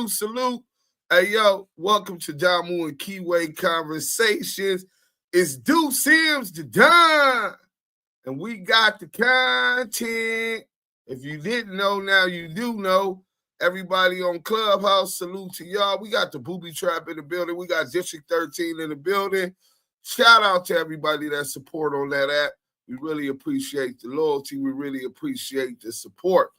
Salute. Hey, yo, welcome to Damu Kiwe Conversations. It's Deuce Sims, the Don, and we got the content. If you didn't know, now you do know. Everybody on Clubhouse, salute to y'all. We got the Booby Trap in the building. We got District 13 in the building. Shout out to everybody that support on that app. We really appreciate the loyalty. We really appreciate the support.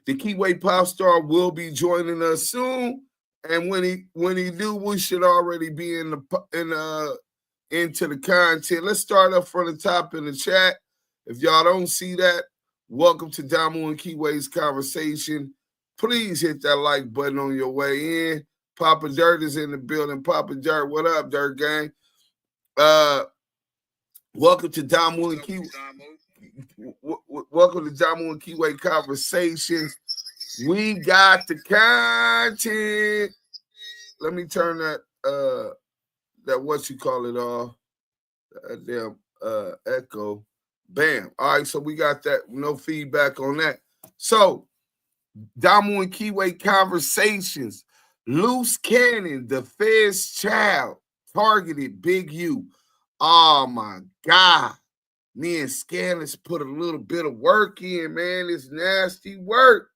The Kiwe Pop Star will be joining us soon, and when he do, we should already be into the content. Let's start up from the top in the chat. If y'all don't see that, welcome to Damu and Kiwe's conversation. Please hit that like button on your way in. Papa Dirt is in the building. Papa Dirt, what up, Dirt Gang? Welcome to Damu and Kiwe. Welcome to Damu and Kiwe Conversations. We got the content. Let me turn that what you call it off. Damn echo. Bam. All right, so we got that. No feedback on that. So Damu and Kiwe Conversations. Luce Cannon, the Fed's child, targeted Big U. Oh my God. Me and Scandalous put a little bit of work in, man. It's nasty work.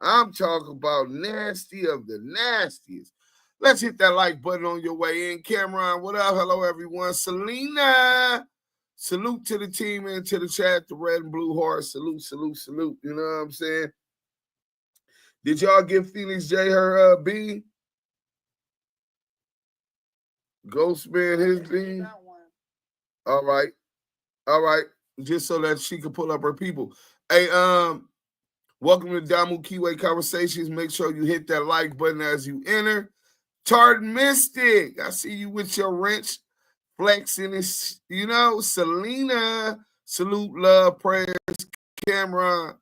I'm talking about nasty of the nastiest. Let's hit that like button on your way in. Cameron, what up? Hello, everyone. Selena. Salute to the team and to the chat, the red and blue heart. Salute. You know what I'm saying? Did y'all give Phoenix J her bean? Ghostman his bean? All right. Just so that she can pull up her people. Hey, welcome to Damu Kiwe Conversations. Make sure you hit that like button as you enter. Tart Mystic, I see you with your wrench flexing this, you know. Selena, salute, love, prayers. Cameron,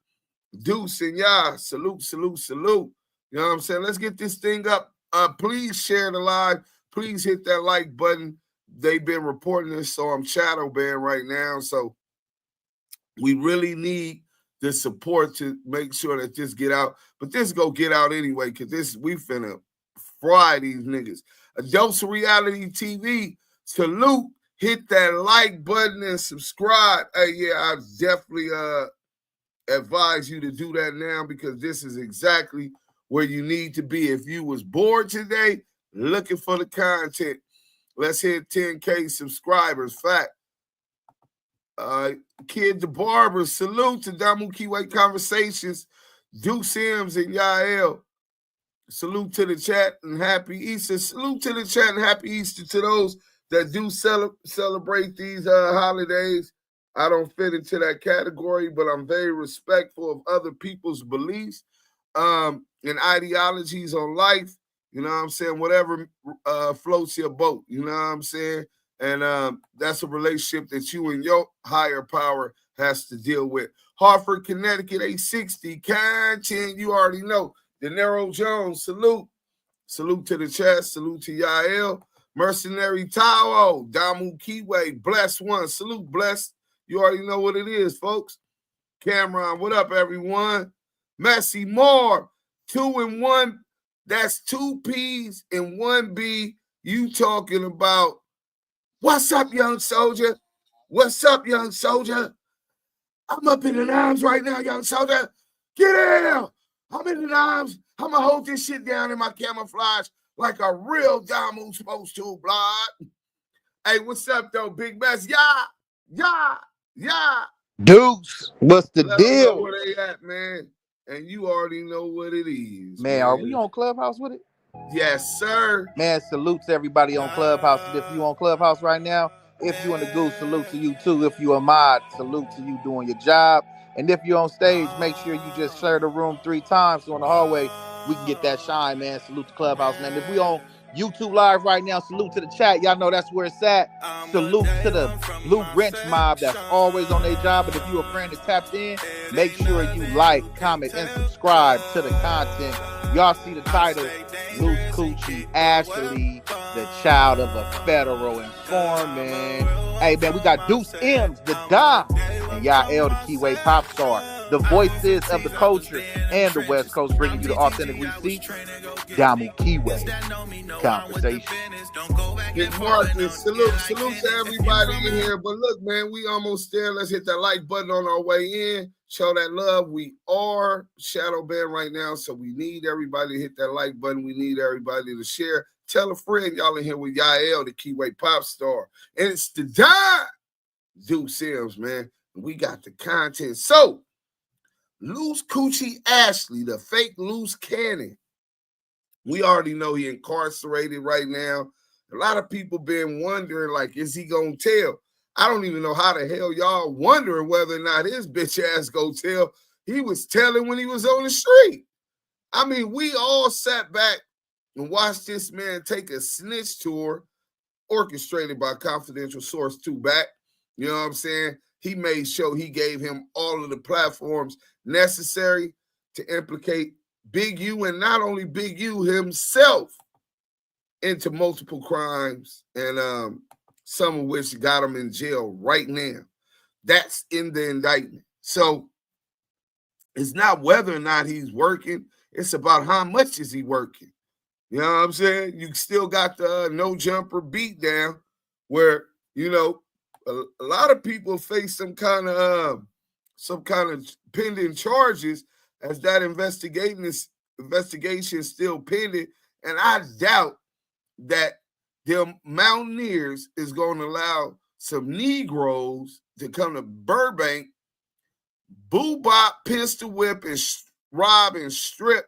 Deuce, and y'all, salute. You know what I'm saying? Let's get this thing up. Please share the live. Please hit that like button. They've been reporting this, so I'm shadow banned right now. So we really need the support to make sure that this get out. But this go get out anyway, because we finna fry these niggas. Adults Reality TV, salute. Hit that like button and subscribe. Hey, yeah, I definitely advise you to do that now, because this is exactly where you need to be. If you was bored today, looking for the content, let's hit 10K subscribers. Fact. Kid the Barber, salute to Damu Kiwe Conversations. Duke Sims and Yael. Salute to the chat and happy Easter. Salute to the chat and happy Easter to those that do celebrate these holidays. I don't fit into that category, but I'm very respectful of other people's beliefs and ideologies on life. You know what I'm saying? Whatever floats your boat, you know what I'm saying? And that's a relationship that you and your higher power has to deal with. Hartford, Connecticut, 860. Content, you already know. De Niro Jones, salute. Salute to the chat. Salute to Yael. Mercenary Tao, Damu Kiwe, Bless One. Salute, Bless. You already know what it is, folks. Cameron, what up, everyone? Messi Moore, 2 and 1. That's 2 P's and 1 B. You talking about, what's up, young soldier? What's up, young soldier? I'm up in the arms right now, young soldier. Get in. I'm in the arms. I'm going to hold this shit down in my camouflage like a real Damu supposed to, blood. Hey, what's up, though, Big Mess? Yeah. Deuce, what's the Let deal? them know where they at, man. And you already know what it is. Man, are we on Clubhouse with it? Yes, sir. Man, salute to everybody on Clubhouse. And if you on Clubhouse right now, if you in the Goose, salute to you too. If you a mod, salute to you doing your job. And if you're on stage, make sure you just share the room 3 times so in the hallway we can get that shine, man. Salute the Clubhouse, man. If we on YouTube Live right now, salute to the chat. Y'all know that's where it's at. Salute to the Blue Wrench mob that's always on their job. But if you a friend that tapped in, make sure you like, comment, and subscribe to the content. Y'all see the title, Luce Cannon Ashley, the child of a federal informant. Hey, man, we got Deuce M's, the Dom, and Yael, the Kiwe pop star. The voices of the culture and the West Coast, bringing you the authentic receipts. Damu Kiwe Conversations. Big Marcus, salute to everybody in here. But look, man, we almost there. Let's hit that like button on our way in. Show that love. We are shadow banned right now, so we need everybody to hit that like button. We need everybody to share. Tell a friend y'all in here with Yael, the Kiwe pop star. And it's the Don Deuce Sims, man. We got the content. So, Luce Cannon Ashley, the fake Luce Cannon. We already know he incarcerated right now. A lot of people been wondering, like, is he going to tell? I don't even know how the hell y'all wondering whether or not his bitch ass go tell. He was telling when he was on the street. I mean, we all sat back and watched this man take a snitch tour orchestrated by confidential source 2 back. You know what I'm saying? He made sure he gave him all of the platforms necessary to implicate Big U, and not only Big U himself, into multiple crimes, and some of which got him in jail right now. That's in the indictment. So it's not whether or not he's working, it's about how much is he working. You know what I'm saying? You still got the no jumper beat down where, you know, a lot of people face some kind of pending charges as that investigation is still pending. And I doubt that the Mountaineers is going to allow some Negroes to come to Burbank, boo-bop, pistol whip, and rob and strip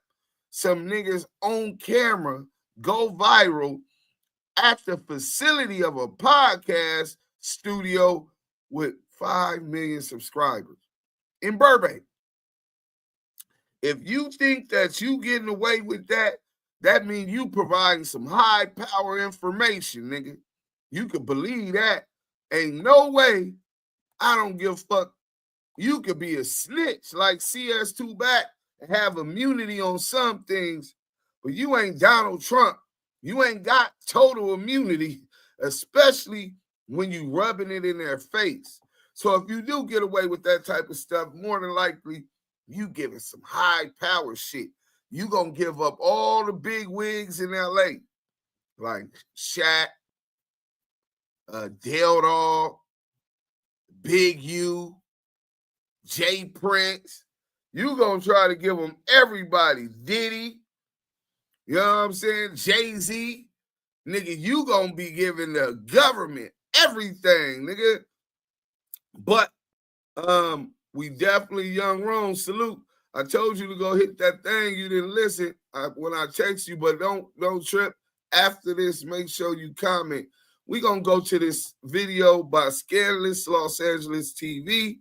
some niggas on camera, go viral at the facility of a podcast studio with 5 million subscribers in Burbank. If you think that you getting away with that, that means you providing some high power information, nigga. You could believe that. Ain't no way. I don't give a fuck. You could be a snitch like CS2 back and have immunity on some things, but you ain't Donald Trump. You ain't got total immunity, especially when you rubbing it in their face. So if you do get away with that type of stuff, more than likely, you giving some high power shit. You gonna give up all the big wigs in LA, like Shaq, Dale Dog, Big U, Jay Prince. You gonna try to give them everybody. Diddy, you know what I'm saying? Jay-Z, nigga, you gonna be giving the government everything, nigga. But we definitely, Young Rome, salute. I told you to go hit that thing. You didn't listen when I text you, but don't trip. After this, make sure you comment. We're going to go to this video by Scandalous Los Angeles TV.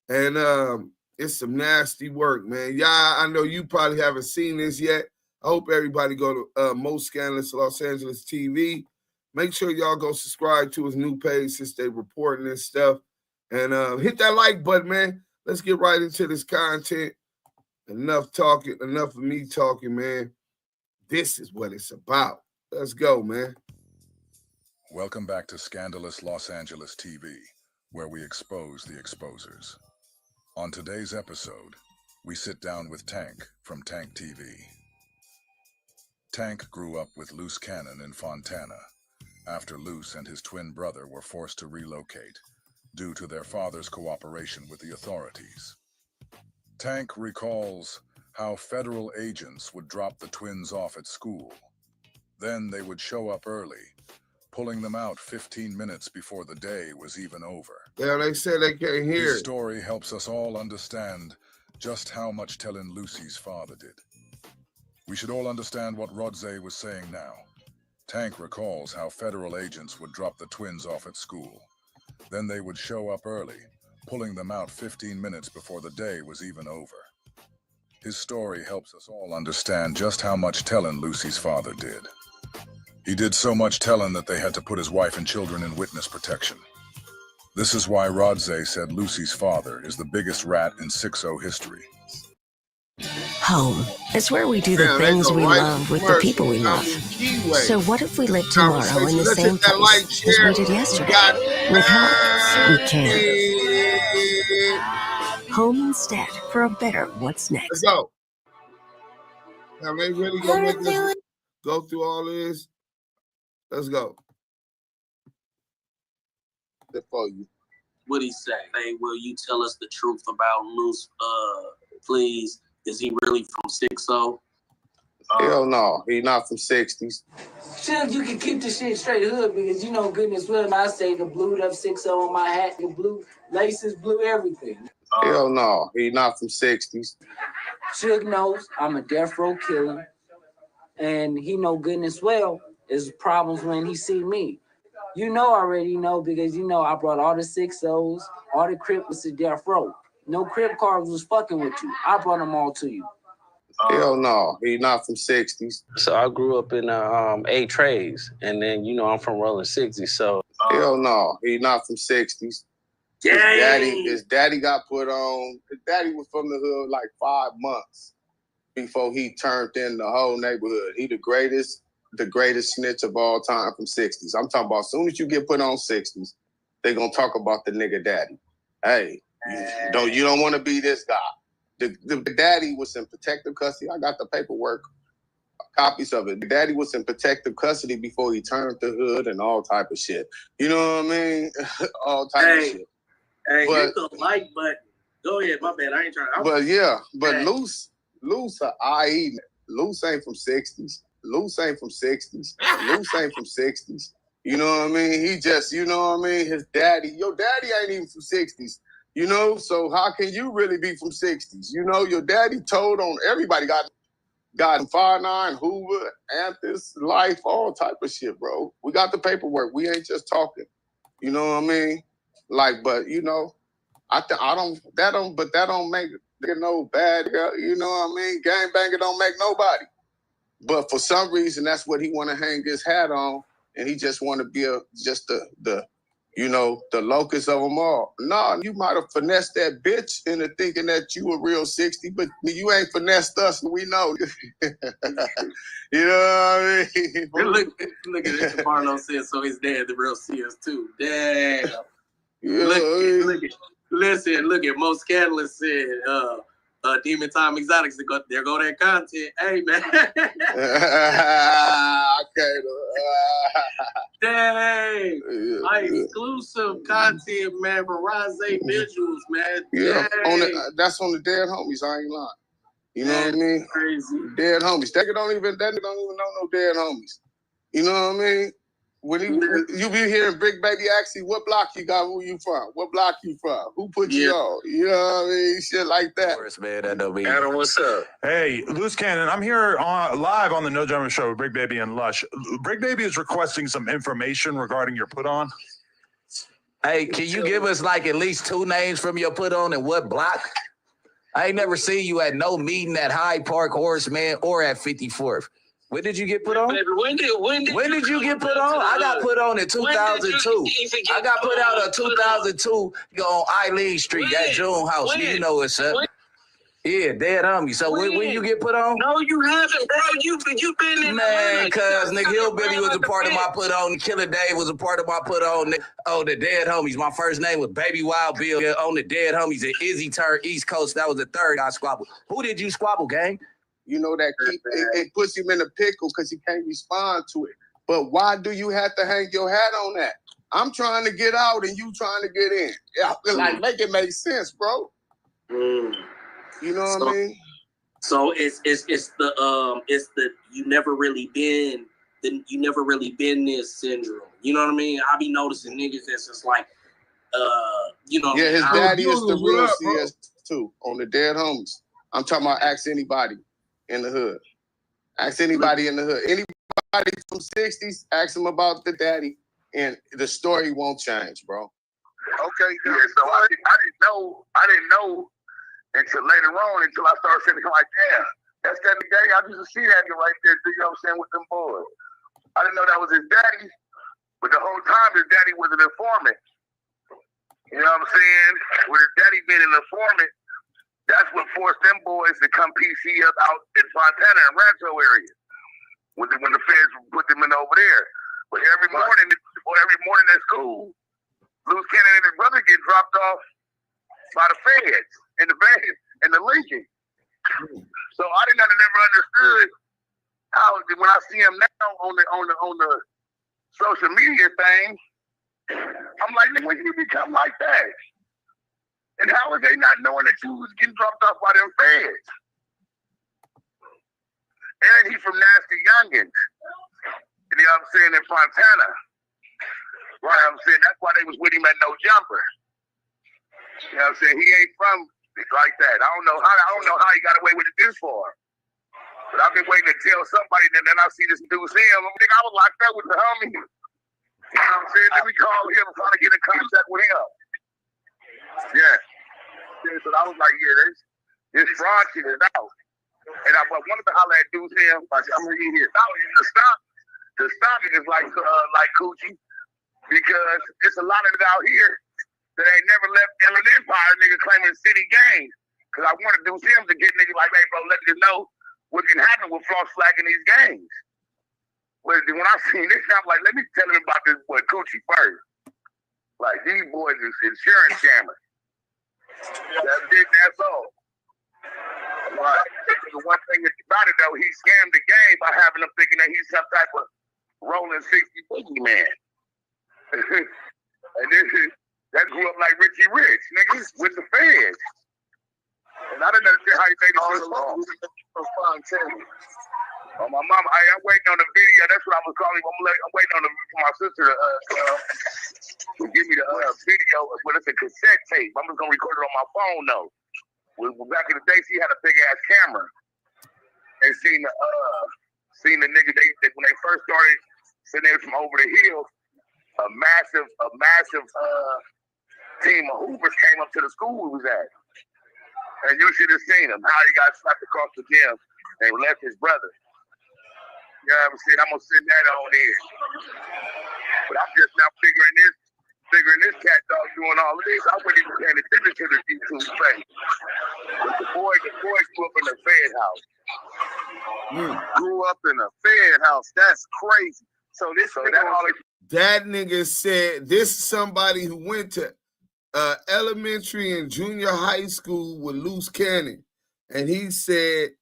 And it's some nasty work, man. Yeah, I know you probably haven't seen this yet. I hope everybody go to Most Scandalous Los Angeles TV. Make sure y'all go subscribe to his new page since they reporting this stuff. And hit that like button, man. Let's get right into this content. Enough talking, enough of me talking, man. This is what it's about. Let's go, man. Welcome back to Scandalous Los Angeles TV, where we expose the exposers. On today's episode, we sit down with Tank from Tanktv. Tank grew up with Luce Cannon in Fontana after Luce and his twin brother were forced to relocate due to their father's cooperation with the authorities. Tank recalls how federal agents would drop the twins off at school. Then they would show up early, pulling them out 15 minutes before the day was even over. Yeah, they said they can't hear His it. story helps us all understand just how much telling Lucy's father did. We should all understand what Rodze was saying now. Tank recalls how federal agents would drop the twins off at school. Then they would show up early, pulling them out 15 minutes before the day was even over. His story helps us all understand just how much telling Lucy's father did. He did so much telling that they had to put his wife and children in witness protection. This is why Rodze said Lucy's father is the biggest rat in 6-0 history. Home is where we do the things we love with the people we love. So what if we live tomorrow in the same place as we did yesterday? With help, we can. Home instead for a better what's next. Let's go. Now they really gonna make us go through all this. Let's go. For you. What'd he say? Hey, will you tell us the truth about Luce, please? Is he really from 6-0? Hell no, he not from 60s. Shug, you can keep the shit straight hood because you know goodness well I say the blued up 6-0 on my hat, the blue laces, blue everything. Hell no, he not from 60s. Shug knows I'm a death row killer, and he know goodness well there's problems when he see me. You know already know because you know I brought all the 6-0s, all the crib was to death row. No crib cars was fucking with you. I brought them all to you. Hell no, he not from 60s. So I grew up in 8 trades, and then you know I'm from Rollin 60. So hell no, he not from 60s. His daddy got put on. His daddy was from the hood like 5 months before he turned in the whole neighborhood. He the greatest snitch of all time from 60s. I'm talking about as soon as you get put on 60s, they gonna talk about the nigga daddy. Hey, you don't want to be this guy. The daddy was in protective custody. I got the paperwork, copies of it. The daddy was in protective custody before he turned the hood and all type of shit. You know what I mean? All type of shit. Hey, hit the like button. Go ahead, my bad. I ain't trying. Luce, I.E. Luce ain't from 60s. Luce ain't from 60s. Luce ain't from 60s. You know what I mean? He just, you know what I mean? His daddy, your daddy ain't even from 60s. You know, so how can you really be from 60s? You know, your daddy told on everybody got 5'9", Hoover, Athens, Life, all type of shit, bro. We got the paperwork. We ain't just talking. You know what I mean? Like, but you know, that don't make no bad. You know what I mean? Gangbanger don't make nobody. But for some reason, that's what he want to hang his hat on, and he just want to be the locus of them all. No, you might have finessed that bitch into thinking that you a real 60, but you ain't finessed us, we know. You know what I mean? Look at this. Barlow said, so his dad the real CS too. Damn. Yeah, Look at most catalysts said, Demon Time Exotics, there go that content. Hey, man. Dang. Exclusive content, man, for Rozze visuals, man. Yeah, that's on the dead homies, I ain't lying. You know what I mean? Crazy. Dead homies. That nigga don't even know no dead homies. You know what I mean? When you be hearing Big Baby ask you, what block you got, who you from? What block you from? Who put you on? You know what I mean? Shit like that. First, man, that don't mean. Adam, what's up? Hey, Luce Cannon, I'm here live on the No Drama Show with Big Baby and Lush. Big Baby is requesting some information regarding your put on. Hey, can you give us like at least 2 names from your put on and what block? I ain't never seen you at no meeting at Hyde Park, Horseman, or at 54th. When did you get put on? When did you get put on? I got put on in 2002. I got put out in 2002 on Eileen Street, that June house. You know what's up. Yeah, dead homie. So when you get put on? No, you haven't, bro. You've been in man, cuz nigga Hillbilly was a part of my put on. Killer Dave was a part of my put on. Oh, the dead homies. My first name was Baby Wild Bill. On the dead homies, and Izzy turned East Coast. That was the third I squabbled. Who did you squabble, gang? You know that it puts him in a pickle because he can't respond to it. But why do you have to hang your hat on that? I'm trying to get out and you trying to get in. Yeah, like make it make sense, bro. You know what I mean? So it's the you never really been this syndrome. You know what I mean? I be noticing niggas that's just like Yeah, his daddy is the real CS too on the dead homies. I'm talking about ask anybody in the hood. Ask anybody in the hood. Anybody from 60s, ask them about the daddy, and the story won't change, bro. Okay, yeah. So I didn't know until later on, until I started saying, like, damn, that's that daddy. I used to see that right there, you know what I'm saying, with them boys. I didn't know that was his daddy, but the whole time his daddy was an informant. You know what I'm saying? With his daddy being an informant, that's what forced them boys to come PC up out in Fontana and Rialto area. When the feds put them in over there. But every morning at school, Luce Cannon and his brother get dropped off by the feds in the van in the Lincoln. So I never understood how when I see him now on the social media thing, I'm like, when you become like that? And how is they not knowing that you was getting dropped off by them feds? And he from Nasty Youngins. You know what I'm saying, in Fontana. Right, I'm saying that's why they was with him at No Jumper. You know what I'm saying? He ain't from like that. I don't know how he got away with it this far. But I've been waiting to tell somebody, and then I see this dude see him. I think I was locked up with the homie. You know what I'm saying? Let me call him and try to get in contact with him. Yeah. So I was like, yeah, this fraud shit is out. And I wanted to holler at dudes him. I'm here. To stop it is like Coochie, because it's a lot of it out here that ain't never left Ellen Empire, nigga, claiming city gangs. Because I wanted to do him to get niggas like, hey, bro, let me know what can happen with false flagging these gangs. But when I seen this, I'm like, let me tell him about this boy Coochie first. Like, these boys is insurance scammers. That's it, that's all. Right. The one thing about it, though, he scammed the game by having them thinking that he's some type of rolling 60 boogie man. And that grew up like Richie Rich, niggas, with the feds. And I didn't understand how he made it so long. Oh, my mama, I'm waiting on the video. That's what I was calling. I'm waiting on for my sister to give me the video. But it's a cassette tape. I'm just going to record it on my phone, though. Back in the day, she had a big-ass camera. And seen the nigga, when they first started sitting there from over the hill, a massive team of Hoovers came up to the school we was at. And you should have seen him, how he got slapped across the gym and left his brother. You know what I'm saying? I'm going to send that on in. But I'm just now figuring this cat dog doing all of this. I wasn't even paying attention to the YouTube thing. But the boy grew up in a fed house. Grew up in a fed house. That's crazy. That nigga said this is somebody who went to elementary and junior high school with Luce Cannon. And he said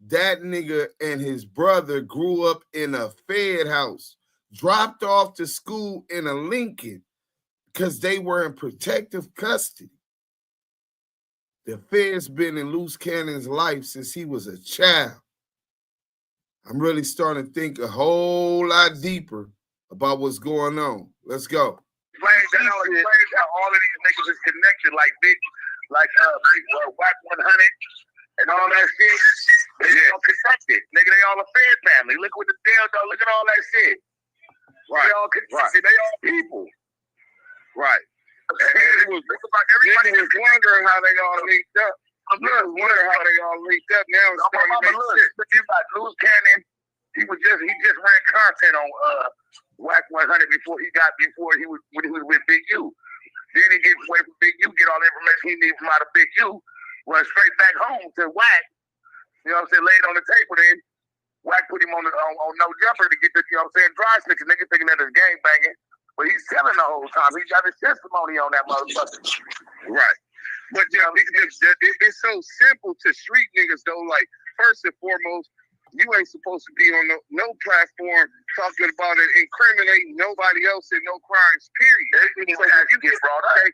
that nigga and his brother grew up in a fed house, dropped off to school in a Lincoln because they were in protective custody. The feds been in Luce Cannon's life since he was a child. I'm really starting to think a whole lot deeper about what's going on. Let's go. Explains how all of these niggas is connected, like Wack100 and all that shit. They all connected. Nigga, they all a Fed family. Look with the dildo. Look at all that shit. Right. They all connected. They all people. Right. Everybody was wondering how they all linked up. I'm just wondering how they all linked up now. Look, you got Luce Cannon. He just ran content on Wack100 before he was with Big U. Then he gets away from Big U, get all the information he needs from out of Big U, run straight back home to Wack. You know what I'm saying? Laid on the table. Then Wack put him on No Jumper to get the, you know what I'm saying, dry snitch. Nigga thinking that his game banging, but he's selling the whole time. He got his testimony on that motherfucker. Right. But it's so simple to street niggas though. Like, first and foremost, you ain't supposed to be on no platform talking about it, incriminating nobody else in no crimes, period. Everything so you get brought up.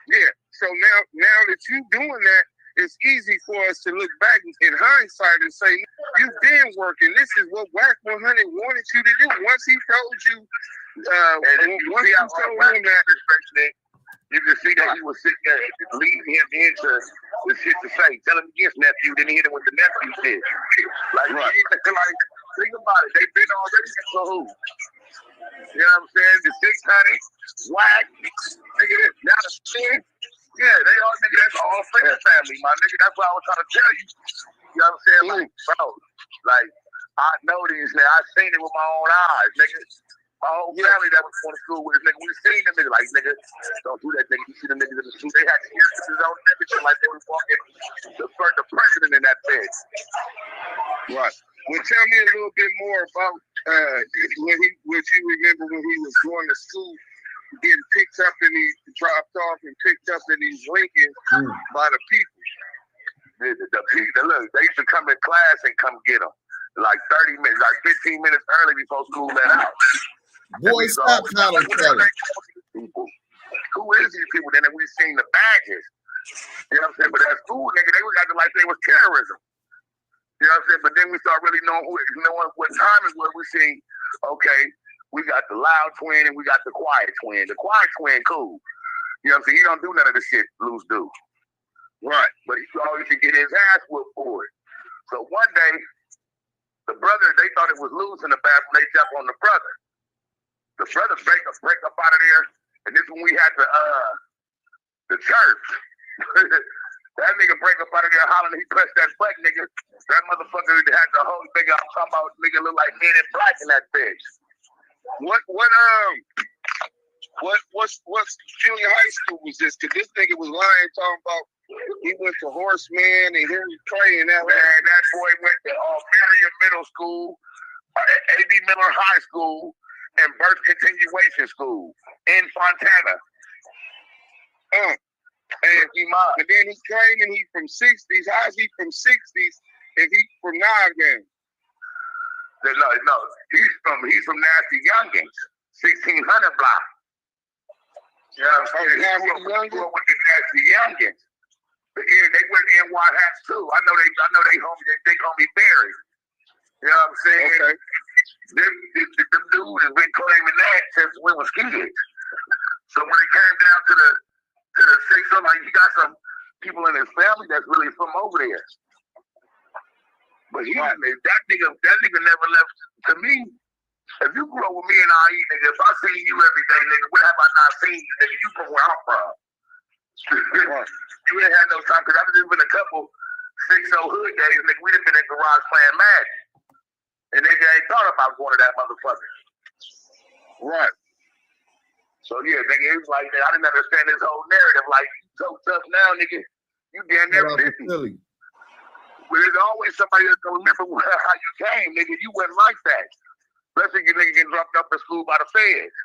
Yeah. So now that you doing that, it's easy for us to look back in hindsight and say, you've been working. This is what Wack100 wanted you to do. Once he told you, you can see that he was sitting there leading him into the shit to say. Tell him against nephew, then he hit him with the nephew shit. Like, think about it. They've been already in cahoots. You know what I'm saying? The 600, Wack, nigga, now the 10. Yeah, they all nigga. That's all friend family, my nigga. That's what I was trying to tell you. You know what I'm saying? Like, bro, like I know these niggas. I seen it with my own eyes, nigga. My whole family that was going to school with this nigga, we seen them niggas like, nigga, don't do that, nigga. You see the niggas in the street, they had to hear his own temperature like they was walking the president in that bed. Right. Well, tell me a little bit more about what you remember when he was going to school, getting picked up and dropped off and picked up in these Lincolns by the people. The people, look, they used to come in class and come get them. Like 30 minutes, like 15 minutes early before school let out. Boy, stop calling fellas. Who is these people? Then we seen the badges. You know what I'm saying? But at school, nigga, they was acting like they was terrorism. You know what I'm saying? But then we start really knowing what time it was. We seen, okay, we got the loud twin and we got the quiet twin. The quiet twin, cool. You know what I'm saying? He don't do none of the shit Luce do. Right. But he always should get his ass whooped for it. So one day, the brother, they thought it was Luce in the bathroom. They jump on the brother. The brother break up out of there, and this when we had the church. That nigga break up out of there hollering, he pressed that button, nigga. That motherfucker had the whole nigga, I'm talking about nigga look like Men in Black in that bitch. What junior high school was this? Cause this nigga was lying talking about he went to Horseman and Henry Clay and that. Man, that boy went to Marion Middle School, A.B. Miller High School, and Birth Continuation School in Fontana. And then he's claiming he's from 60s. How is he from 60s if he's from Noggan? No, he's from Nasty Youngins, 1600 block. You know what I'm saying? He grew up with the Nasty Youngins. But yeah, they went NY hats too. I know they big homie Barry. You know what I'm saying? Okay. Them dudes has been claiming that since we was kids. So when it came down to the six, like he got some people in his family that's really from over there. But that nigga never left. To me, if you grew up with me and I.E., nigga, if I see you every day, nigga, where have I not seen you, nigga? You from where I'm from. You ain't had no time, because I've just been a couple 6-0 hood days, nigga. We done been in garage playing Madden. And nigga ain't thought about going to that motherfucker. Right. So yeah, nigga, it was like, I didn't understand this whole narrative. Like, you so tough now, nigga. You damn near 50. But there's always somebody that's gonna remember how you came, nigga. You wasn't like that. Especially you nigga getting dropped up at school by the feds.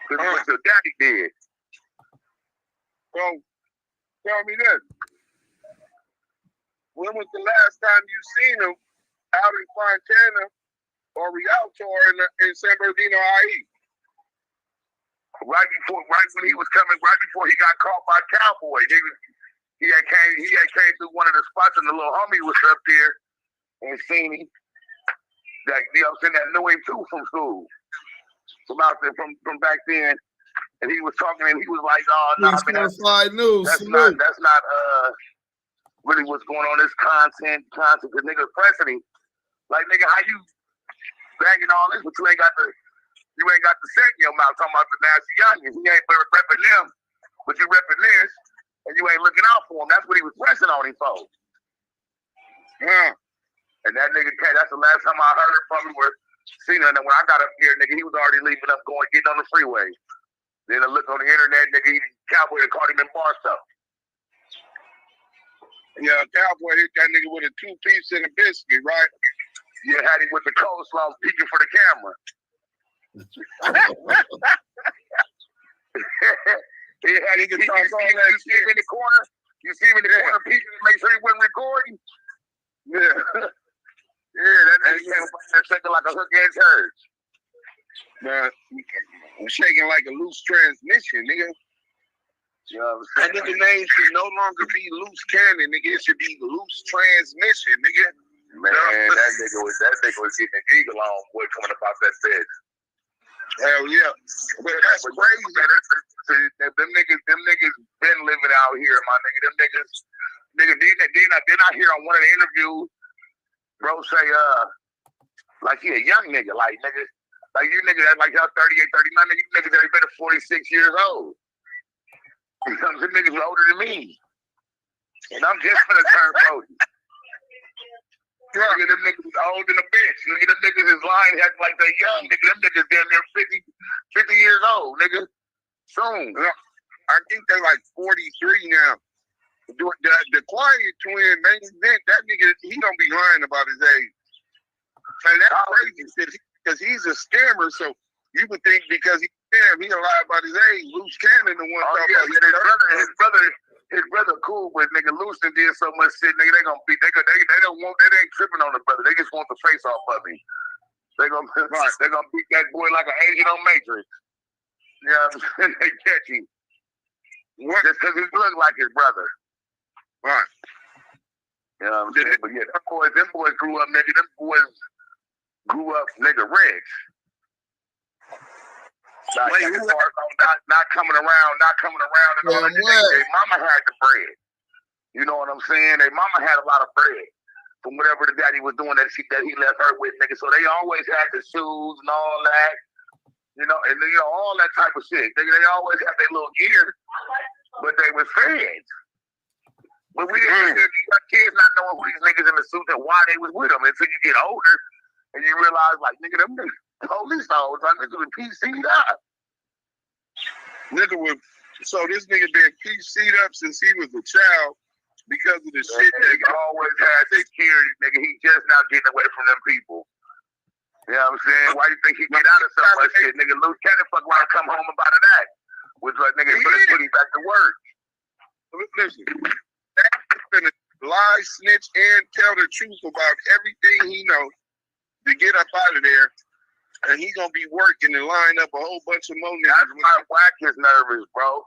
Because what your daddy did. So, tell me this. When was the last time you seen him out in Fontana or Rialto or in San Bernardino, IE? Right when he was coming, right before he got caught by Cowboy. He had came through one of the spots and the little homie was up there and seen him. That, you know what I'm saying, that knew him too from school. From out there, from back then. And he was talking and he was like, oh no, I mean, that's not really what's going on, this content, because niggas pressing him. Like, nigga, how you banging all this, but you ain't got the set in your mouth talking about the nasty youngins. You ain't repping them, but you repping this, and you ain't looking out for him. That's what he was pressing on him for. Yeah. And that nigga, that's the last time I heard it from him, or seen him. And when I got up here, nigga, he was already leaving up, getting on the freeway. Then I looked on the internet, nigga, Cowboy had caught him in Barstow. Yeah, Cowboy hit that nigga with a 2-piece and a biscuit, right? Yeah, had him with the coleslaw peeking for the camera. He had him in the corner. You see him in the corner peeking to make sure he wasn't recording? Yeah. Yeah, that nigga came up there shaking like a hook edge herd. Man, I'm shaking like a loose transmission, nigga. That nigga name should no longer be Luce Cannon, nigga. It should be Loose Transmission, nigga. Man, that nigga was getting an eagle on, boy, coming up out that bed. Hell yeah. But that's crazy. Them niggas been living out here, my nigga. Them niggas, then I hear on one of the interviews, bro say, like he a young nigga, like nigga. Like you niggas, like y'all 38, 39, nigga, you niggas that been 46 years old. Some niggas are older than me. And I'm just gonna turn 40. Nigga, them niggas is old in a bitch. Nigga, them niggas is lying act like they young. Nigga, them niggas damn near 50 years old, nigga. Soon. I think they're like 43 now. The quiet twin, that nigga, he don't be lying about his age. And that's crazy because he's a scammer, so you would think because he's a scam, he don't lie about his age. Luce Cannon the one talking about his brother cool, but nigga Luce did so much shit, nigga, they ain't tripping on the brother. They just want the face off of him. They gonna beat that boy like an Asian on Matrix. You know what I'm saying? They catch him. Just because he look like his brother. Right. You know what I'm saying? But yeah, them boys grew up, nigga. Them boys grew up, nigga, rich. Not coming around. And all that. Their mama had the bread. You know what I'm saying? Their mama had a lot of bread from whatever the daddy was doing that he left her with, nigga. So they always had the shoes and all that. You know, and you know, all that type of shit. They always had their little gear, but they were feds. But we didn't kids not knowing who these niggas in the suit and why they was with them until you get older and you realize, like, nigga, them police officers, like, niggas been PC'd up. So this nigga been PC'd up since he was a child because of the shit that he always had security, nigga. He just now getting away from them people. You know what I'm saying? Why do you think he get out of so much shit? Nigga, Luce Cannon fuck around and come home about that. Which like, nigga, put him back to work. Listen. He's gonna lie, snitch, and tell the truth about everything he knows to get up out of there, and he gonna be working and line up a whole bunch of more niggas. That's why Wack is nervous, bro,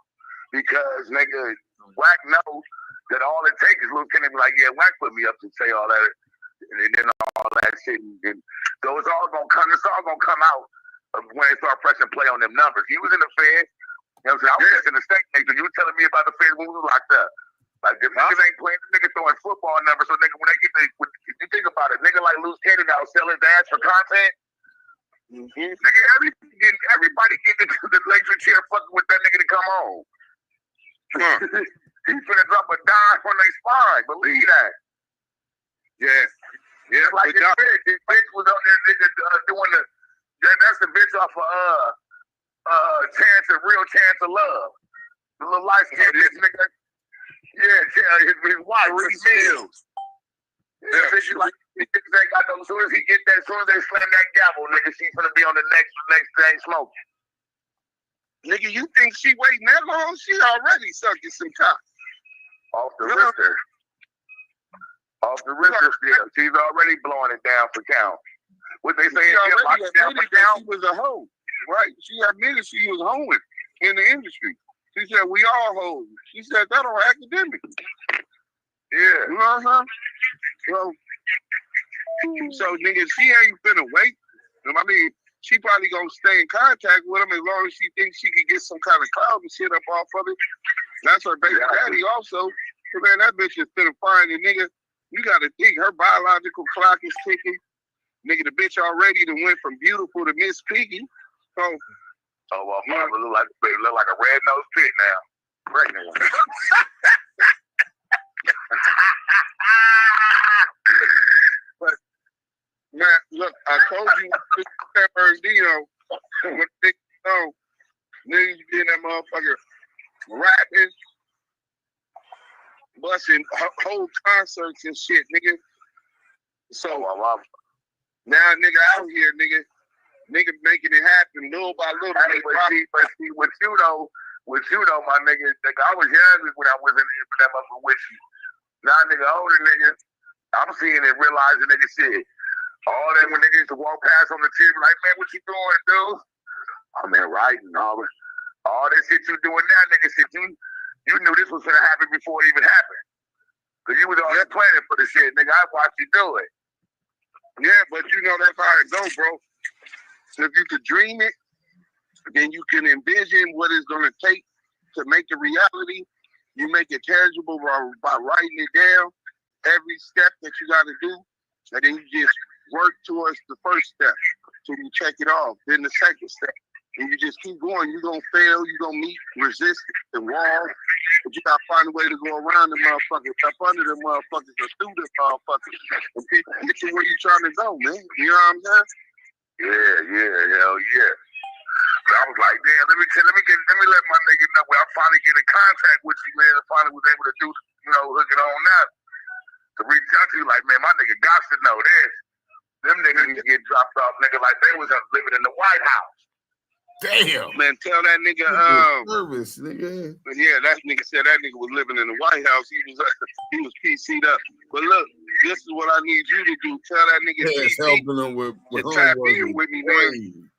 because nigga, Wack knows that all it takes is Luce Cannon be like, yeah, Wack put me up to say all that, and then all that shit, and so it's all gonna come out when they start pressing play on them numbers. He was in the Fed, you know what I'm saying? I was just in the state nigga. You were telling me about the Fed when we were locked up. Like, the niggas ain't playing, the niggas throwing football numbers, so nigga, when they get if you think about it, nigga like Luce Cannon now sell his ass for content. Nigga, everybody getting into the electric chair fucking with that nigga to come on. He's finna drop a dime on their spine, believe that. Yeah. Yeah, like this bitch was on there nigga doing that's the bitch off of Real Chance of Love. The little light skinned bitch nigga. Yeah, his wife, Reese Mills. Yeah, bitch, like, niggas ain't got no, as soon as they slam that gavel, nigga, she's gonna be on the next thing smoking. Nigga, you think she waiting that long? She already sucking some cock. Off the Richter. Still. She's already blowing it down for count. What they say, she was a hoe, right? She admitted she was hoeing in the industry. She said, we all hoes. She said that on academic. Yeah. So, nigga, she ain't finna wait. I mean, she probably gonna stay in contact with him as long as she thinks she can get some kind of clout and shit up off of it. That's her baby daddy also. So, man, that bitch is finna find a nigga. You gotta think her biological clock is ticking. Nigga, the bitch already done went from beautiful to Miss Piggy. So, well, mama look like a red-nosed pig now. Pregnant one. But, man, look, I told you, San Bernardino, when niggas know, niggas be in that motherfucker rapping, busting whole concerts and shit, nigga. So, now nigga out here, nigga making it happen little by little. Hey, but see, with you though, my nigga, I was young when I was in that motherfucker with you. Now, nigga, older nigga, I'm seeing it, realizing nigga shit. All that when niggas used to walk past on the TV, like, man, what you doing, dude? I'm in writing, all that shit you doing now, nigga, shit, you knew this was gonna happen before it even happened. Cause you was already planning for the shit, nigga. I watched you do it. Yeah, but you know that's how it goes, bro. So if you could dream it, then you can envision what it's gonna take to make it reality. You make it tangible by writing it down, every step that you gotta do, and then you just work towards the first step till you check it off. Then the second step, and you just keep going. You're going to fail. You're going to meet resistance and walls. But you got to find a way to go around the motherfuckers, up under the motherfuckers, or through the motherfuckers, and get to where you're trying to go, man. You know what I'm saying? Yeah, hell yeah. I was like, damn, let me let my nigga know where I finally get in contact with you, man, and finally was able to do, hook it on up. To reach out to you, like, man, my nigga got to know this. Them niggas get dropped off, nigga, like they was living in the White House. Damn. Man, tell that nigga, nervous, nigga. Yeah, that nigga said that nigga was living in the White House. He was PC'd up. But look, this is what I need you to do. Tell that nigga helping him with tap in with me, man.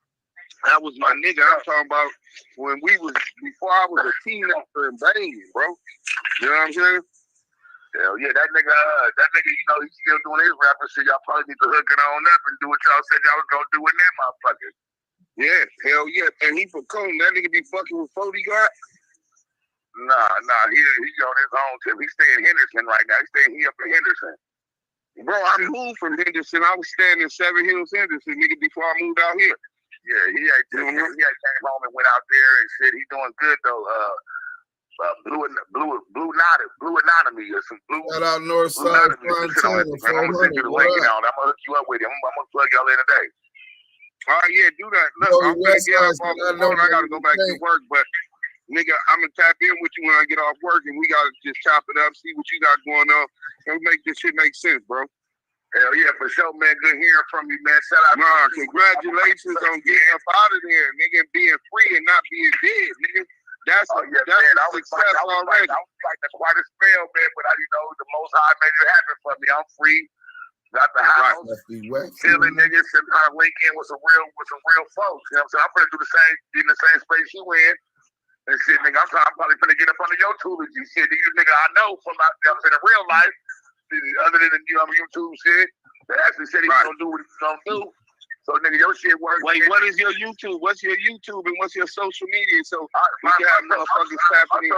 That was my nigga. I'm talking about before I was a teenager and banging, bro. You know what I'm saying? Hell yeah, that nigga, he's still doing his rapping shit. Y'all probably need to hook it on up and do what y'all said y'all was gonna do with that motherfucker. Yeah, hell yeah. And he from Cone. That nigga be fucking with 40 guard? Nah, he on his own tip. He's staying in Henderson right now. He up in Henderson. Bro, I moved from Henderson. I was staying in Seven Hills, Henderson, nigga, before I moved out here. Yeah, he came home and went out there and said he's doing good though. Blue Anatomy or some blue. Shout out Northside. I'm gonna send you the link now. I'm gonna hook you up with him. I'm gonna plug y'all in today. All right, yeah, do that. Look, I'm gonna get off the phone. I gotta go back to work, but nigga, I'm gonna tap in with you when I get off work, and we gotta just chop it up, see what you got going on, and make this shit make sense, bro. Hell yeah, for sure, man. Good hearing from you, man. Shout out. Nah, congratulations on getting up out of there, nigga, being free and not being dead, nigga. That's man, a success already. I was like quite a spell, man, but the Most High made it happen for me. I'm free. Got the house, chilling, niggas, and I link in with some real folks. You know what I'm saying? I'm gonna do the same in the same space you in. And shit, nigga, I'm probably gonna get up under your tutelage and shit. You nigga, I know from out there in real life, other than YouTube shit, that actually said he's gonna do what he's gonna do. So nigga, your shit works. Wait, what is your YouTube? What's your YouTube and what's your social media? So we can have motherfuckers tapping in.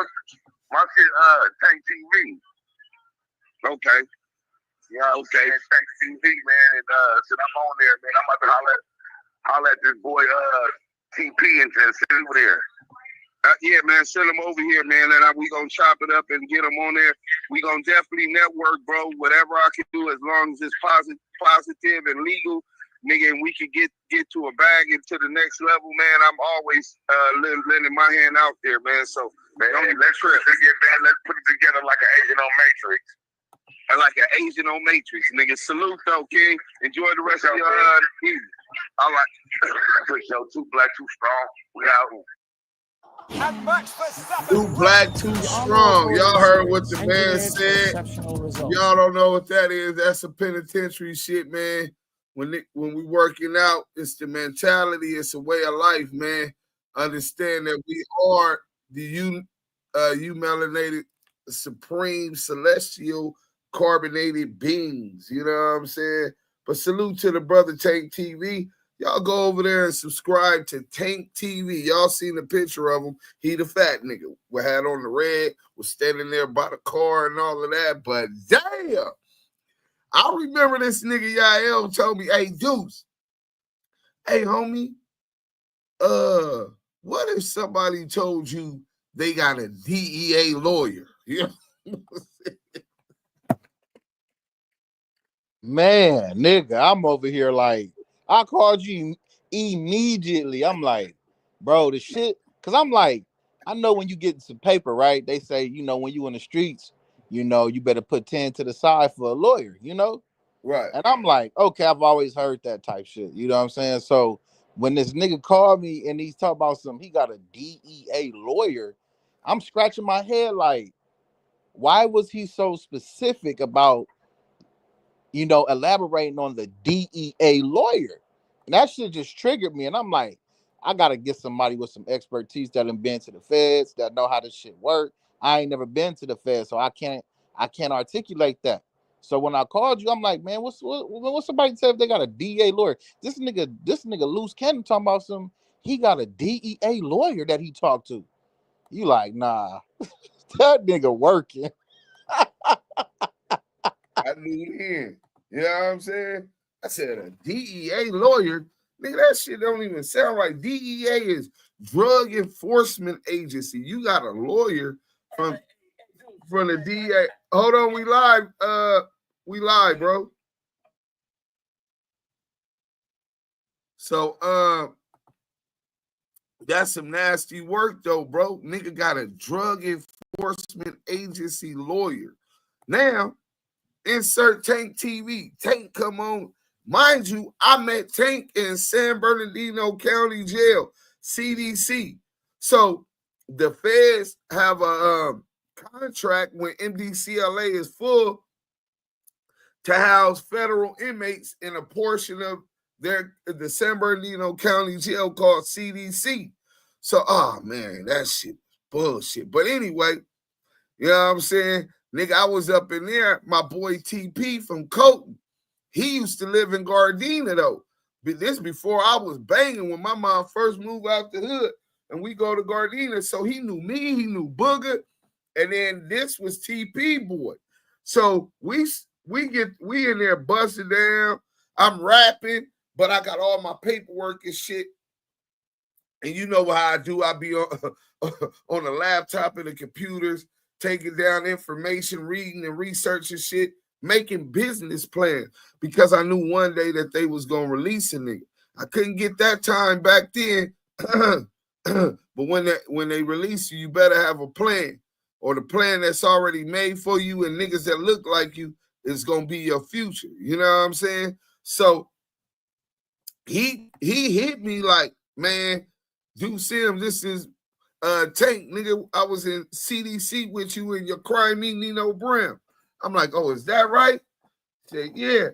My shit, Tanktv. Okay. Yeah, okay. Tanktv, man, and so I'm on there, man. I'm about to holler at this boy, TP, and send him over there. Yeah, man, send them over here, man, and we gonna chop it up and get them on there. We gonna definitely network, bro. Whatever I can do, as long as it's positive and legal, nigga, and we can get to a bag and to the next level, man. I'm always lending my hand out there, man. So, man, let's put it together like an Asian on Matrix. Like an Asian on Matrix, nigga. Salute though, King. Enjoy the rest of your evening. All right. For sure. Too black, too strong. We out. Too black, too strong. Y'all heard what the man said. Y'all don't know what that is. That's a penitentiary shit, man. When we working out, it's the mentality. It's a way of life, man. Understand that we are the melanated, supreme, celestial, carbonated beings. You know what I'm saying? But salute to the brother Tanktv. Y'all go over there and subscribe to Tanktv. Y'all seen the picture of him. He the fat nigga. We had on the red, was standing there by the car and all of that. But damn, I remember this nigga Yael told me, hey, Deuce, hey, homie, what if somebody told you they got a DEA lawyer? You know? Man, nigga, I'm over here like, I called you immediately. I'm like, bro, the shit, because I'm like, I know when you get some paper, right? They say, when you in the streets, you better put 10 to the side for a lawyer, Right. And I'm like, okay, I've always heard that type shit. You know what I'm saying? So when this nigga called me and he's talking about he got a DEA lawyer, I'm scratching my head like, why was he so specific about elaborating on the DEA lawyer? And that shit just triggered me. And I'm like, I got to get somebody with some expertise that done been to the feds, that know how this shit work. I ain't never been to the feds, so I can't articulate that. So when I called you, I'm like, man, what's somebody say if they got a DEA lawyer? This nigga Luce Cannon talking about he got a DEA lawyer that he talked to. You like, nah, that nigga working. I knew then. You know what I'm saying? I said, a DEA lawyer? Nigga, that shit don't even sound right. DEA is Drug Enforcement Agency. You got a lawyer from the DEA. Hold on, we live. We live, bro. So that's some nasty work though, bro. Nigga got a Drug Enforcement Agency lawyer. Now, insert Tanktv. Tank come on. Mind you, I met Tank in San Bernardino County Jail, CDC. So the feds have a contract when MDC LA is full to house federal inmates in a portion of the San Bernardino County Jail called CDC. So, oh man, that shit bullshit. But anyway, you know what I'm saying? Nigga, I was up in there. My boy TP from Colton. He used to live in Gardena, though. But this before I was banging when my mom first moved out the hood. And we go to Gardena. So he knew me. He knew Booger. And then this was TP boy. So we in there busting down. I'm rapping, but I got all my paperwork and shit. And you know how I do. I be on the laptop and the computers, taking down information, reading and researching shit, making business plans because I knew one day that they was going to release a nigga. I couldn't get that time back then. But when they release you, you better have a plan, or the plan that's already made for you and niggas that look like you is going to be your future. You know what I'm saying? So he hit me like, man, Duke Sims, this is Tank, nigga. I was in CDC with you and your crime me Nino Brown. I'm like, oh, is that right? He said, yeah.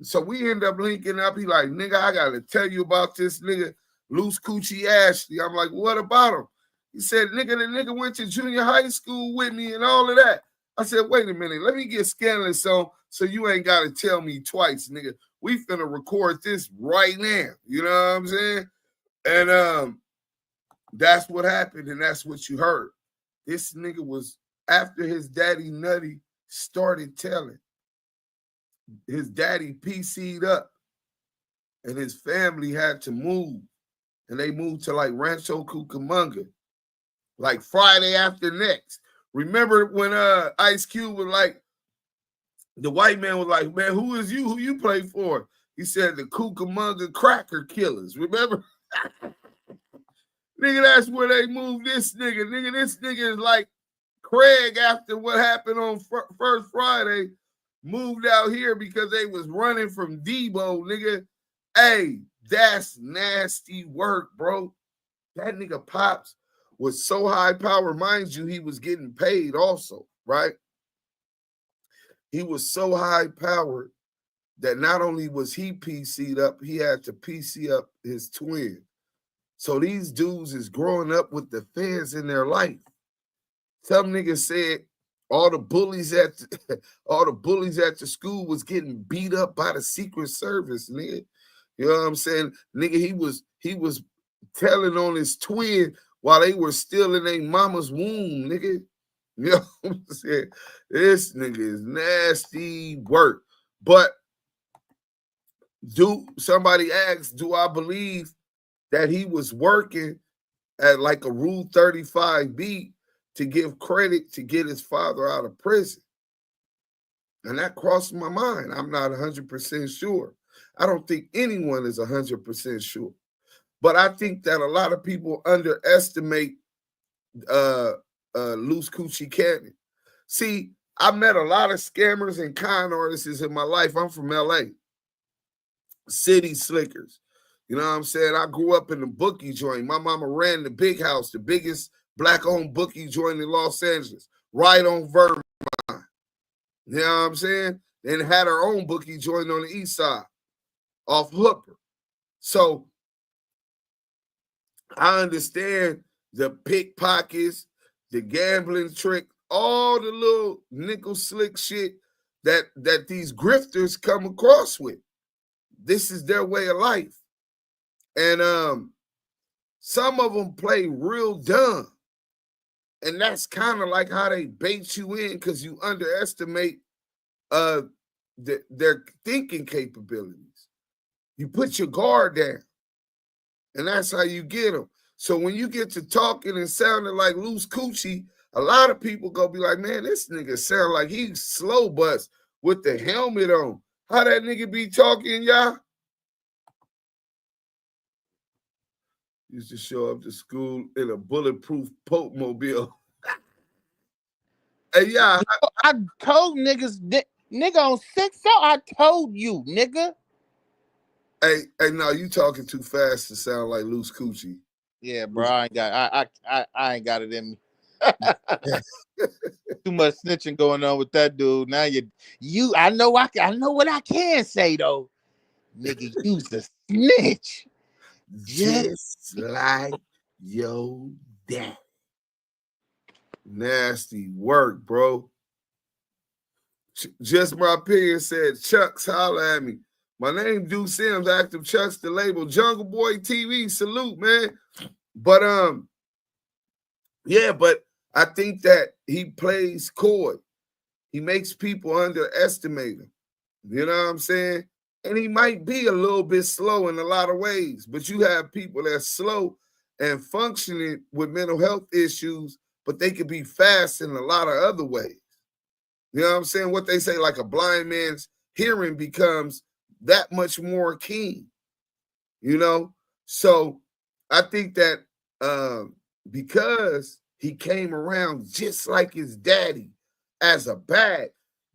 So we end up linking up. He like, nigga, I gotta tell you about this nigga, Luce Ashley. I'm like, what about him? He said, nigga, the nigga went to junior high school with me and all of that. I said, wait a minute, let me get Scandalous on so you ain't gotta tell me twice, nigga. We finna record this right now. You know what I'm saying? And that's what happened, and that's what you heard. This nigga was, after his daddy Nutty started telling, his daddy PC'd up, and his family had to move, and they moved to like Rancho Cucamonga, like Friday after next. Remember when Ice Cube was like, the white man was like, man, who is you? Who you play for? He said the Cucamonga Cracker Killers. Remember? Nigga, that's where they moved this nigga. Nigga, this nigga is like Craig after what happened on First Friday, moved out here because they was running from Debo, nigga. Hey, that's nasty work, bro. That nigga Pops was so high power. Mind you, he was getting paid also, right? He was so high powered that not only was he PC'd up, he had to PC up his twin. So these dudes is growing up with the feds in their life. Some niggas said all the bullies at the school was getting beat up by the Secret Service, nigga. You know what I'm saying? Nigga, he was telling on his twin while they were still in their mama's womb, nigga. You know what I'm saying? This nigga is nasty work. But somebody asked, do I believe that he was working at like a Rule 35B to give credit to get his father out of prison? And that crossed my mind. I'm not 100% sure. I don't think anyone is 100% sure. But I think that a lot of people underestimate Luce Cannon. See, I met a lot of scammers and con artists in my life. I'm from LA. City slickers. You know what I'm saying? I grew up in the bookie joint. My mama ran the Big House, the biggest black-owned bookie joint in Los Angeles, right on Vermont. You know what I'm saying? And had her own bookie joint on the east side, off Hooper. So I understand the pickpockets, the gambling trick, all the little nickel slick shit that these grifters come across with. This is their way of life. And some of them play real dumb. And that's kind of like how they bait you in because you underestimate their thinking capabilities. You put your guard down. And that's how you get them. So when you get to talking and sounding like loose coochie, a lot of people gonna be like, man, this nigga sound like he's slow bus with the helmet on. How that nigga be talking, y'all? Used to show up to school in a bulletproof Pope mobile. Hey, yeah. I told niggas, nigga on 6 I told you, nigga. Hey, no, you talking too fast to sound like loose coochie. Yeah, bro, I ain't got it in me. Too much snitching going on with that dude. Now I know what I can say though. Nigga, you's a snitch. Just like yo dad. Nasty work, bro. Just my opinion said, Chucks, holla at me. My name Duke Sims, active Chucks, the label, Jungle Boy TV, salute, man. But yeah, but I think that he plays coy. He makes people underestimate him. You know what I'm saying? And he might be a little bit slow in a lot of ways, but you have people that's slow and functioning with mental health issues, but they could be fast in a lot of other ways. You know what I'm saying? What they say, like a blind man's hearing becomes that much more keen, you know? So I think that because he came around just like his daddy as a bag,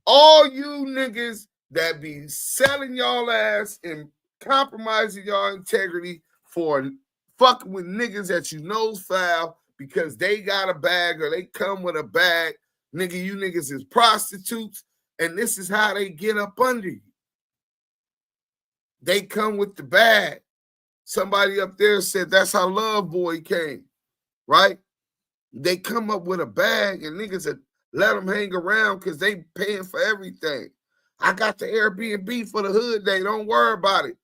all you niggas that be selling y'all ass and compromising y'all integrity for fucking with niggas that you know's foul because they got a bag or they come with a bag, nigga, you niggas is prostitutes, and this is how they get up under you. They come with the bag. Somebody up there said that's how Love Boy came, right? They come up with a bag and niggas that let them hang around because they paying for everything. I got the Airbnb for the hood day. Don't worry about it.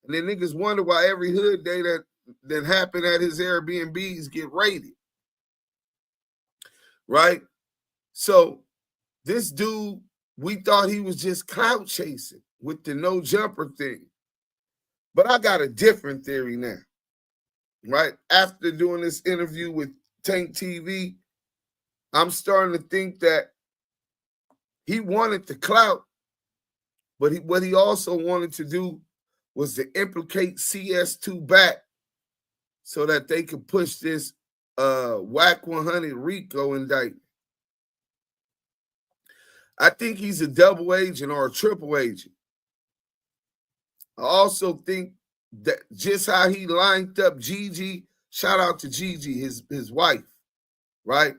And then niggas wonder why every hood day that happened at his Airbnbs get raided, right? So this dude, we thought he was just clout chasing with the no jumper thing. But I got a different theory now, right? After doing this interview with Tanktv, I'm starting to think that he wanted the clout, but what he also wanted to do was to implicate CS2 back so that they could push this Wack100 RICO indictment. I think he's a double agent or a triple agent. I also think that just how he lined up Gigi, shout out to Gigi, his wife, right?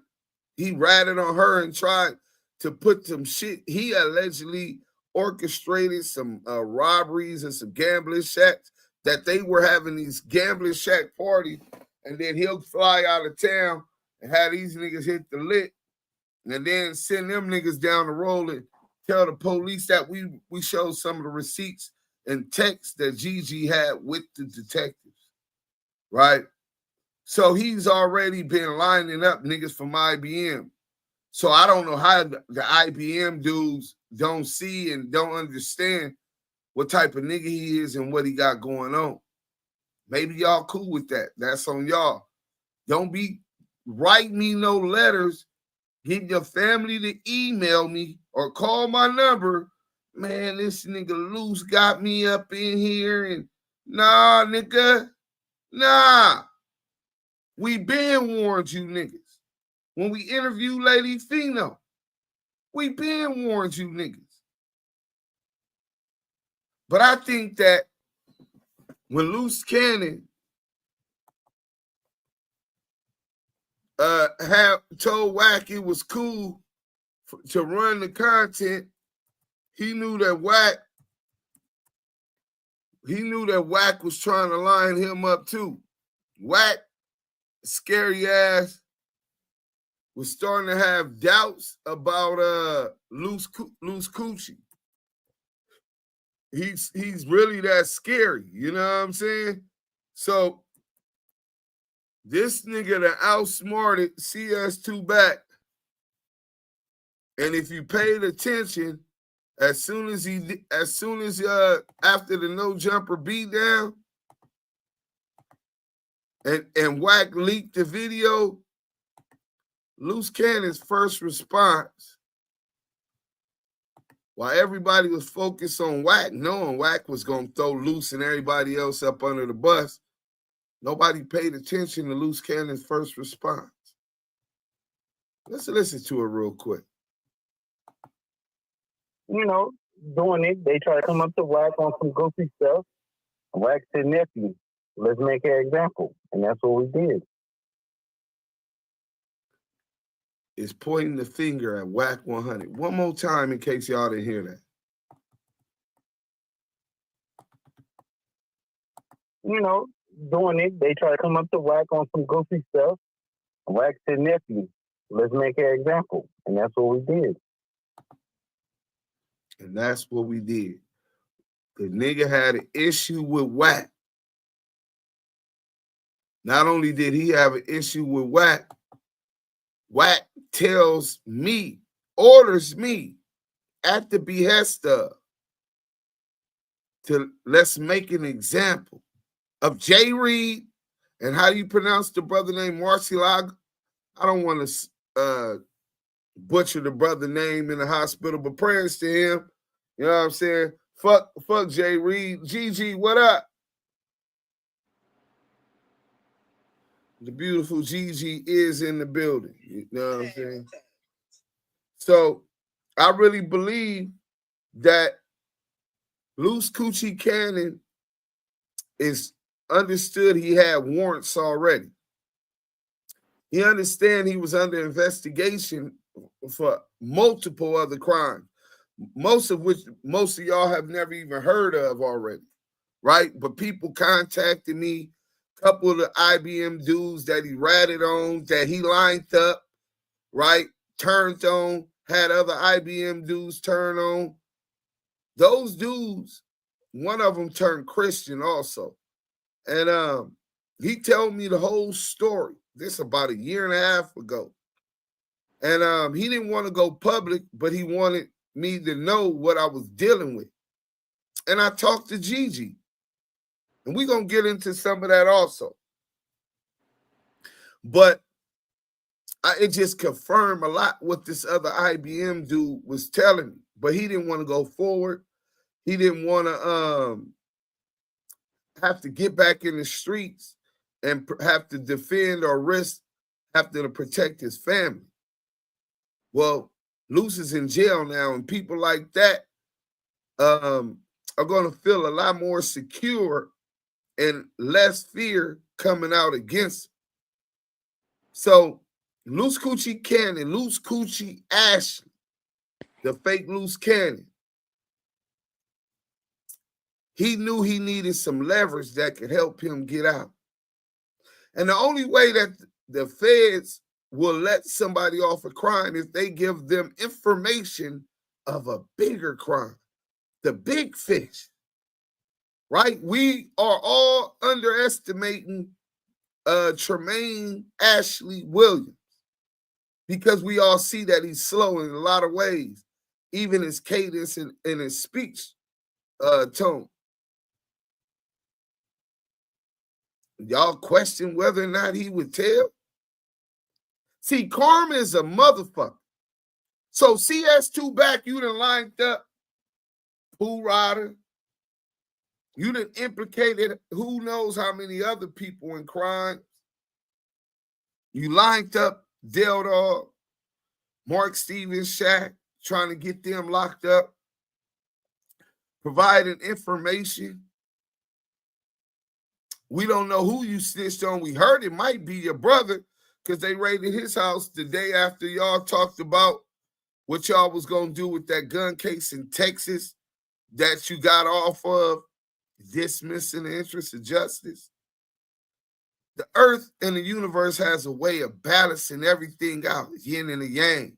He ratted on her and tried to put some shit. He allegedly orchestrated some robberies and some gambling shacks, that they were having these gambling shack parties, and then he'll fly out of town and have these niggas hit the lick, and then send them niggas down the road and tell the police that we showed some of the receipts and texts that Gigi had with the detectives, right? So he's already been lining up niggas from IBM. So I don't know how the IBM dudes don't see and don't understand what type of nigga he is and what he got going on. Maybe y'all cool with that. That's on y'all. Don't be writing me no letters, get your family to email me or call my number. Man, this nigga Luce got me up in here and nah, nigga, nah. We been warned you niggas. When we interview Lady Feno, we been warned you niggas. But I think that when Luce Cannon had told Wack it was cool to run the content, he knew that Wack was trying to line him up too. Wack, scary ass, was starting to have doubts about Luce Coochie. He's really that scary, you know what I'm saying? So this nigga that outsmarted CS2 back, and if you paid attention, as soon as after the no jumper beat down, and Wack leaked the video, Luce Cannon's first response, while everybody was focused on Wack, knowing Wack was going to throw Luce and everybody else up under the bus, nobody paid attention to Luce Cannon's first response. Let's listen to it real quick. You know, doing it, they try to come up to Wack on some goofy stuff. Wack said, nephew, let's make an example. And that's what we did. Is pointing the finger at Wack100. One more time in case y'all didn't hear that. You know, doing it, they try to come up to Wack on some goofy stuff. Wack said, nephew, let's make an example. And that's what we did. And that's what we did. The nigga had an issue with Wack. Not only did he have an issue with Wack, Wack tells me, orders me at the behest of, to let's make an example of Jay Reed. And how do you pronounce the brother named Marcilag? I don't want to butcher the brother name in the hospital, but prayers to him. You know what I'm saying? Fuck Jay Reed. Gigi, what up? The beautiful Gigi is in the building. You know what I'm saying? So I really believe that Luce Cannon is understood he had warrants already. He understand he was under investigation for multiple other crimes, most of which most of y'all have never even heard of already, right? But people contacted me, a couple of the IBM dudes that he ratted on, that he lined up, right? Turned on, had other IBM dudes turn on. Those dudes, one of them turned Christian also. And he told me the whole story. This about a year and a half ago. And he didn't want to go public, but he wanted me to know what I was dealing with. And I talked to Gigi. And we're going to get into some of that also. But it just confirmed a lot what this other IBM dude was telling me. But he didn't want to go forward. He didn't want to have to get back in the streets and have to defend or risk having to protect his family. Well, Luce is in jail now, and people like that are going to feel a lot more secure and less fear coming out against him. So Luce Cannon, Luce Ashley, the fake Luce Cannon, he knew he needed some leverage that could help him get out. And the only way that the feds will let somebody off a crime is they give them information of a bigger crime, the big fish, right? We are all underestimating Tremaine Ashley Williams because we all see that he's slow in a lot of ways, even his cadence and his speech tone. Y'all question whether or not he would tell? See, karma is a motherfucker. So CS2 back, you done lined up Pool Rider. You done implicated who knows how many other people in crime. You lined up Del Dog, Mark Stevens, Shaq, trying to get them locked up, providing information. We don't know who you snitched on. We heard it might be your brother because they raided his house the day after y'all talked about what y'all was going to do with that gun case in Texas that you got off of, dismissing the interest of justice. The earth and the universe has a way of balancing everything out, yin and a yang,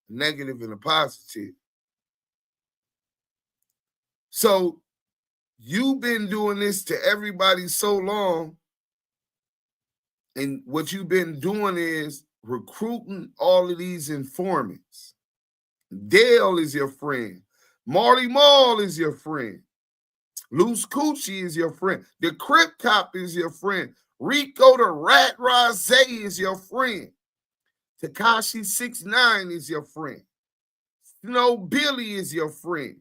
negative and a positive. So you've been doing this to everybody so long, and what you've been doing is recruiting all of these informants. Dale is your friend. Marty Mall is your friend. Luce Coochie is your friend. The Crip Cop is your friend. Rico the Rat Rose is your friend. Tekashi 6ix9ine is your friend. Snow Billy is your friend.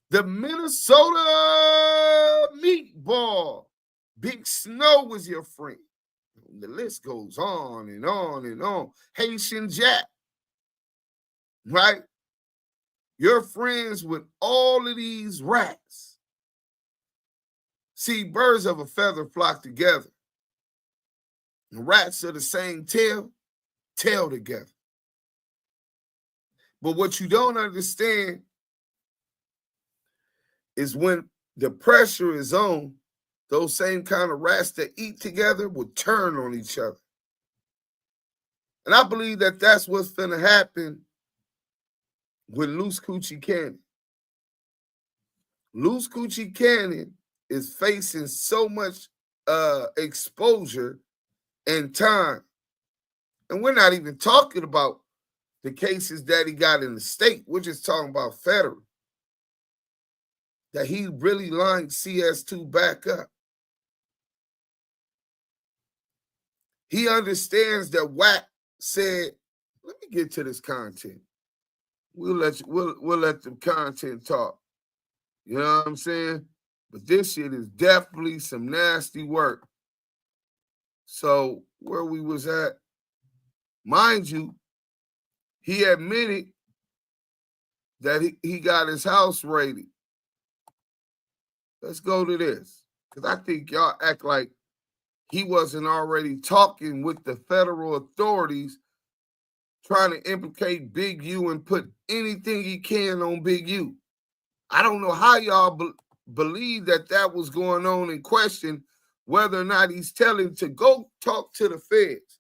The Minnesota Meatball, Big Snow is your friend. The list goes on and on and on. Haitian Jack, right? You're friends with all of these rats. See, birds of a feather flock together. And rats are the same tail together. But what you don't understand is when the pressure is on, those same kind of rats that eat together will turn on each other. And I believe that that's what's going to happen with Luce Cannon. Luce Cannon is facing so much exposure and time. And we're not even talking about the cases that he got in the state. We're just talking about federal. That he really lined CS2 back up. He understands that Wack said, let me get to this content. We'll let the content talk. You know what I'm saying? But this shit is definitely some nasty work. So where we was at, mind you, he admitted that he got his house raided. Let's go to this. Because I think y'all act like he wasn't already talking with the federal authorities trying to implicate Big U and put anything he can on Big U. I don't know how y'all believe that was going on in question, whether or not he's telling to go talk to the feds.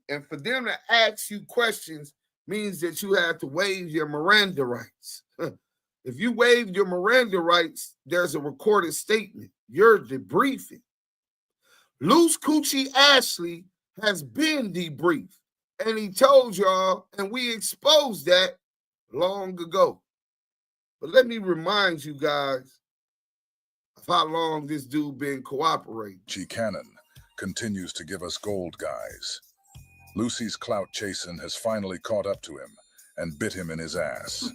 And for them to ask you questions means that you have to waive your Miranda rights. If you waive your Miranda rights, there's a recorded statement. You're debriefing. Luce Ashley has been debriefed. And he told y'all, and we exposed that long ago. But let me remind you guys of how long this dude been cooperating. Reggie Cannon continues to give us gold, guys. Lucy's clout chasing has finally caught up to him and bit him in his ass.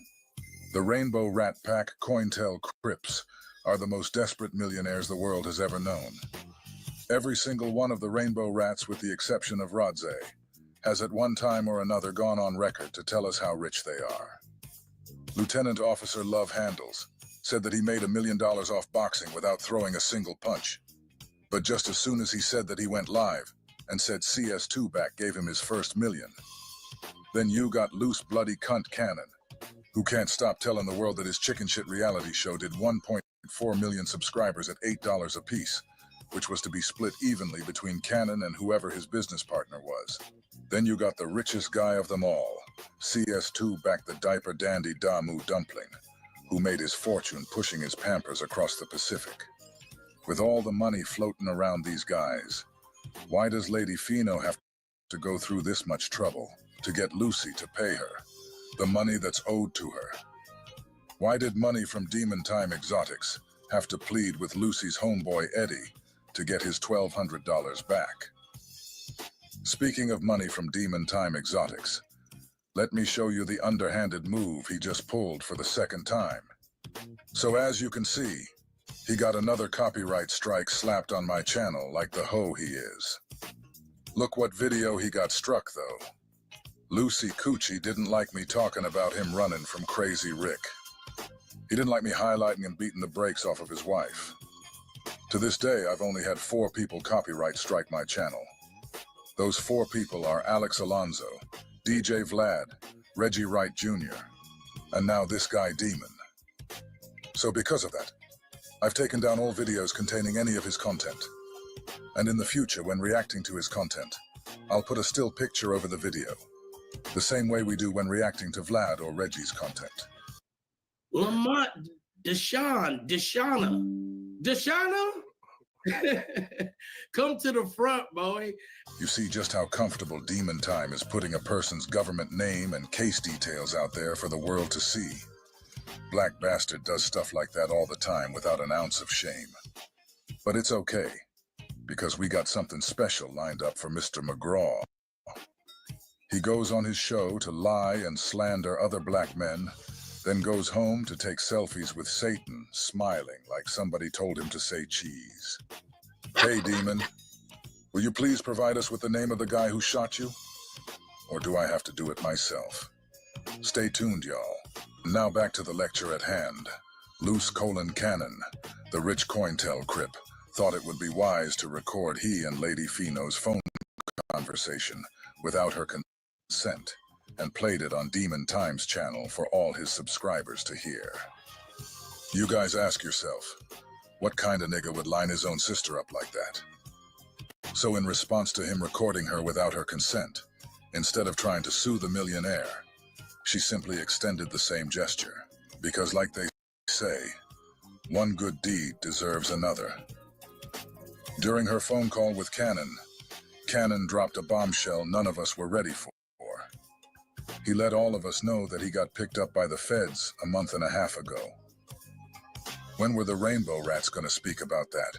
The Rainbow Rat Pack Cointel Crips are the most desperate millionaires the world has ever known. Every single one of the Rainbow Rats, with the exception of Rodze, has at one time or another gone on record to tell us how rich they are. Lieutenant Officer Love Handles said that he made $1 million off boxing without throwing a single punch. But just as soon as he said that, he went live and said CS2 back gave him his first $1 million. Then you got Loose Bloody Cunt Cannon, who can't stop telling the world that his chicken shit reality show did 1.4 million subscribers at $8 a piece, which was to be split evenly between Cannon and whoever his business partner was. Then you got the richest guy of them all, CS2 back the diaper dandy Damu Dumpling, who made his fortune pushing his Pampers across the Pacific. With all the money floating around these guys, why does Lady Feno have to go through this much trouble to get Lucy to pay her the money that's owed to her? Why did money from Demon Time Exotics have to plead with Lucy's homeboy Eddie to get his $1,200 back? Speaking of money from Demon Time Exotics, let me show you the underhanded move he just pulled for the second time. So as you can see, he got another copyright strike slapped on my channel like the hoe he is. Look what video he got struck though. Lucy Coochie didn't like me talking about him running from Crazy Rick. He didn't like me highlighting and beating the brakes off of his wife. To this day, I've only had 4 people copyright strike my channel. Those 4 people are Alex Alonso, DJ Vlad, Reggie Wright Jr., and now this guy Demon. So because of that, I've taken down all videos containing any of his content. And in the future, when reacting to his content, I'll put a still picture over the video, the same way we do when reacting to Vlad or Reggie's content. Lamont, Deshauna. Come to the front, boy. You see just how comfortable Demon Time is putting a person's government name and case details out there for the world to see. Black Bastard does stuff like that all the time without an ounce of shame. But it's okay. because we got something special lined up for Mr. McGraw. He goes on his show to lie and slander other black men, then goes home to take selfies with Satan, smiling like somebody told him to say cheese. Hey, Demon, will you please provide us with the name of the guy who shot you? Or do I have to do it myself? Stay tuned, y'all. Now back to the lecture at hand. Luce Cannon, the rich Cointel Crip, thought it would be wise to record he and Lady Feno's phone conversation without her consent, and played it on Demon Times channel for all his subscribers to hear. You guys ask yourself, what kind of nigga would line his own sister up like that? So in response to him recording her without her consent, instead of trying to sue the millionaire, she simply extended the same gesture, because like they say, one good deed deserves another. During her phone call with Cannon, Cannon dropped a bombshell none of us were ready for. He let all of us know that he got picked up by the feds a month and a half ago. When were the Rainbow Rats going to speak about that?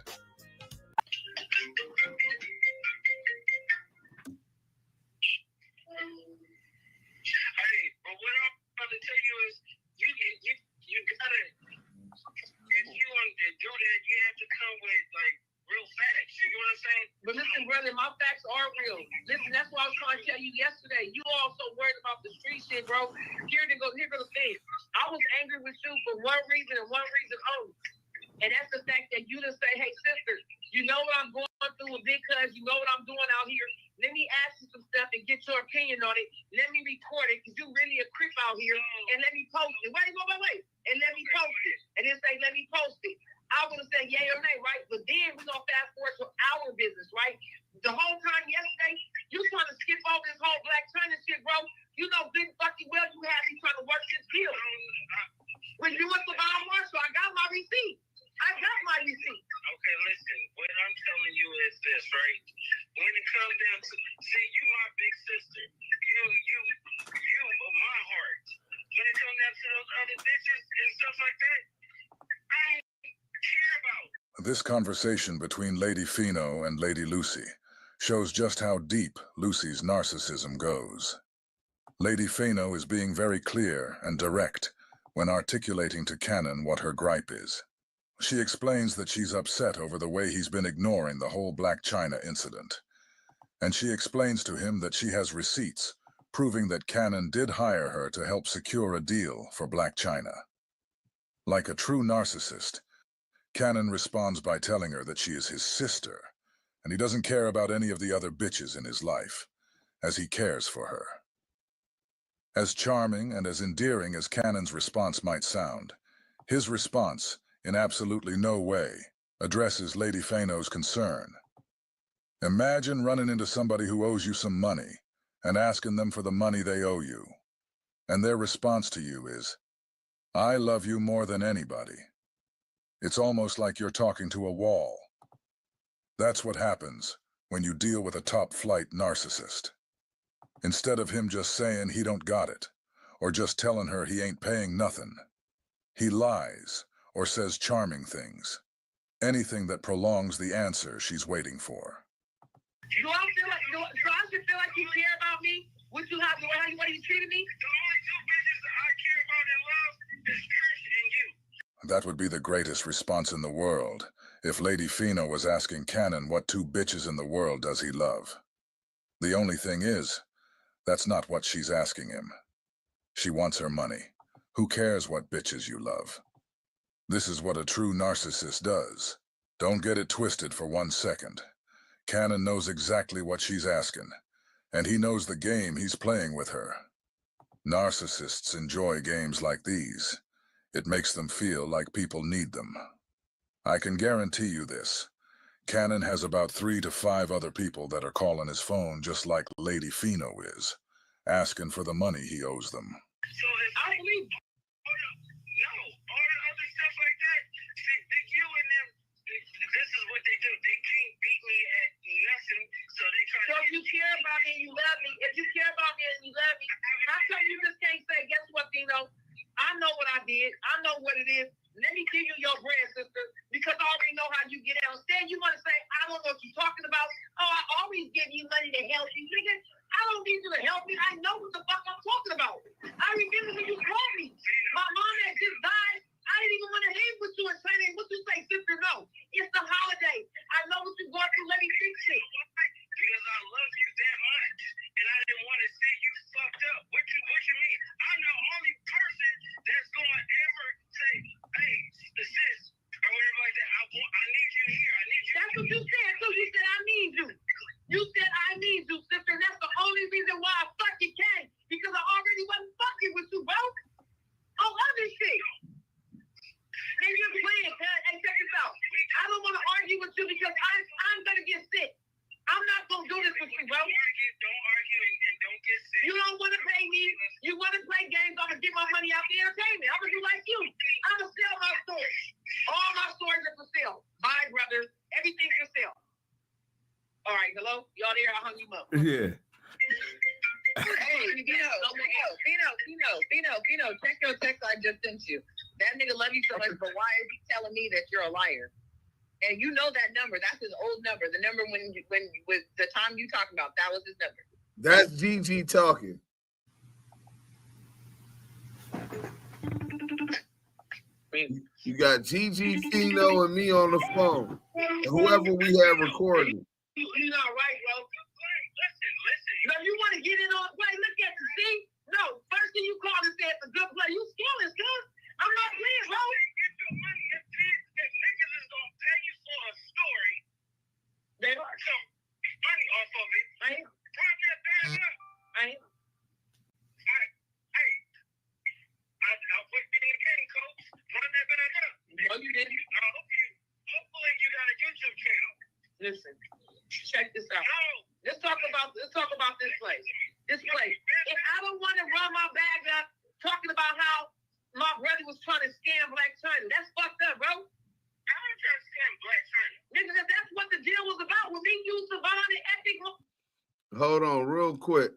Hey, but what I'm about to tell you is, you gotta, if you want to do that, you have to come with, like, real facts. You know what I'm saying? But listen, brother, my facts are real. Listen, that's what I was trying to tell you yesterday. You all so worried about the street shit, bro. Here goes the thing. I was angry with you for one reason and one reason only. And that's the fact that you didn't say, hey, sister, you know what I'm going through with Big Cuz, you know what I'm doing out here. Let me ask you some stuff and get your opinion on it. Let me record it, because you really a creep out here. And let me post it. Wait. And let me post it. And then say, let me post it. I would have said yay or nay, right? But then we're going to fast forward to our business, right? The whole time yesterday, you trying to skip over this whole Black China shit, bro. You know good fucking well you had me trying to work this deal. When you went to buy Marshall, I got my receipt. Okay, listen, what I'm telling you is this, right? When it comes down to, see, you my big sister. You my heart. When it comes down to those other bitches and stuff like that, I ain't care about. This conversation between Lady Feno and Lady Lucy shows just how deep Lucy's narcissism goes. Lady Feno is being very clear and direct when articulating to Cannon what her gripe is. She explains that she's upset over the way he's been ignoring the whole Black China incident. And she explains to him that she has receipts proving that Cannon did hire her to help secure a deal for Black China. Like a true narcissist, Cannon responds by telling her that she is his sister, and he doesn't care about any of the other bitches in his life, as he cares for her. As charming and as endearing as Cannon's response might sound, his response, in absolutely no way, addresses Lady Feno's concern. Imagine running into somebody who owes you some money and asking them for the money they owe you, and their response to you is, "I love you more than anybody." It's almost like you're talking to a wall. That's what happens when you deal with a top-flight narcissist. Instead of him just saying he don't got it, or just telling her he ain't paying nothing, he lies or says charming things, anything that prolongs the answer she's waiting for. Do I feel like, so I should feel like you care about me? What you have, how you treated me? The only two bitches that I care about in love is Trish and you. That would be the greatest response in the world if Lady Feno was asking Cannon what two bitches in the world does he love. The only thing is, that's not what she's asking him. She wants her money. Who cares what bitches you love? This is what a true narcissist does. Don't get it twisted for 1 second. Cannon knows exactly what she's asking, and he knows the game he's playing with her. Narcissists enjoy games like these. It makes them feel like people need them. I can guarantee you this. Cannon has about 3 to 5 other people that are calling his phone just like Lady Feno is, asking for the money he owes them. So if I believe, all the other stuff like that, see, Big U and them, this is what they do. They can't beat me at nothing, so they try to... So if you care about me and you love me, how come you just can't say, guess what, Feno? I know what I did. I know what it is. Let me give you your bread, sister, because I already know how you get out. Instead, you want to say, I I don't know what you're talking about. Oh, I always give you money to help you, nigga. I don't need you to help me. I know what the fuck I'm talking about. I remember when you called me. My mom had just died. I didn't even want to hang with you and say, what you say, sister? No. It's the holiday. I know what you're going through. Let me fix it. Because I love you that much. And I didn't want to see you fucked up. What you mean? I'm the only person that's going to ever say, hey, sis, or whatever like that. I need you here. I need you. That's what you said, too. You said, I need you. You said, I need you, sister. And that's the only reason why I fucking came. Because I already wasn't fucking with you, bro. On other shit. And you're playing, cuz. Hey, check this out. I don't want to argue with you because I'm going to get sick. I'm not going to do this with you, bro. Don't argue and don't get sick. You don't want to pay me. You want to play games. I'm going to get my money out the entertainment. I'm going to do like you. I'm going to sell my stories. All my stories are for sale. Bye, brother. Everything's for sale. All right, hello? Y'all there? I hung you up. Yeah. Hey, Feno, check your text I just sent you. That nigga love you so much, but why is he telling me that you're a liar? And you know that number. That's his old number. The number when with the time you talking about, that was his number. That's Gigi talking. You got Gigi, Feno, and me on the phone. And whoever we have recording. You're not right, bro. Listen. No, you want to get in on play? Look at you, see? No, first thing you called and said it's a good play. You scaling, cuz. I'm not playing, bro. Get your money. If niggas is going to pay you for a story, They are. some money off of it. I am. Prop that bag up. I am. Hey, I'll put you in the game, coach. Run that bag up. No, you didn't. Hopefully you got a YouTube channel. Listen, check this out. No. Let's talk about this place. This place. If I don't want to run my bag up talking about how my brother was trying to scam Black China, that's fucked up, bro. I ain't trying to scam Black China. Nigga, that's what the deal was about when me, you, Savon, and Epic. Hold on real quick.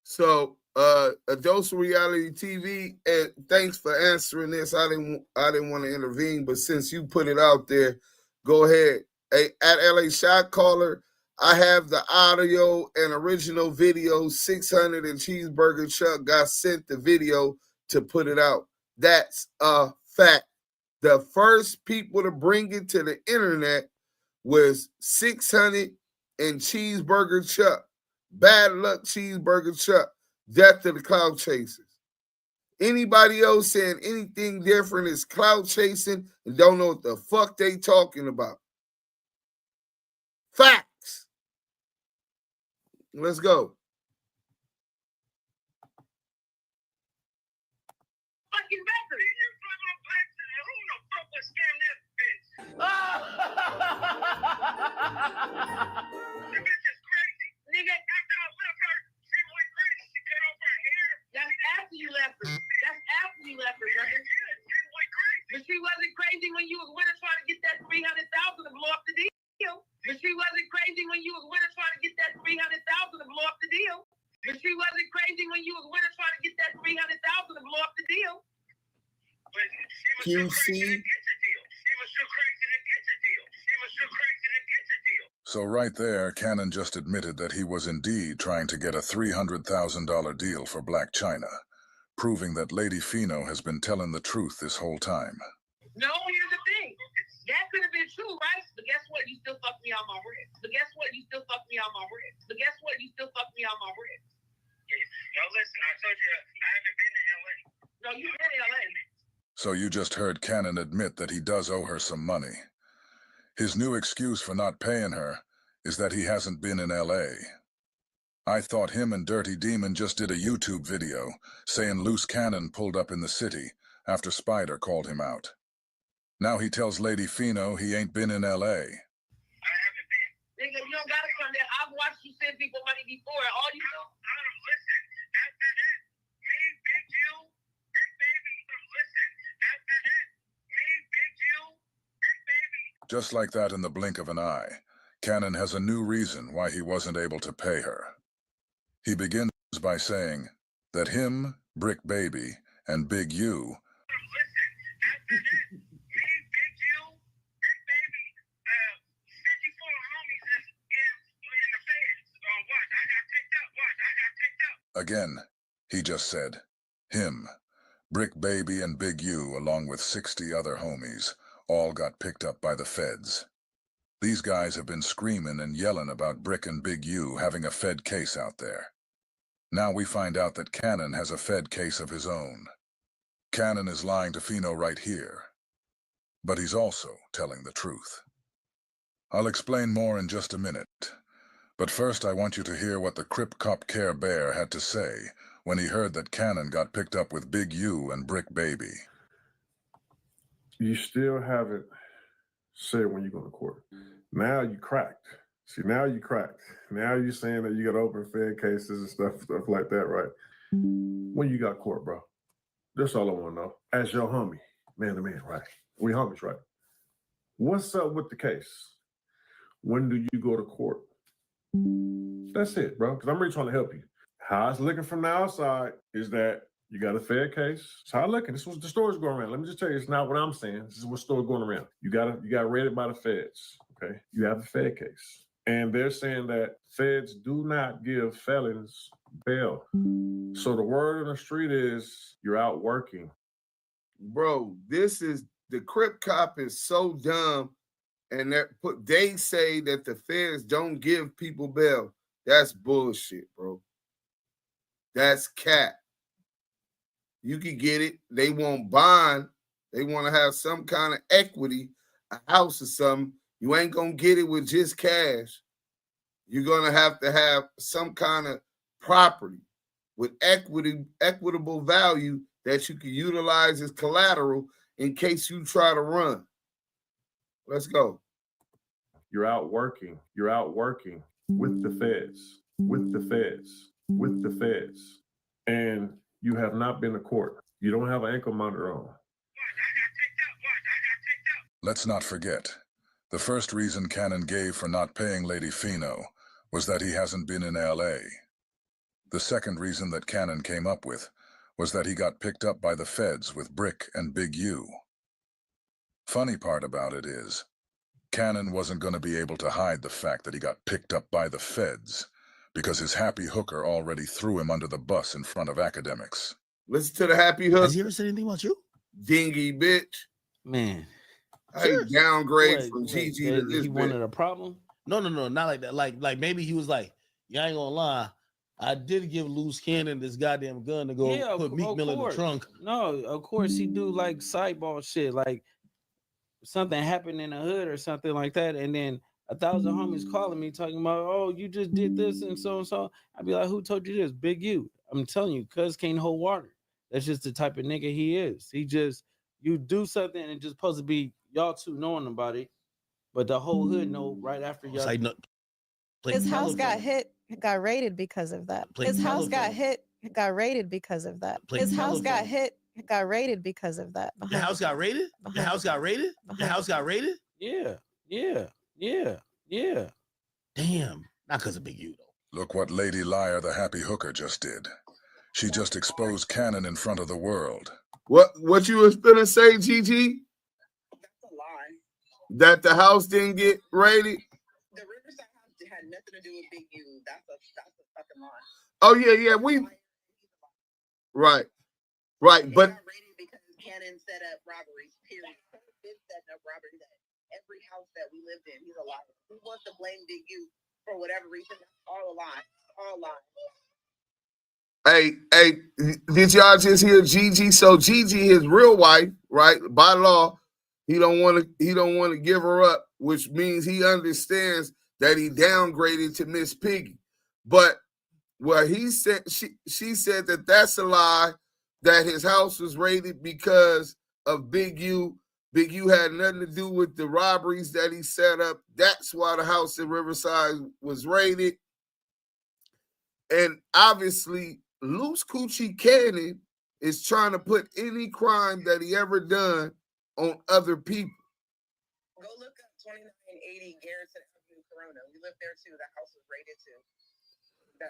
So a dose of reality TV, and thanks for answering this. I didn't want to intervene, but since you put it out there, go ahead. Hey, at LA Shot Caller, I have the audio and original video. 600 and Cheeseburger Chuck got sent the video to put it out. That's a fact. The first people to bring it to the internet was 600 and Cheeseburger Chuck. Bad luck, Cheeseburger Chuck. Death of the clout chasers. Anybody else saying anything different is clout chasing and don't know what the fuck they talking about. Facts. Let's go. Fucking record. You put on Black China. Who the fuck would scam that bitch? The bitch is crazy. Nigga, After I left her, she went crazy. She cut off her hair. that's after you left her. That's after you left her, brother. She went crazy. But she wasn't crazy when you was winning trying to get that 300,000 to blow up the deal. But she wasn't crazy when you was winning trying to get that 300,000 to blow up the deal. But she wasn't crazy when you was winning trying to get that 300,000 to blow up the deal. But she was too crazy to get the deal. She was too crazy to get the deal. She was too crazy to get the deal. So right there, Cannon just admitted that he was indeed trying to get a $300,000 deal for Black China, proving that Lady Feno has been telling the truth this whole time. No, here's the thing. That could have been true, right? But guess what? You still fucked me on my wrist. But guess what? You still fucked me on my wrist. But guess what? You still fucked me on my wrist. No, listen, I told you I haven't been in LA. No, you been in LA. So you just heard Cannon admit that he does owe her some money. His new excuse for not paying her is that he hasn't been in LA. I thought him and Dirty Demon just did a YouTube video saying Luce Cannon pulled up in the city after Spider called him out. Now he tells Lady Feno he ain't been in LA. I haven't been. Nigga, you don't gotta come there. I've watched you send people money before. All you do. Listen, after that, me, Big U, Big Baby, listen, after that, me, Big U, Big Baby. Just like that in the blink of an eye, Cannon has a new reason why he wasn't able to pay her. He begins by saying that him, Brick Baby, and Big U Again, he just said, him, Brick Baby and Big U, along with 60 other homies, all got picked up by the feds. These guys have been screaming and yelling about Brick and Big U having a Fed case out there. Now we find out that Cannon has a Fed case of his own. Cannon is lying to Feno right here, but he's also telling the truth. I'll explain more in just a minute, but first I want you to hear what the Crip Cop Care Bear had to say when he heard that Cannon got picked up with Big U and Brick Baby. You still haven't said when you're going to court. Now you cracked. See, now you cracked. Now you're saying that you got open Fed cases and stuff like that, right? When you got court, bro? That's all I want to know. As your homie, man to man, right? We homies, right? What's up with the case? When do you go to court? That's it, bro, because I'm really trying to help you. How it's looking from the outside is that you got a Fed case. It's how it's looking. This was the story's going around. Let me just tell you, it's not what I'm saying. This is what story's going around. You got raided by the feds, okay? You have a Fed case. And they're saying that feds do not give felons bail. So the word on the street is you're out working. Bro, the Crip Cop is so dumb, and they say that the feds don't give people bail. That's bullshit, bro. That's cap. You can get it. They won't bond. They want to have some kind of equity, a house or something. You ain't going to get it with just cash. You're going to have some kind of property with equitable value that you can utilize as collateral in case you try to run. Let's go. You're out working. You're out working with the feds, with the feds, with the feds. And you have not been to court. You don't have an ankle monitor on. Let's not forget, the first reason Cannon gave for not paying Lady Feno was that he hasn't been in LA. The second reason that Cannon came up with was that he got picked up by the feds with Brick and Big U. Funny part about it is, Cannon wasn't going to be able to hide the fact that he got picked up by the feds because his happy hooker already threw him under the bus in front of academics. Listen to the happy hooker. Has he ever said anything about you? Dingy bitch. Man. I downgrade from GG to this. He wanted a problem? No, not like that. Like maybe he was like, yeah, I ain't gonna lie. I did give Luce Cannon this goddamn gun to go put Meek Mill in the trunk. No, of course he do like sideball shit, like something happened in the hood or something like that, and then 1,000 homies calling me talking about, oh, you just did this and so and so. I'd be like, who told you this? Big U. I'm telling you, cuz can't hold water. That's just the type of nigga he is. He just, you do something and it's just supposed to be y'all two knowing about it, but the whole hood know right after y'all. Like, no, his house got raided because of that. His house got raided because of that. His house got raided because of that. The house got raided? The house got raided? The house got raided? Yeah. Damn. Not because of Big U, though. Look what Lady Liar the happy hooker just did. She just exposed Cannon in front of the world. What you was gonna say, GG? That's a lie. That the house didn't get raided? The Riverside house had nothing to do with Big U. That's a fucking lie. Oh yeah, right. But got raided because Cannon set up robberies. Period. Cannon did set up robberies at every house that we lived in. He's a liar. Who wants to blame Big U for whatever reason? That's all a lie. All lies. Hey, did y'all just hear Gigi? So Gigi, his real wife, right? By law, he don't want to give her up, which means he understands that he downgraded to Miss Piggy. But what he said, she said that that's a lie, that his house was raided because of Big U. Big U had nothing to do with the robberies that he set up. That's why the house in Riverside was raided. And obviously, Luce Cannon is trying to put any crime that he ever done on other people. Go look up 2980 Garrison Avenue, Corona. We lived there too. The house was raided too.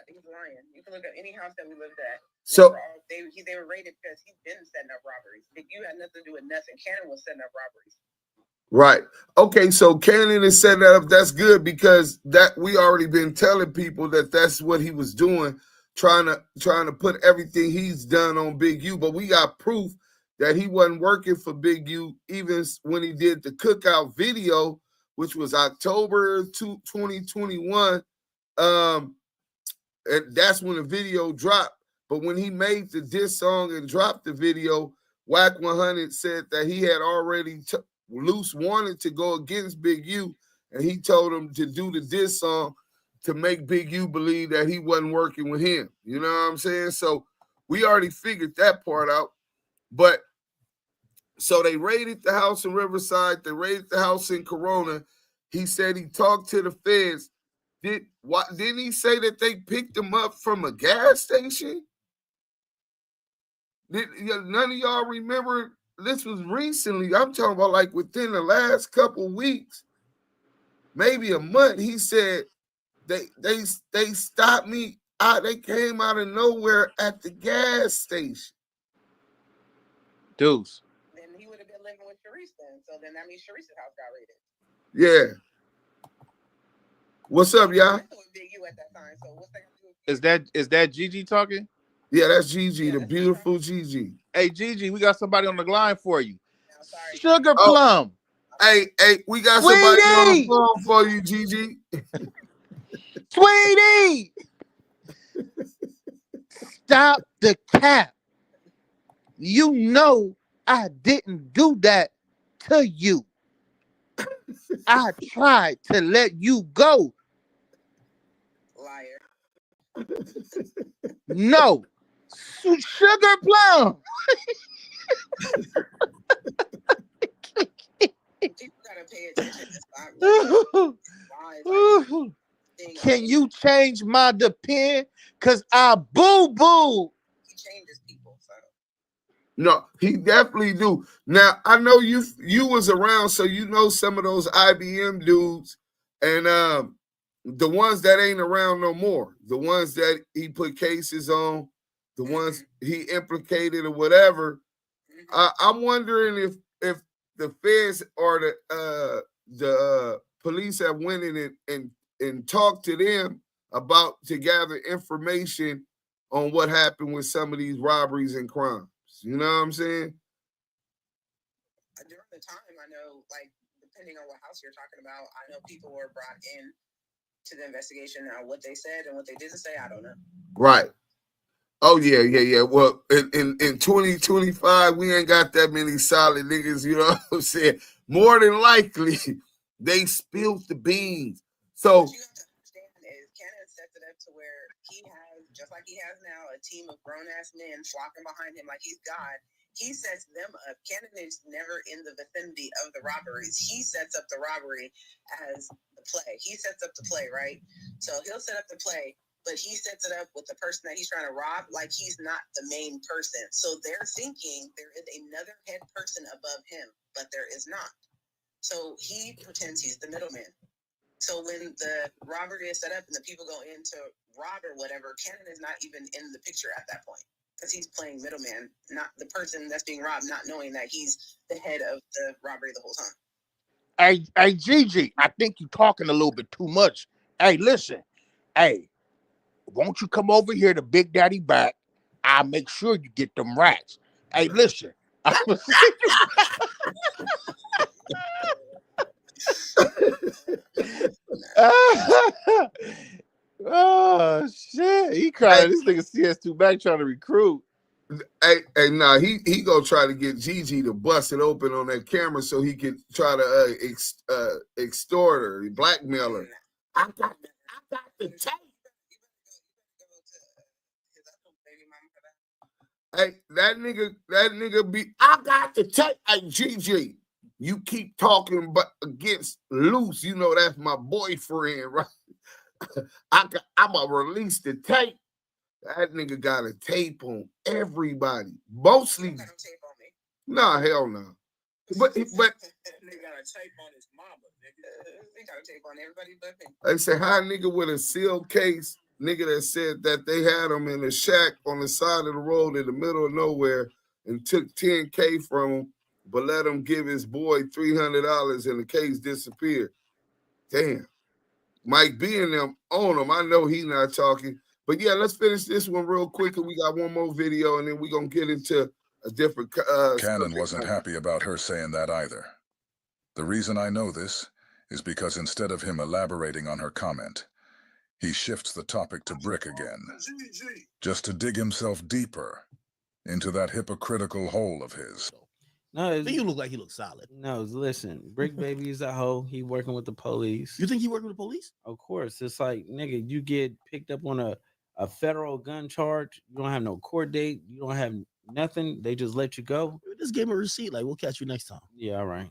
He's lying. You can look up any house that we lived at. So they were raided because he's been setting up robberies. Big U had nothing to do with nothing. Cannon was setting up robberies. Right. Okay, so Cannon is setting that up. That's good because that we already been telling people that that's what he was doing. trying to put everything he's done on Big U, but we got proof that he wasn't working for Big U even when he did the cookout video, which was October 2021. And that's when the video dropped. But when he made the diss song and dropped the video, Wack100 said that he had already Luce wanted to go against Big U, and he told him to do the diss song to make Big U believe that he wasn't working with him. You know what I'm saying? So we already figured that part out. But so they raided the house in Riverside. They raided the house in Corona. He said he talked to the feds. Didn't he say that they picked him up from a gas station? None of y'all remember? This was recently. I'm talking about like within the last couple weeks, maybe a month. He said they stopped me out. They came out of nowhere at the gas station. Deuce. Then he would have been living with Sharice then. So then that means Sharice's house got raided. Yeah. What's up, y'all? Big U at that time. So what's that gonna do? Is that Gigi talking? Yeah, that's Gigi, the beautiful Gigi. Hey, Gigi, we got somebody on the line for you. Sugar Plum. Hey, we got somebody on the phone for you, Gigi. Sweetie! Stop the cap. You know I didn't do that to you. I tried to let you go. Liar. No. Sugar Plum. People gotta pay attention to Can you change my depend? Cause I boo-boo. He changes people, so. No, he definitely do. Now, I know you was around, so you know some of those IBM dudes, and the ones that ain't around no more, the ones that he put cases on, the ones he implicated or whatever. I'm wondering if the feds or the police have went in and talked to them about to gather information on what happened with some of these robberies and crimes. You know what I'm saying? During the time, I know, like, depending on what house you're talking about, I know people were brought in to the investigation. Now, what they said and what they didn't say, I don't know. Right. Oh, yeah. Well, in 2025, we ain't got that many solid niggas, you know what I'm saying? More than likely, they spilled the beans. So what you have to understand is Cannon sets it up to where he has, just like he has now, a team of grown-ass men flocking behind him like he's God. He sets them up. Cannon is never in the vicinity of the robberies. He sets up the robbery as the play. He sets up the play, right? So he'll set up the play, but he sets it up with the person that he's trying to rob like he's not the main person. So they're thinking there is another head person above him, but there is not. So he pretends he's the middleman. So when the robbery is set up and the people go in to rob or whatever, Cannon is not even in the picture at that point because he's playing middleman, not the person that's being robbed, not knowing that he's the head of the robbery the whole time. Hey, Gigi, I think you're talking a little bit too much. Hey, listen. Hey, won't you come over here to Big Daddy back? I'll make sure you get them racks. Hey, listen. Oh shit! He crying. This nigga CS2 back trying to recruit. Hey, nah, he gonna try to get Gigi to bust it open on that camera so he can try to extort her, blackmail her. I got the tape. Hey, that nigga be. I got the tape. Hey, Gigi, you keep talking but against Luce. You know that's my boyfriend, right? I'm gonna release the tape. That nigga got a tape on everybody. Mostly. Nah, hell no. But nigga got a tape on his mama. Nigga got a tape on everybody but him. They say hi nigga with a sealed case. Nigga that said that they had him in a shack on the side of the road in the middle of nowhere and took $10K from him, but let him give his boy $300 and the case disappeared. Damn. Mike B and them on him. I know he not talking. But yeah, let's finish this one real quick, and we got one more video, and then we're gonna get into a different. Cannon wasn't happy about her saying that either. The reason I know this is because instead of him elaborating on her comment, he shifts the topic to Brick again, just to dig himself deeper into that hypocritical hole of his. No, you look like he looks solid. No, listen, Brick Baby is a hoe. He working with the police. You think he working with the police? Of course. It's like, nigga, you get picked up on a federal gun charge. You don't have no court date. You don't have nothing. They just let you go. Just give him a receipt. Like, we'll catch you next time. Yeah, all right.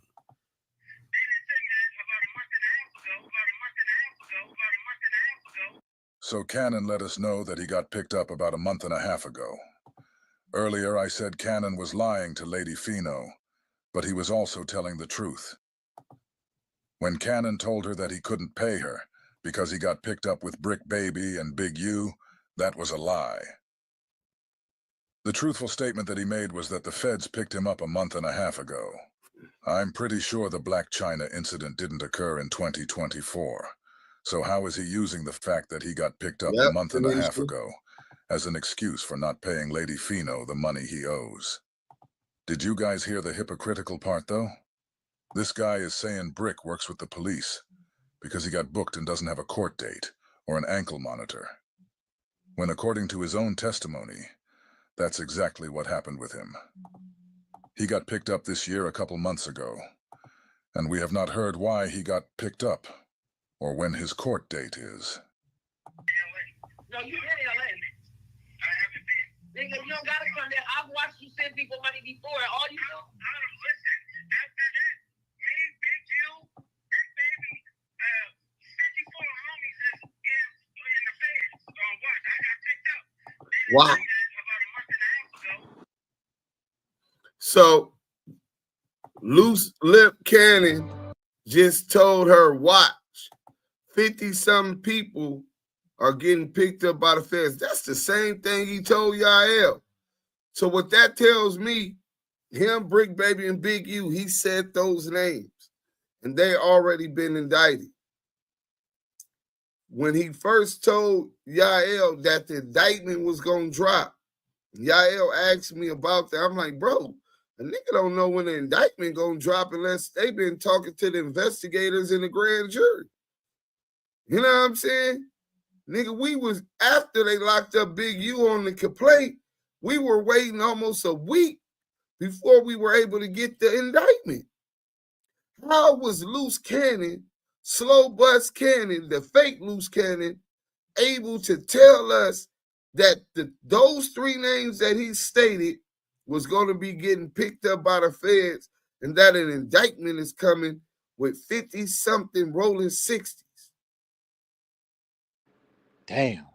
So Cannon let us know that he got picked up about a month and a half ago. Earlier, I said Cannon was lying to Lady Feno, but he was also telling the truth. When Cannon told her that he couldn't pay her because he got picked up with Brick Baby and Big U, that was a lie. The truthful statement that he made was that the feds picked him up a month and a half ago. I'm pretty sure the Black China incident didn't occur in 2024. So how is he using the fact that he got picked up a month and a half ago as an excuse for not paying Lady Feno the money he owes? Did you guys hear the hypocritical part, though? This guy is saying Brick works with the police because he got booked and doesn't have a court date or an ankle monitor, when according to his own testimony, that's exactly what happened with him. He got picked up this year a couple months ago, and we have not heard why he got picked up or when his court date is. No, you in LA. I haven't been. Nigga, you don't gotta come there. I've watched you send people money before. All you do. Listen, after that, me, Big U, Big Baby, 54 homies is in the feds on watch. I got picked up. Wow. About a month and a half ago. So, Luce Cannon just told her, watch, 50-something people are getting picked up by the feds. That's the same thing he told Yael. So what that tells me, him, Brick Baby, and Big U, he said those names, and they already been indicted. When he first told Yael that the indictment was going to drop, Yael asked me about that. I'm like, bro, a nigga don't know when the indictment going to drop unless they been talking to the investigators in the grand jury. You know what I'm saying? Nigga, we was, after they locked up Big U on the complaint, we were waiting almost a week before we were able to get the indictment. How was Luce Cannon, Slow Bus Cannon, the fake Luce Cannon, able to tell us that those three names that he stated was going to be getting picked up by the feds and that an indictment is coming with 50-something rolling 60s? Damn.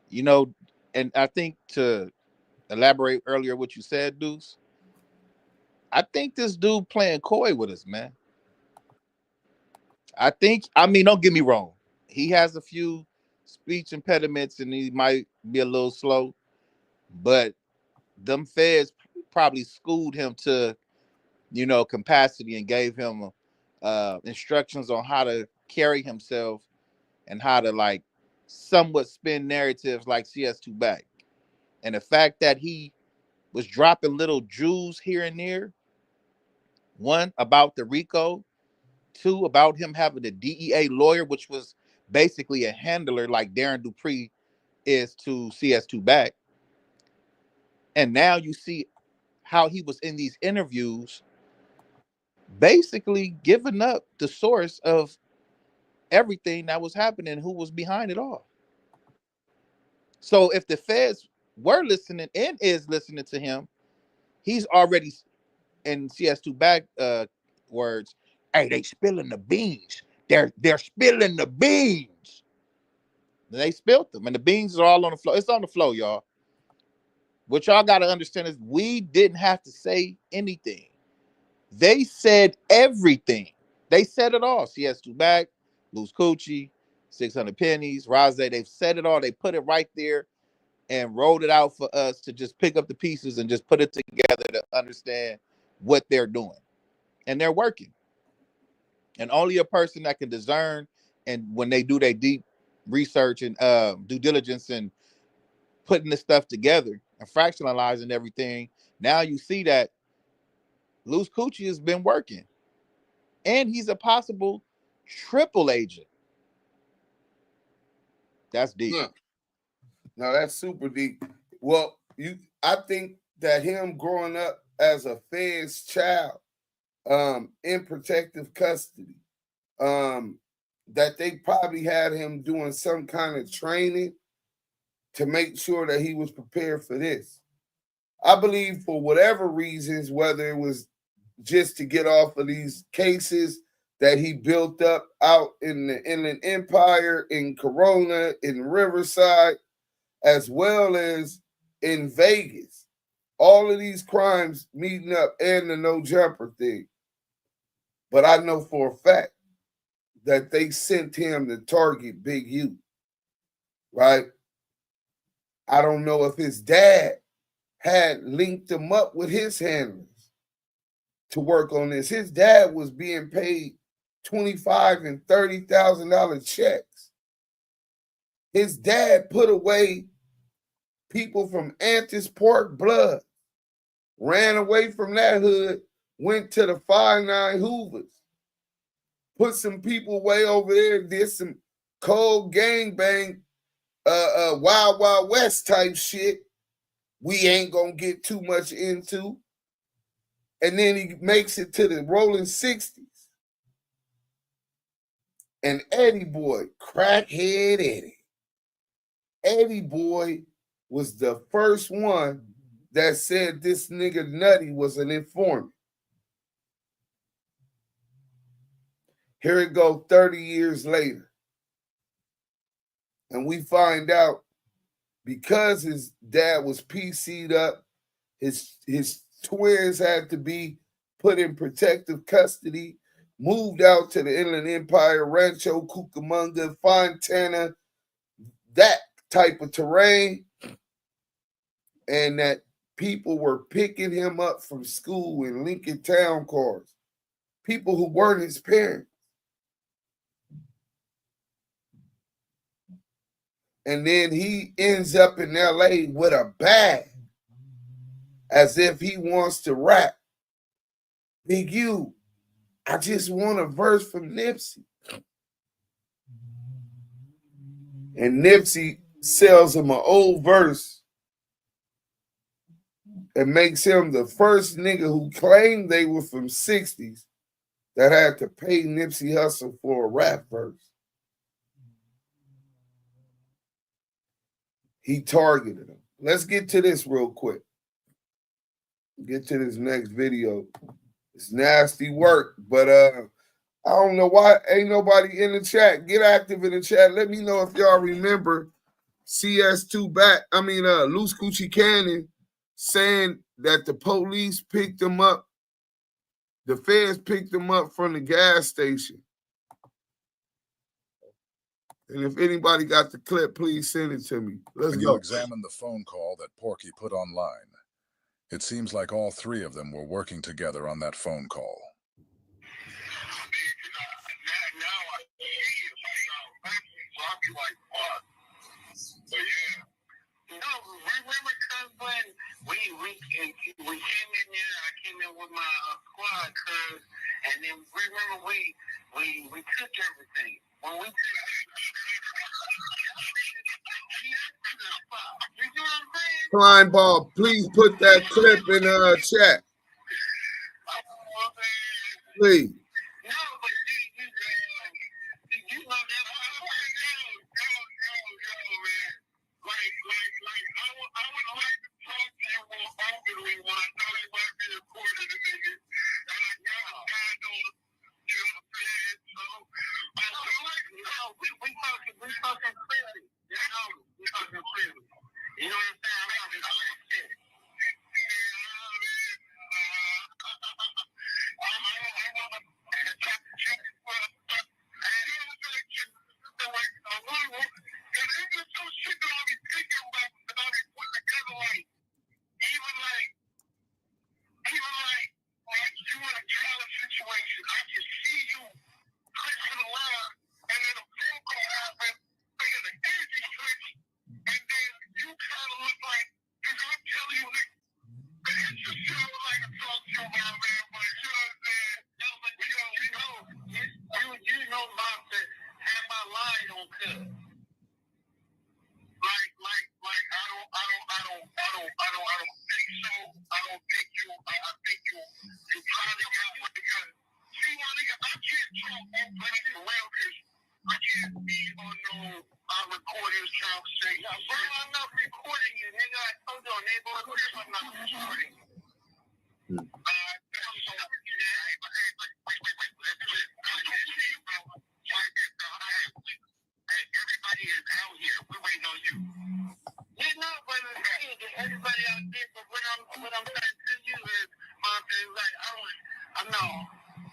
You know, and I think to elaborate earlier what you said, Deuce, I think this dude playing coy with us, man. I mean, don't get me wrong. He has a few speech impediments and he might be a little slow, but them feds probably schooled him to, you know, capacity and gave him instructions on how to carry himself and how to like somewhat spin narratives like CS2 back. And the fact that he was dropping little jewels here and there, one, about the RICO, two, about him having a DEA lawyer, which was basically a handler like Darren Dupree is to CS2 back. And now you see how he was in these interviews basically giving up the source of everything that was happening, who was behind it all. So if the feds were listening and is listening to him, he's already, in CS2 back words, hey, they spilling the beans. They're spilling the beans. And they spilled them, and the beans are all on the floor. It's on the floor, y'all. What y'all got to understand is we didn't have to say anything. They said everything. They said it all. CS2 back, Loose Coochie, 600 pennies, Rose, they've said it all. They put it right there and rolled it out for us to just pick up the pieces and just put it together to understand what they're doing. And they're working. And only a person that can discern, and when they do their deep research and due diligence and putting this stuff together and fractionalizing everything, now you see that Luce Coochie has been working. And he's a possible triple agent. That's deep. No, that's super deep. Well, I think that him growing up as a Fed's child, in protective custody, that they probably had him doing some kind of training to make sure that he was prepared for this. I believe for whatever reasons, whether it was just to get off of these cases that he built up out in the Inland Empire, in Corona, in Riverside, as well as in Vegas. All of these crimes meeting up and the no jumper thing. But I know for a fact that they sent him to target Big U, right? I don't know if his dad had linked him up with his handlers to work on this. His dad was being paid $25,000 and $30,000 checks. His dad put away people from Athens Park Bloods, ran away from that hood, went to the 5-9 Hoovers, put some people way over there, did some cold gangbang, Wild Wild West type shit we ain't gonna get too much into. And then he makes it to the rolling 60s. And Eddie Boy, crackhead Eddie. Eddie Boy was the first one that said this nigga Nutty was an informant. Here it go 30 years later. And we find out because his dad was PC'd up, his twins had to be put in protective custody, moved out to the Inland Empire, Rancho Cucamonga, Fontana, that type of terrain, and that people were picking him up from school in Lincoln Town cars, people who weren't his parents. And then he ends up in LA with a bag as if he wants to rap. Big U, I just want a verse from Nipsey. And Nipsey sells him an old verse and makes him the first nigga who claimed they were from 60s that had to pay Nipsey Hussle for a rap verse. He targeted him. Let's get to this real quick. Get to this next video. It's nasty work, but I don't know why ain't nobody in the chat. Get active in the chat. Let me know if y'all remember CS2 Luce Cannon saying that the police picked him up. The feds picked him up from the gas station. And if anybody got the clip, please send it to me. Let's go. You examine the phone call that Porky put online. It seems like all three of them were working together on that phone call. We came in there. I came in with my squad, cuz, and then remember we took everything. When we took Klein Ball, please put that clip in chat. Please. You know what I'm saying? was about to have my line on cut. I don't think so. I don't think you. I think you probably got one because see, my nigga, I can't talk on black and well because I can't be on no recording conversation. Bro, I'm not recording you, nigga. I told you on neighborhood clips, I'm not recording you. Everybody is out here. We're waiting on you. You're not waiting on you. Everybody out there, but what I'm trying to tell you is, like, I'm not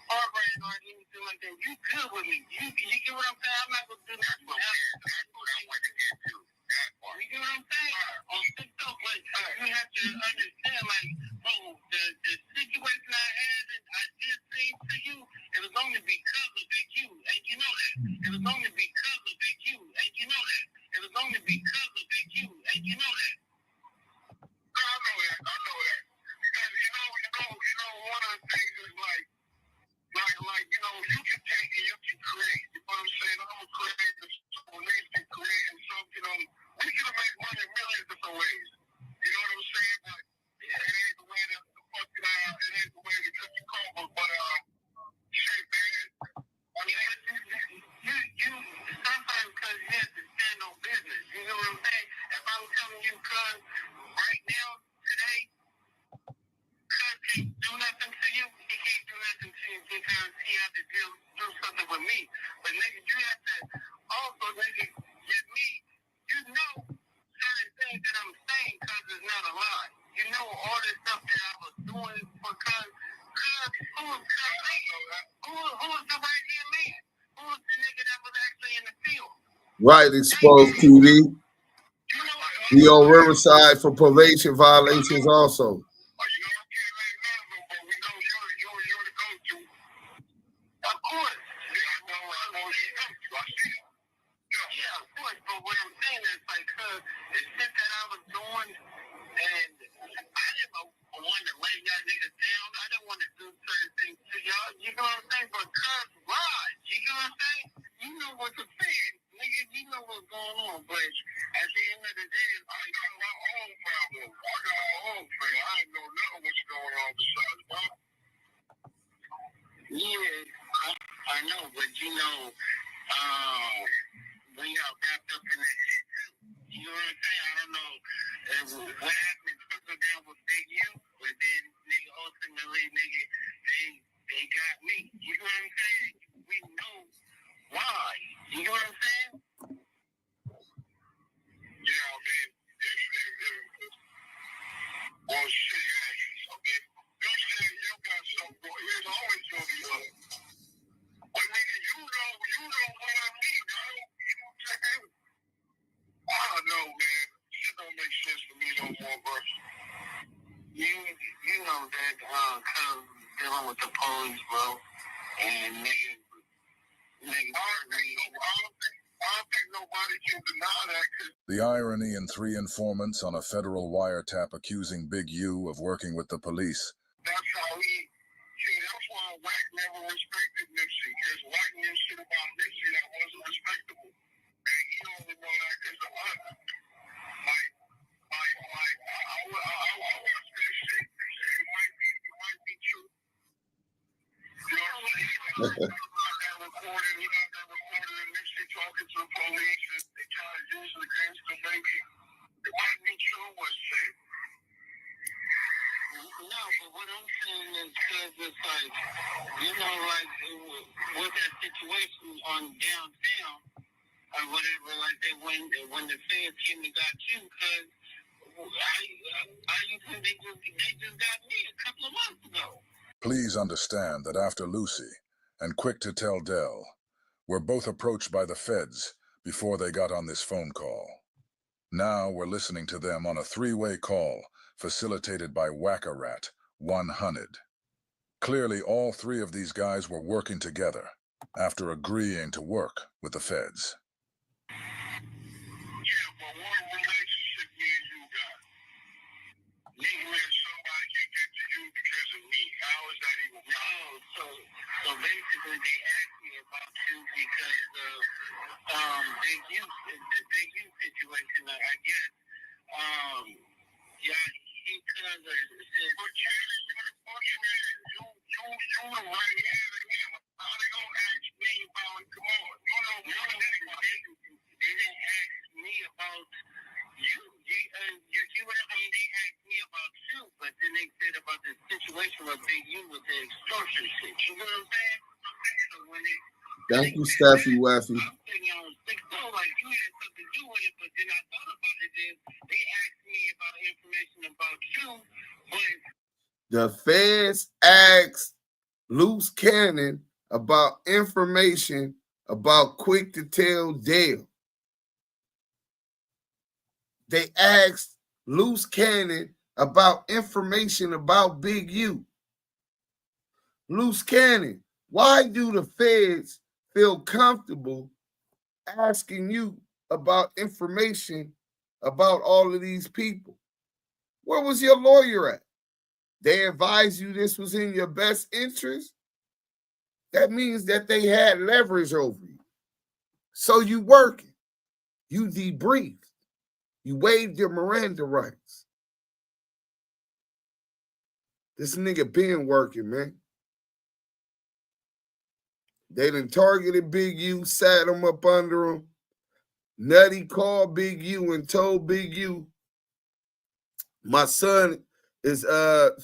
harboring or anything like that. You good with me. You get what I'm saying? I'm not gonna do that. That's what I want to get to. You get what I'm saying? On TikTok, but you have to understand, like, bro, the situation I had and I did say to you, it was only because of Big U, and you know that. It was only because of Big U, and you know that. It was only because of Big U, and you know that. No, I know that. Because you know, one of the things is like, you can take and you can create. You know what I'm saying? I'm a creator, so niggas can create and some, we can make money in millions different ways. You know what I'm saying? But it ain't the way to fucking, it ain't the way to cook the cover, but, shit, man. I mean, you sometimes because you have to stand on business. You know what I'm saying? If I'm telling you, cuz, right now, today, cuz can't do nothing to you, he can't do nothing to you because he had to do something with me. But nigga, you have to also, nigga, with me, you know certain things that I'm saying cuz it's not a lie. You know all the stuff that I was doing for cuz who was the right hand man? Who was the nigga that was actually in the field? Right Exposed TV. We on Riverside for probation violations also. Of course. Yeah, of course. But what I'm saying is, like, the shit that I was doing, and I didn't want to lay y'all niggas down. I didn't want to do certain things to y'all. You know what I'm saying? But cuz lies. You know what I'm saying? You know what to say. Nigga, you know what's going on. But at the end of the day, I got my own problem. I got my own thing. I ain't know nothing what's going on besides that. Yeah, I know, but you know, we got wrapped up in that shit too. You know what I'm saying? I don't know what happened to down with Big U, but then nigga ultimately they got me. You know what I'm saying? We know why. You know what I'm saying? Yeah, I mean, well, shit, I mean, you said you got something going. There's always gonna be love. But nigga, you know what I mean, bro. You know what I'm saying? I don't know, man. Shit don't make sense to me no more, bro. You know that, cause dealing with the police, bro, and nigga, I don't think nobody can deny that. The irony in 3 informants on a federal wiretap accusing Big U of working with the police. That's how that's why Wack never respected Nipsey, because Wack knew shit about Nipsey that wasn't respectable. And he only know that because of us. I watch that shit. It might be true. You know what I'm saying? That recording, of Nipsey talking to the police and they try to use it against him, maybe. It might be true, but shit. No, but what I'm saying is because it's like, you know, like with that situation on downtown or whatever, like that when the feds came and got you, because I used to think they just got me a couple of months ago. Please understand that after Lucy and Quick to Tell Dell were both approached by the feds before they got on this phone call. Now we're listening to them on a 3-way call facilitated by Wack100. Clearly, all 3 of these guys were working together after agreeing to work with the feds. Yeah, but what relationship me and you got? Me where somebody can get to you because of me. How is that even? No, so basically they asked me about you because of Big U, the Big U situation. I guess, yeah, he kind of said, you the right answer. How they gonna ask me about, come on, they didn't ask me about you. You see what I mean? They asked me about you, but then they said about the situation with Big U with the extortion shit. You know what I'm saying? So when they Thank you, Staffy Waffy. like you had something to do with it, but then I thought about it. Then they asked me about information about you, but the feds asked Luce Cannon about information about Quick to Tell Dale. They asked Luce Cannon about information about Big U. Luce Cannon, why do the feds feel comfortable asking you about information about all of these people? Where was your lawyer at? They advised you this was in your best interest? That means that they had leverage over you. So you working. You debriefed. You waived your Miranda rights. This nigga been working, man. They done targeted Big U, sat him up under him. Nutty called Big U and told Big U, my son is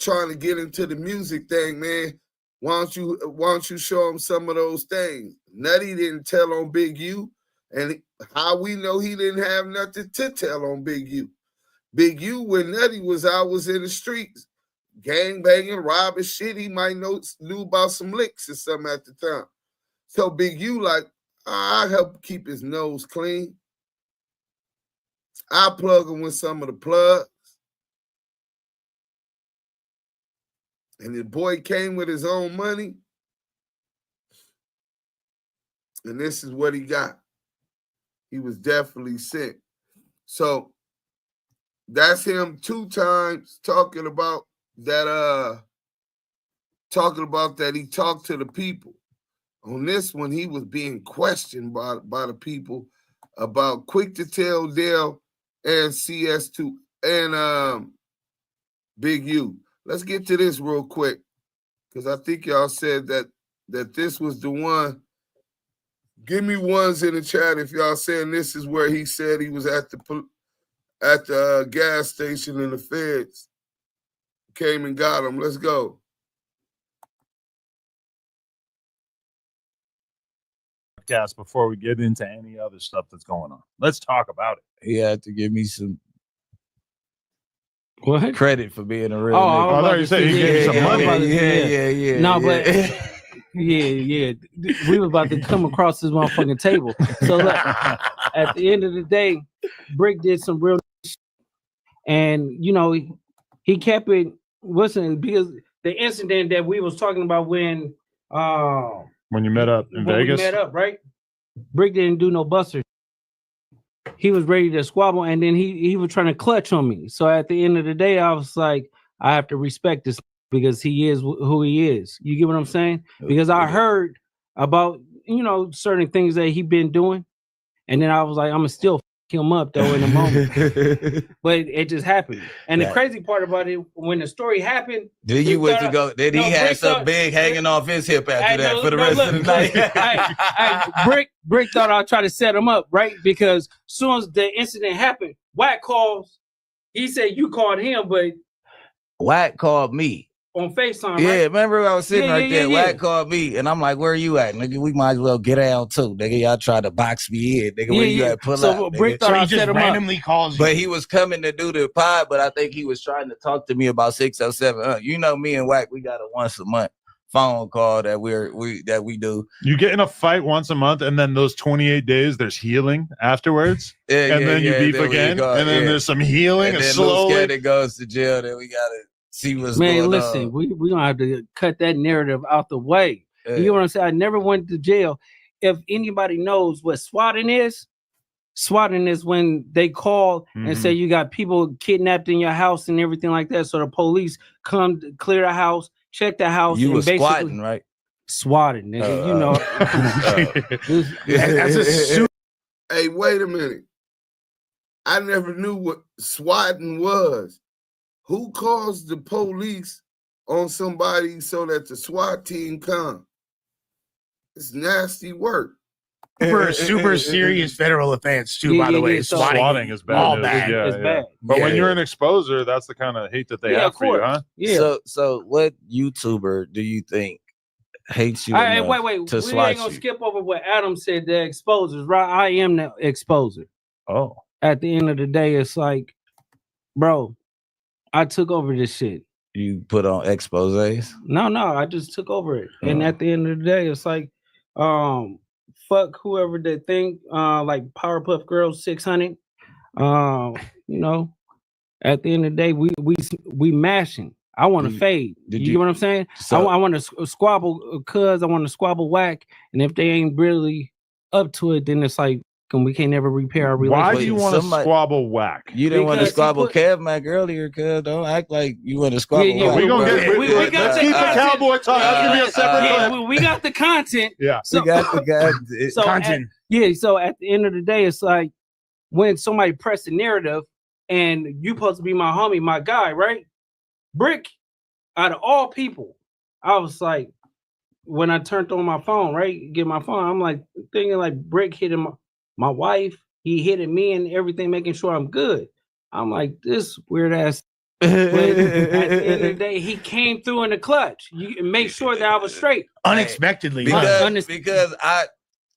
trying to get into the music thing, man. Why don't you show him some of those things? Nutty didn't tell on Big U, and how we know he didn't have nothing to tell on Big U. Big U, when Nutty was out, was in the streets, gang banging, robbing shit. He might knew about some licks or something at the time. So Big U like, I'll help keep his nose clean. I plug him with some of the plugs. And the boy came with his own money. And this is what he got. He was definitely sick. So that's him 2 times talking about that he talked to the people. On this one, he was being questioned by the people about Quick to Tell Dale and CS2 and Big U. Let's get to this real quick, because I think y'all said that this was the one. Give me ones in the chat if y'all saying this is where he said he was at the gas station and the feds came and got him. Let's go. Before we get into any other stuff that's going on, let's talk about it. He had to give me some what credit for being a real nigga. I thought you said he gave you some money. Yeah. No, but yeah. We were about to come across this motherfucking table. So look, at the end of the day, Brick did some real shit. And you know, he kept it wasn't because the incident that we was talking about when you met up in Vegas. We met up, right? Brick didn't do no buster. He was ready to squabble, and then he was trying to clutch on me. So at the end of the day, I was like, I have to respect this because he is who he is. You get what I'm saying? Because I heard about, certain things that he been doing, and then I was like, I'm gonna still him up though in a moment. But it just happened. And the crazy part about it, when the story happened, then you went to go. Then he had something big hanging off his hip after that for the rest of the night. Brick thought I'd try to set him up, right? Because soon as the incident happened, Wack calls. He said you called him, but Wack called me on FaceTime. Yeah, right? remember I was sitting right there. Wack called me, and I'm like, "Where are you at, nigga? We might as well get out too, nigga. Y'all try to box me in, nigga. Where you at? Pull up." Brick thought I set him randomly calls you. But he was coming to do the pod, but I think he was trying to talk to me about 607. You know, me and Wack, we got a once a month phone call that we do. You get in a fight once a month, and then those 28 days, there's healing afterwards, and then you beef again, and then there's some healing, and slowly it goes to jail. Then we gotta see what's going on. Man, listen, we don't have to cut that narrative out the way. You know what I'm saying? I never went to jail. If anybody knows what swatting is when they call and say you got people kidnapped in your house and everything like that. So the police come to clear the house, check the house. You and were squatting, right? swatted, nigga. You know. That's a suit. Hey, wait a minute. I never knew what swatting was. Who calls the police on somebody so that the SWAT team come? It's nasty work. Super serious federal offense too, by the way. So swatting is bad. All news. bad. Yeah, yeah. But when you're an exposer, that's the kind of hate that they have for you, huh? Yeah. So what YouTuber do you think hates you Hey, enough wait. to We swat ain't gonna you? skip over what Adam said. The exposers, right? I am the exposer. Oh. At the end of the day, it's like, bro, I took over this shit. You put on exposés? No, I just took over it. And at the end of the day, it's like, fuck whoever they think, like Powerpuff Girls 600. You know, at the end of the day, we mashing. I want to fade. You get what I'm saying? So- I want to squabble cuz I want to squabble Wack, and if they ain't really up to it, then it's like, we can't never repair our relationship. Why do you want to squabble Wack? You didn't want to Because he squabble Kev Mac earlier, cuz. Don't act like you want to squabble Yeah, Wack. we gonna get- we got Let's keep the cowboy talk. That's gonna be a separate clip. we got the content. Yeah. So, we got the guy. so at the end of the day, it's like when somebody press the narrative and you supposed to be my homie, my guy, right? Brick, out of all people, I was like, when I turned on my phone, right? Get my phone, I'm like thinking like Brick hitting my wife, he hitting me and everything, making sure I'm good. I'm like, this weird ass. But at the end of the day, he came through in the clutch. You make sure that I was straight. Unexpectedly. Because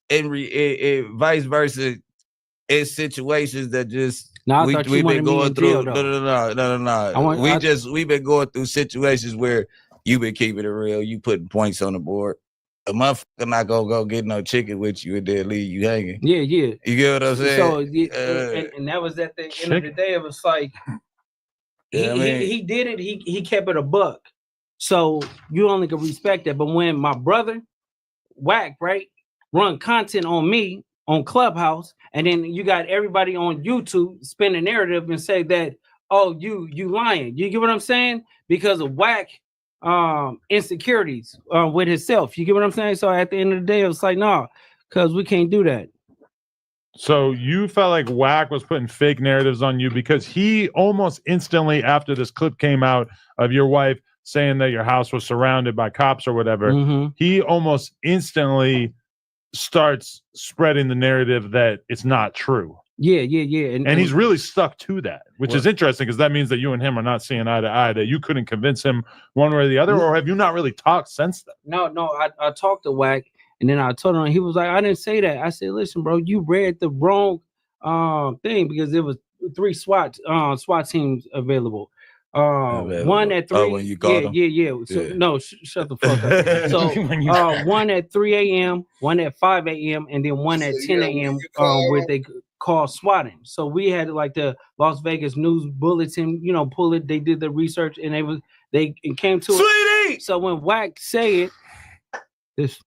vice versa, it's situations that just I we've thought you been wanted me going in through. jail, No. We've been going through situations where you've been keeping it real. You putting points on the board. A motherfucker not gonna go get no chicken with you and then leave you hanging. Yeah. You get what I'm saying? So and that was at the end of the day. It was like he did it. He kept it a buck. So you only can respect that. But when my brother Wack, right, run content on me on Clubhouse, and then you got everybody on YouTube spin a narrative and say that, oh, you lying. You get what I'm saying? Because of Wack insecurities with himself. You get what I'm saying? So at the end of the day, it was like, no, because we can't do that. So you felt like Wack was putting fake narratives on you because he almost instantly after this clip came out of your wife saying that your house was surrounded by cops or whatever, he almost instantly starts spreading the narrative that it's not true. Yeah. And he's really stuck to that, which is interesting because that means that you and him are not seeing eye to eye, that you couldn't convince him one way or the other, or have you not really talked since then? No, I talked to Wack, and then I told him, he was like, I didn't say that. I said, listen, bro, you read the wrong thing because there was 3 SWAT teams available. One at 3. when you called him? Yeah. So, no, shut the fuck up. So one at 3 a.m., one at 5 a.m., and then one at 10 a.m. Where they call swatting. So we had like the Las Vegas News Bulletin, pull it. They did the research and they came to it. So when Wack say it,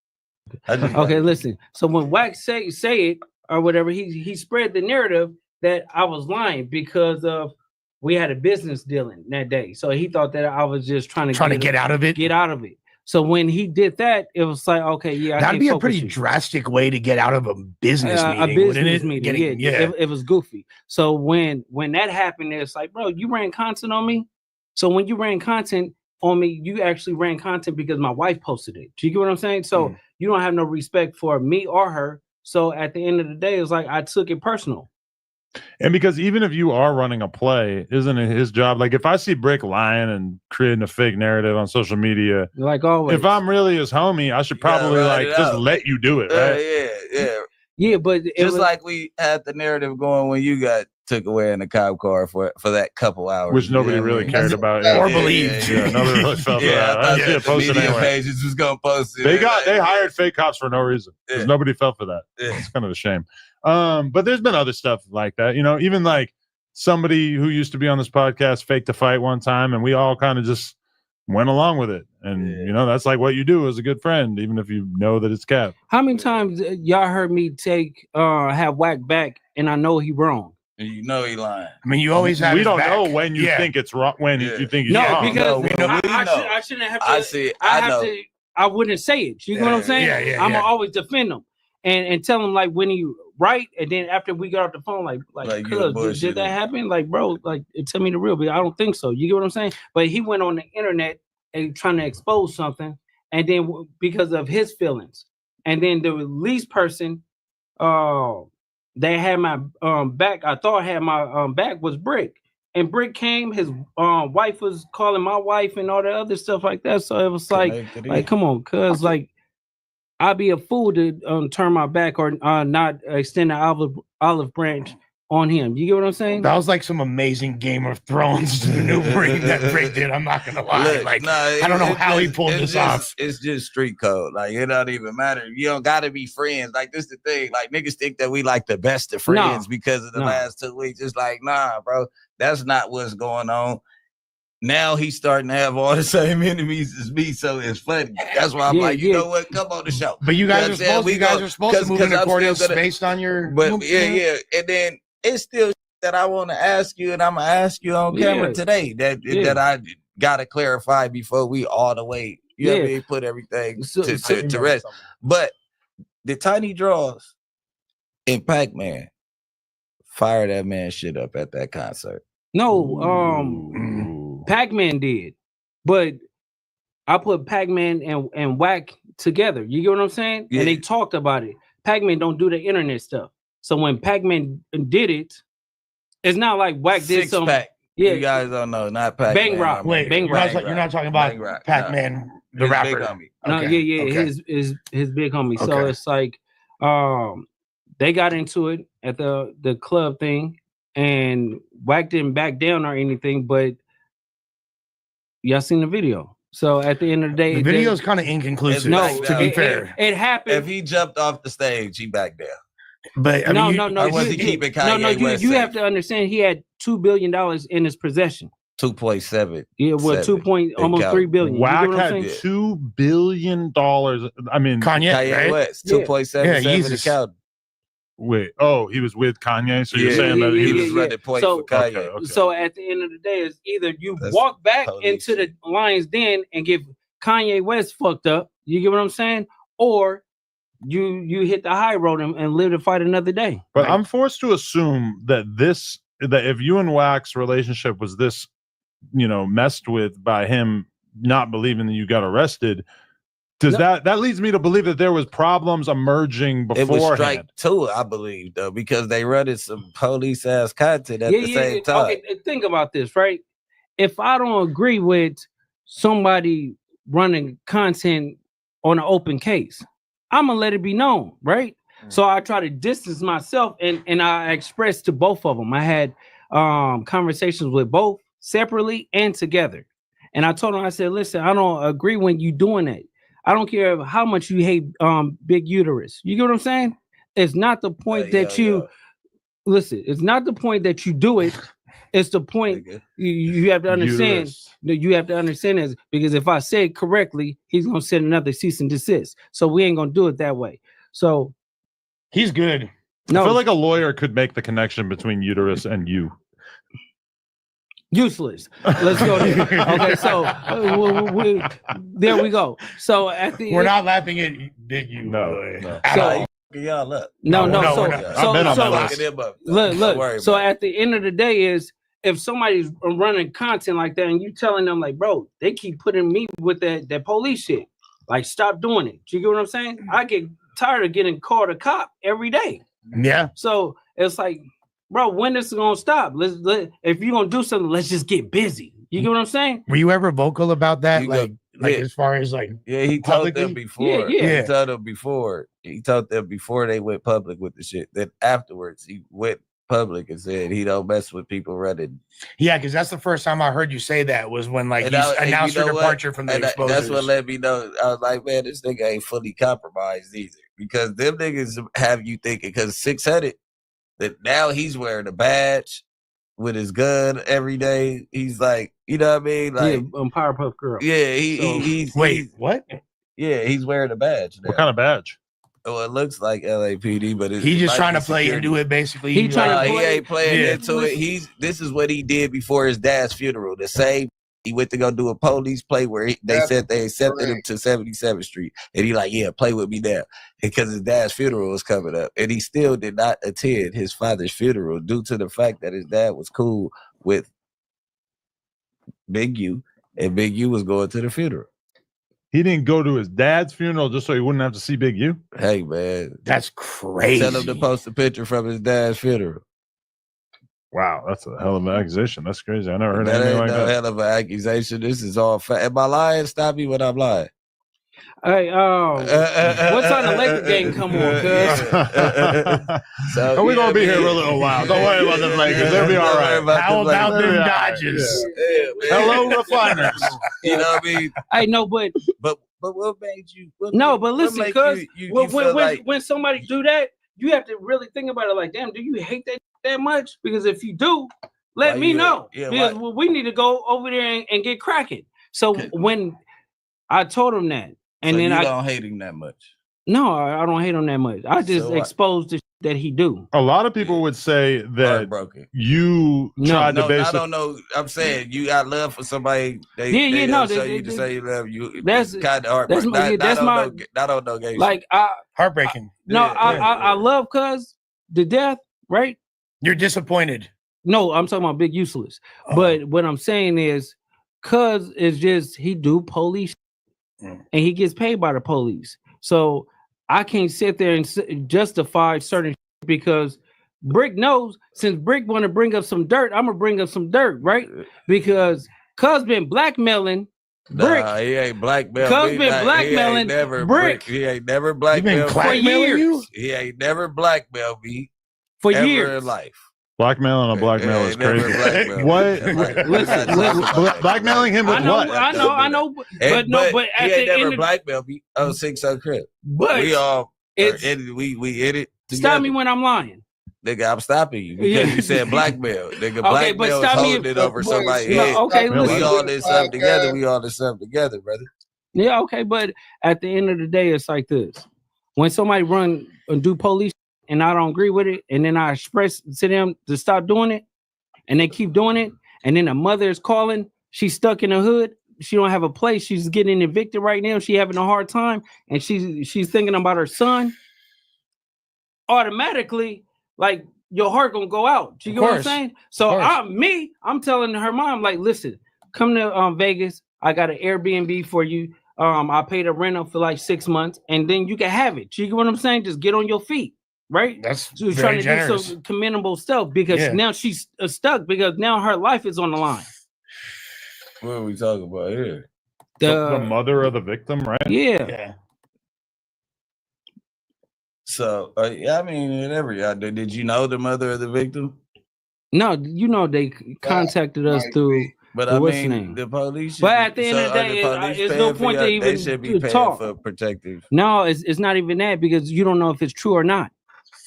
okay, listen. So when Wack say it or whatever, he spread the narrative that I was lying because of we had a business dealing that day. So he thought that I was just trying to get out of it. Get out of it. So when he did that, it was like, okay, yeah, that'd be a pretty drastic way to get out of a business meeting. A business wouldn't it? meeting, it was goofy. So when that happened, it's like, bro, you ran content on me. So when you ran content on me, you actually ran content because my wife posted it. Do you get what I'm saying? So you don't have no respect for me or her. So at the end of the day, it's like I took it personal. And because even if you are running a play, isn't it his job? Like if I see Brick lying and creating a fake narrative on social media, like always, if I'm really his homie, I should probably just let you do it, right? Yeah, but just like we had the narrative going when you got took away in the cop car for that couple hours, which nobody really cared about or believed. Yeah, nobody really felt that. I didn't see it posted anyway. Pages was gonna post it. They hired fake cops for no reason because nobody fell for that. It's kind of a shame. But there's been other stuff like that, even like somebody who used to be on this podcast faked a fight one time, and we all kind of just went along with it. And that's like what you do as a good friend, even if you know that it's cap. How many times y'all heard me have Wack back, and I know he wrong? And you know he lying. I mean, you always have. We don't know when you think it's wrong. When you think he's wrong. Because I shouldn't have to. I know. I wouldn't say it. You know what I'm saying? I'm gonna always defend him and tell him like when he right, and then after we got off the phone, like cuz, did that happen? Like, bro, like tell me the real, but I don't think so. You get what I'm saying? But he went on the internet and trying to expose something, and then because of his feelings, and then the release person, they had my back. I thought had my back was Brick. And Brick came, his wife was calling my wife and all the other stuff like that. So it was like come on, cuz like I'd be a fool to turn my back or not extend the olive branch on him. You get what I'm saying? That was like some amazing Game of Thrones maneuvering that Brick did. I'm not gonna lie. Look, like I don't know how he pulled this off. It's just street code. Like it don't even matter. You don't gotta be friends. Like this the thing. Like niggas think that we like the best of friends because of the last 2 weeks. It's like, nah, bro. That's not what's going on. Now he's starting to have all the same enemies as me, so it's funny. That's why I'm like, you know what? Come on the show. But you guys are supposed to move in accordance based on your. But yeah. And then it's still that I want to ask you, and I'm gonna ask you on camera today that I gotta clarify before we all the way. You know what I mean? Put everything to rest. But the Tiny Draws and Pac-Man fire that man shit up at that concert. No, Pac-Man did, but I put Pac-Man and Wack together. You get what I'm saying? Yeah. And they talked about it. Pac-Man don't do the internet stuff. So when Pac-Man did it, it's not like Wack did some. Pack. Yeah, you guys don't know, not Pac-Man. Bang Rock. Wait, Bang Rock. You're not talking about Pac-Man, the rapper. No, his big homie. Okay. So it's like, they got into it at the club thing, and Wack didn't back down or anything, but y'all seen the video. So at the end of the day, the video is kind of inconclusive. No, to be fair, it happened. If he jumped off the stage, he backed down. But no. You have to understand, he had $2 billion in his possession. 2.7. Yeah, well, almost 3 billion. Wack had $2 billion. I mean, Kanye West, 2.77 account. Wait, he was with Kanye, so you're saying that he was running point for Kanye. Okay. So at the end of the day, it's either you walk back into the lion's den and get Kanye West fucked up, you get what I'm saying, or you hit the high road and live to fight another day. But I'm forced to assume that if you and Wack's relationship was this, messed with by him not believing that you got arrested. That leads me to believe that there was problems emerging beforehand. It was strike 2, I believe, though, because they running some police ass content at the same time. Okay, think about this, right? If I don't agree with somebody running content on an open case, I'm gonna let it be known, right? So I try to distance myself, and I expressed to both of them. I had conversations with both separately and together, and I told them, I said, listen, I don't agree when you doing that. I don't care how much you hate Big Uterus. You get what I'm saying? It's not the point listen. It's not the point that you do it. It's the point you have to understand. You have to understand this, because if I say it correctly, he's gonna send another cease and desist. So we ain't gonna do it that way. So he's good. No, I feel like a lawyer could make the connection between uterus and you. Useless. Let's go there. Okay, so there we go. So at the we're not laughing at Big U. No. So, y'all up. No. Look. So at the end of the day is, if somebody's running content like that and you telling them like, bro, they keep putting me with that police shit. Like, stop doing it. You get what I'm saying? I get tired of getting called a cop every day. Yeah. So it's like, bro, when is it gonna stop? If you're gonna do something, let's just get busy. You get what I'm saying? Were you ever vocal about that? As far as he told them before. Yeah. He told them before. He told them before they went public with the shit. Then afterwards, he went public and said he don't mess with people running. Yeah, because that's the first time I heard you say that was when you announced your departure from the exposures. That's what let me know. I was like, man, this nigga ain't fully compromised either, because them niggas have you thinking, because 600 that now he's wearing a badge with his gun every day. He's like, you know what I mean? Like, Powerpuff Girl. Yeah, he's what? Yeah, he's wearing a badge now. What kind of badge? Oh, it looks like LAPD, but he's just trying to play into it, basically. He ain't playing into it. This is what he did before his dad's funeral. The same He went to go do a police play where they said they accepted him to 77th Street. And he like, yeah, play with me now. Because his dad's funeral was coming up. And he still did not attend his father's funeral due to the fact that his dad was cool with Big U. And Big U was going to the funeral. He didn't go to his dad's funeral just so he wouldn't have to see Big U? Hey, man. That's crazy. Tell him to post a picture from his dad's funeral. Wow, that's a hell of an accusation. That's crazy. I never heard That anything ain't like no that. hell of an accusation. This is all fact. Am I lying? Stop me when I'm lying. Hey, what time the Laker game come on, cuz? So we're gonna be here for a little while. Don't worry about the Lakers. They'll be all right. How about them Dodgers? Hello, Refiners. You know what I mean? I know, but what made you? But listen, cuz like, when somebody do that, you have to really think about it. Like, damn, do you hate that much? Because if you do, let me know. Because we need to go over there and get cracking. So when I told him that, and so then you I don't hate him that much. No, I don't hate him that much. I just exposed the that he do. A lot of people would say that you tried to base. I don't know. I'm saying you got love for somebody. They no, show you to say you love you. That's kind of heartbreaking. That's my like heartbreaking. I love cuz to death, right? You're disappointed. No, I'm talking about Big Useless. But what I'm saying is, cuz is just he do police and he gets paid by the police. So I can't sit there and justify certain because Brick knows since Brick want to bring up some dirt, I'm gonna bring up some dirt, right? Because cuz been blackmailing Brick. Nah, he ain't blackmailing. Cuz been blackmailing Brick. He ain't never blackmailed for years. He ain't never blackmailed me for ever years in life. Blackmailing a blackmailer is crazy. What? Listen, blackmailing him with what? I know, but at he ain't the end never of blackmailed me. 06 crib. But we all it's we hit it. Stop me when I'm lying. Nigga, I'm stopping you because you said blackmail. Nigga, Okay, but blackmail is stop me holding if- it over somebody's No, head. okay, we listen. all did something together. We all did something together, brother. Yeah, okay, but at the end of the day, it's like this: when somebody run and do police, and I don't agree with it, and then I express to them to stop doing it, and they keep doing it, and then the mother is calling, she's stuck in the hood, she don't have a place, she's getting evicted right now, she having a hard time, and she's thinking about her son. Automatically, like your heart gonna go out. You get what I'm saying? So I'm telling her mom, like, listen, come to Vegas. I got an Airbnb for you. I paid a rental for like 6 months, and then you can have it. You get what I'm saying? Just get on your feet, right? That's so very trying to generous. do some commendable stuff because now she's stuck because now her life is on the line. What are we talking about here? The mother of the victim, right? Yeah. So, I mean, did you know the mother of the victim? No, you know they contacted us through. But I what's the mean, name? the police. But at the end of the day, it's no point to even they should be paying talk. for protective. No, it's not even that because you don't know if it's true or not.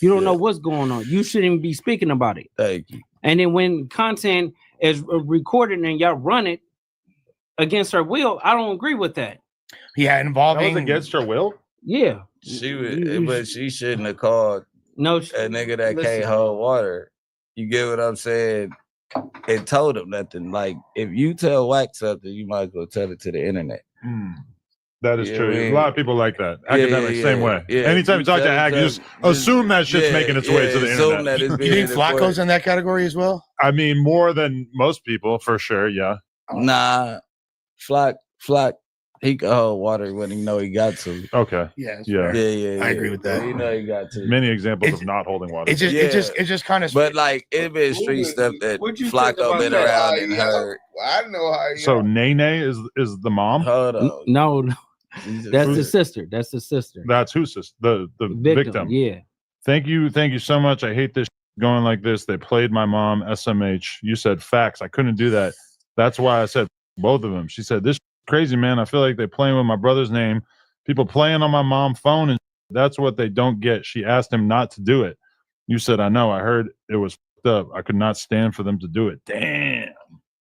You don't know what's going on. You shouldn't be speaking about it. Thank you. And then when content is recorded and y'all run it against her will, I don't agree with that. Yeah, involving that was against her will. Yeah, she would, but she shouldn't have called a nigga that listen. can't hold water. You get what I'm saying? And told him nothing. Like if you tell Wack something, you might as well tell it to the internet. That is Yeah, true. I mean- A lot of people like that. Yeah, Academics, same way. yeah. Anytime you talk to Ag, you just assume that shit's making its way to the assume internet. that it's You being think Flacco's in that category as well? I mean, more than most people, for sure. Yeah. Nah, Flock, he can hold water when he know he got to. Okay. Yeah. Yeah. I agree with that. You know he got to. Many examples of not holding water. It just kind of. But like it been street stuff that What'd you think Flacco about been that? around and heard. I know how you. So Nene is the mom. Hold on. No, that's the sister. That's the sister. That's who's this? The victim. Yeah. Thank you so much. I hate this going like this. They played my mom. SMH. You said facts. I couldn't do that. That's why I said both of them. She said this crazy, man. I feel like they're playing with my brother's name. People playing on my mom's phone, and that's what they don't get. She asked him not to do it. You said, I know. I heard it was fucked up. I could not stand for them to do it. Damn.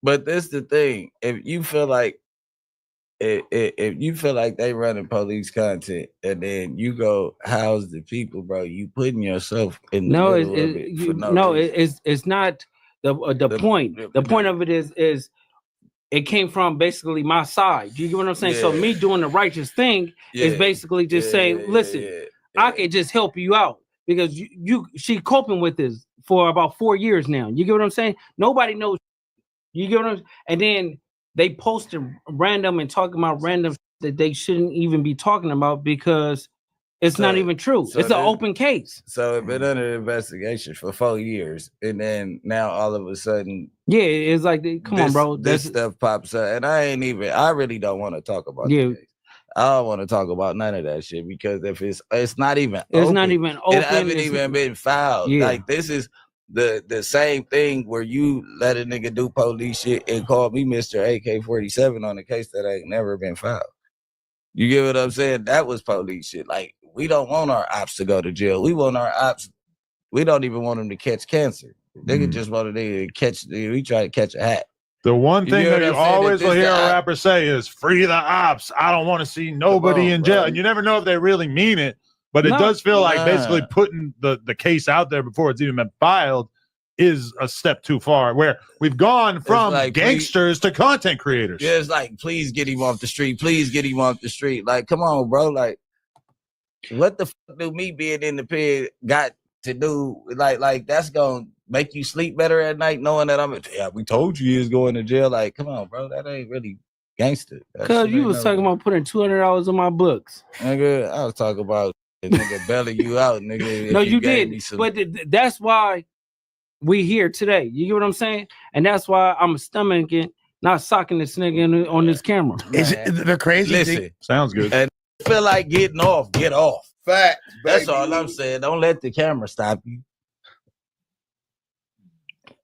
But that's the thing. If you feel like if you feel like they running police content and then you go house the people, bro, you putting yourself in the middle of it for no reason. It's not the point. The point of it is it came from basically my side. You get what I'm saying? So me doing the righteous thing is basically just saying, listen, I can just help you out because she coping with this for about 4 years now. You get what I'm saying? Nobody knows. You get what I'm saying? And then they posted random and talking about random that they shouldn't even be talking about because it's not even true. It's an open case. So it's been under investigation for 4 years, and then now all of a sudden, it's like, come on, bro. This stuff pops up, and I really don't want to talk about the case. I don't want to talk about none of that shit because if it's not even open. It haven't even been filed. Like this is the same thing where you let a nigga do police shit and call me Mr. AK-47 on a case that ain't never been filed. You get what I'm saying? That was police shit. Like, we don't want our ops to go to jail. We want our ops. We don't even want them to catch cancer. They just want to catch. We try to catch a hat. The one thing that you always will hear a rapper say is "free the ops." I don't want to see nobody in jail, and you never know if they really mean it. But it does feel like basically putting the case out there before it's even been filed is a step too far. Where we've gone from like, gangsters to content creators. Yeah, it's like, please get him off the street. Please get him off the street. Like, come on, bro. Like, what the fuck do me being in the pig got to do? Like that's gonna make you sleep better at night, knowing that we told you he was going to jail. Like, come on, bro. That ain't really gangster. Cause you was talking about putting $200 on my books. Nigga, I was talking about nigga belly you out, nigga. No, you did. But that's why we here today. You get what I'm saying? And that's why I'm stomaching, not socking this nigga on this camera. Is it the crazy thing? Sounds good. And feel like getting off, get off. Facts. That's all I'm saying. Don't let the camera stop you.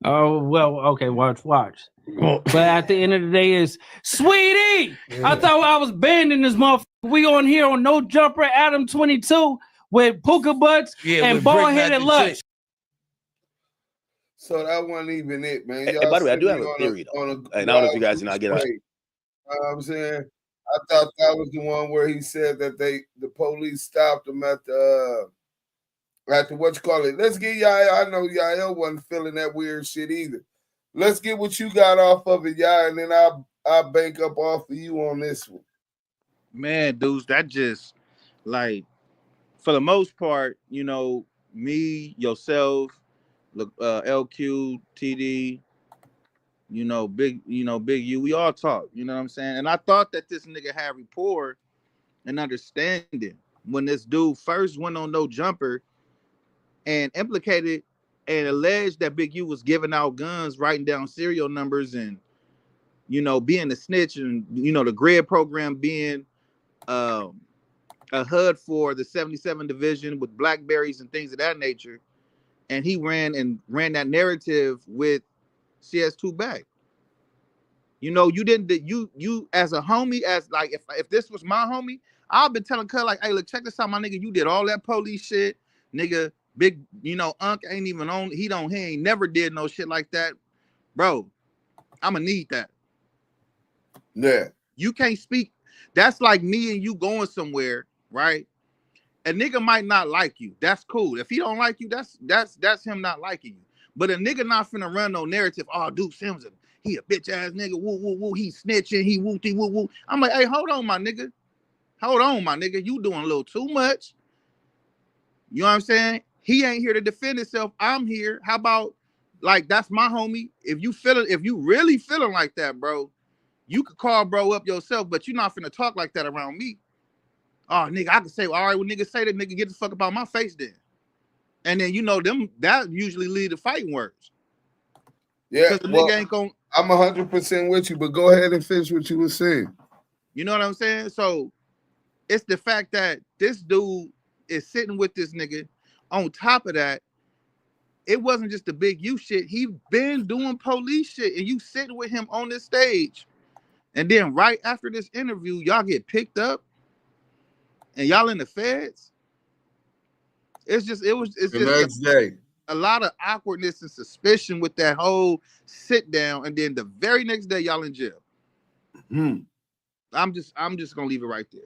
Oh, well, okay, watch. But at the end of the day is, sweetie, I thought I was banding this motherfucker. We on here on No Jumper, Adam 22 with Puka Butts and bald-headed Lush. So that wasn't even it, man. Hey, by the way, I do have a theory, though. And I don't know if you guys get it. You know what I'm saying? I thought that was the one where he said that the police stopped him at the what you call it. Let's get Yael. I know Yael wasn't feeling that weird shit either. Let's get what you got off of it, Yael, and then I'll bank up off of you on this one. Man, dudes, that just like for the most part, you know, me, yourself, LQ, TD, Big U, we all talk, you know what I'm saying? And I thought that this nigga had rapport and understanding when this dude first went on No Jumper and implicated and alleged that Big U was giving out guns, writing down serial numbers, and being a snitch, and the GRID program being a HUD for the 77 division with Blackberries and things of that nature. And he ran that narrative with CS2 back. You as a homie, as like if this was my homie, I've been telling Cuz like, hey, look, check this out, my nigga. You did all that police shit, nigga. Big, Unc ain't even on. He ain't never did no shit like that, bro. I'ma need that. Yeah. You can't speak. That's like me and you going somewhere, right? A nigga might not like you. That's cool. If he don't like you, that's him not liking you. But a nigga not finna run no narrative. Oh, Duke Sims, he a bitch ass nigga. Woo woo woo. He snitching. He wooty woo woo. I'm like, hey, hold on, my nigga. Hold on, my nigga. You doing a little too much. You know what I'm saying? He ain't here to defend himself. I'm here. How about like that's my homie? If you really feeling like that, bro, you could call bro up yourself, but you're not finna talk like that around me. Oh, nigga, I can say, all right, when niggas say that, nigga, get the fuck up out my face then. And then them that usually lead to fighting words. Yeah, the nigga ain't gonna. I'm 100% with you, but go ahead and finish what you were saying. You know what I'm saying? So it's the fact that this dude is sitting with this nigga. On top of that, it wasn't just the Big U shit. He been doing police shit, and you sitting with him on this stage. And then right after this interview, y'all get picked up, and y'all in the feds. It's just next day. A lot of awkwardness and suspicion with that whole sit down, and then the very next day y'all in jail. I'm just gonna leave it right there.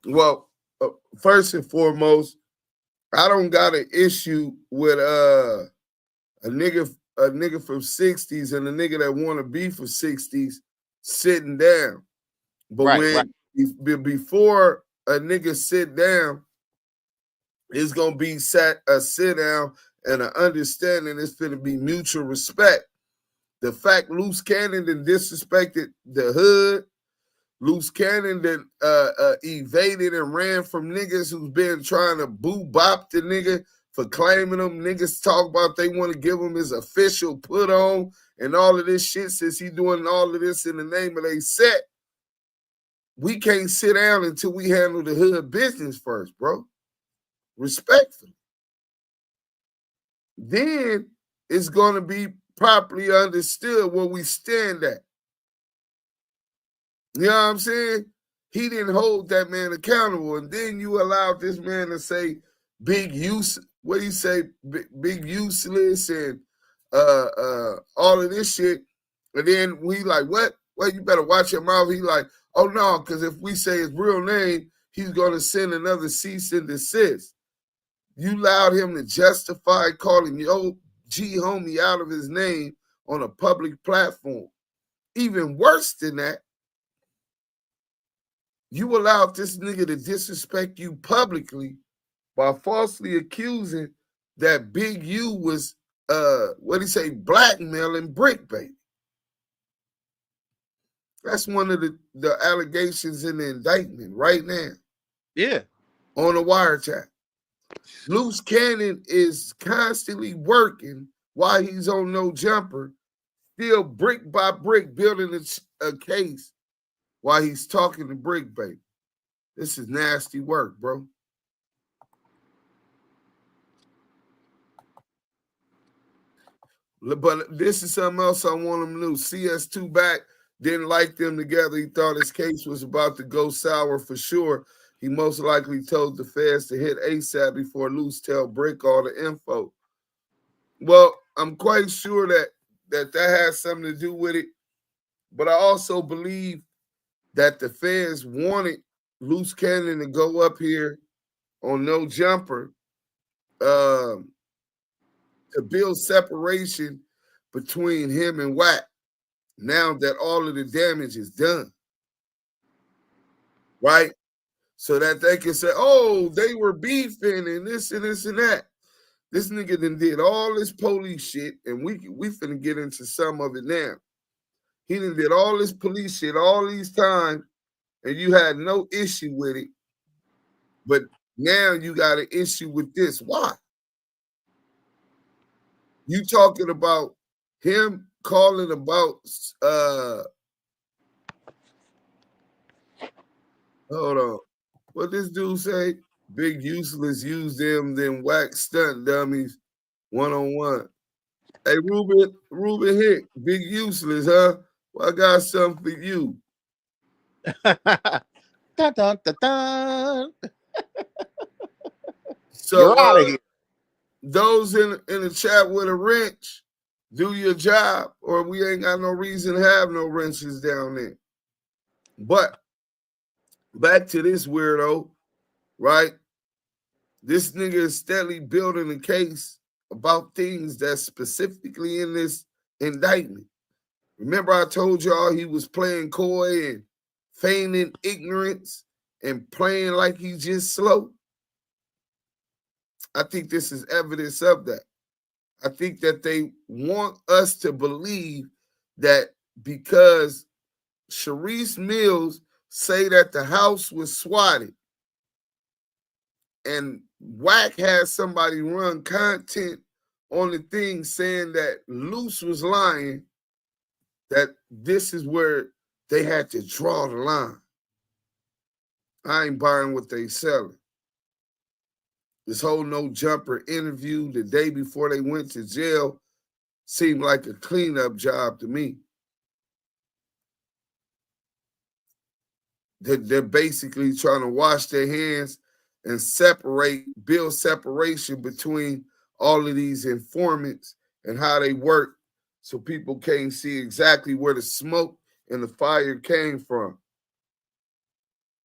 Well, first and foremost, I don't got an issue with a nigga a nigga from 60s and a nigga that want to be for 60s sitting down. But before a nigga sit down, it's going to be a sit down and an understanding. It's going to be mutual respect. The fact Luce Cannon done disrespected the hood, Luce Cannon done evaded and ran from niggas who's been trying to boo-bop the nigga for claiming them. Niggas talk about they want to give him his official put on and all of this shit since he doing all of this in the name of they set. We can't sit down until we handle the hood business first, bro. Respectfully. Then it's going to be properly understood where we stand at. You know what I'm saying? He didn't hold that man accountable, and then you allowed this man to say big use. What do you say? Big useless and all of this shit. And then we like, what? Well, you better watch your mouth. He like, oh no, because if we say his real name, he's gonna send another cease and desist. You allowed him to justify calling your G homie out of his name on a public platform. Even worse than that, you allowed this nigga to disrespect you publicly by falsely accusing that Big U was, blackmailing Brick Baby. That's one of the allegations in the indictment right now. Yeah. On the wiretap. Luce Cannon is constantly working while he's on no jumper, still brick by brick building a case while he's talking to Brick Baby. This is nasty work, bro. But this is something else I want him to do. CS2 back, didn't like them together. He thought his case was about to go sour for sure. He most likely told the feds to hit ASAP before Luce tell Brick all the info. Well, I'm quite sure that has something to do with it. But I also believe that the feds wanted Luce Cannon to go up here on no jumper to build separation between him and Wack now that all of the damage is done. Right? So that they can say, oh, they were beefing and this and this and that. This nigga done did all this police shit, and we finna get into some of it now. He done did all this police shit all these times, and you had no issue with it. But now you got an issue with this. Why? You talking about him calling about hold on. What this dude say? Big useless use them, then Wack stunt dummies one-on-one. Hey, Ruben Hick, big useless, huh? Well, I got something for you. Dun, dun, dun, dun. So you're out of here. Those in the chat with a wrench, do your job, or we ain't got no reason to have no wrenches down there. But back to this weirdo, right? This nigga is steadily building a case about things that's specifically in this indictment. Remember I told y'all he was playing coy and feigning ignorance and playing like he's just slow? I think this is evidence of that. I think that they want us to believe that because Sharice Mills say that the house was swatted and Wack had somebody run content on the thing saying that Luce was lying, that this is where they had to draw the line. I ain't buying what they selling. This whole no jumper interview the day before they went to jail seemed like a cleanup job to me. They're basically trying to wash their hands and build separation between all of these informants and how they work so people can't see exactly where the smoke and the fire came from.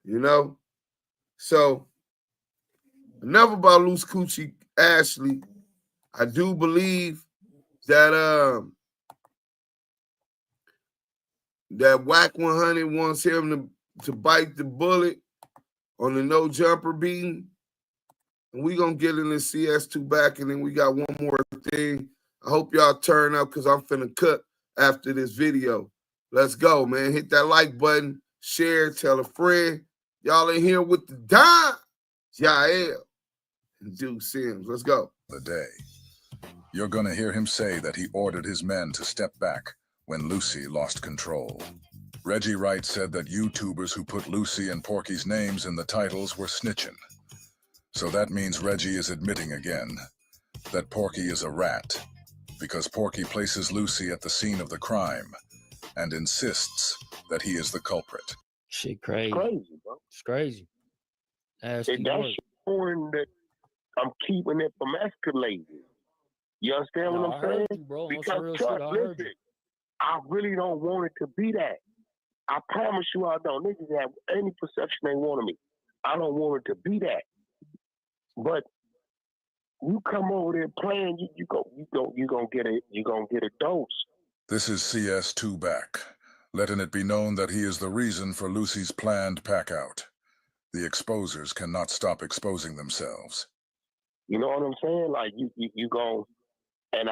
You know? So, enough about Luce Coochie Ashley. I do believe that Wack100 wants him to bite the bullet on the no jumper beating. And we're going to get into CS2 back, and then we got one more thing. I hope y'all turn up because I'm finna cut after this video. Let's go, man. Hit that like button, share, tell a friend. Y'all in here with the dime. Jael and Duke Sims. Let's go. The day. You're going to hear him say that he ordered his men to step back when Lucy lost control. Reggie Wright said that YouTubers who put Lucy and Porky's names in the titles were snitching. So that means Reggie is admitting again that Porky is a rat because Porky places Lucy at the scene of the crime and insists that he is the culprit. Shit crazy. It's crazy, bro. It's crazy. That's showing that I'm keeping it from escalating. You understand what I'm saying? You, bro. Because listen, I really don't want it to be that. I promise you I don't. Niggas have any perception they want of me. I don't want it to be that. But you come over there playing, you gonna get a dose. This is CS2 back, letting it be known that he is the reason for Lucy's planned pack out. The exposers cannot stop exposing themselves. You know what I'm saying? Like you gon' and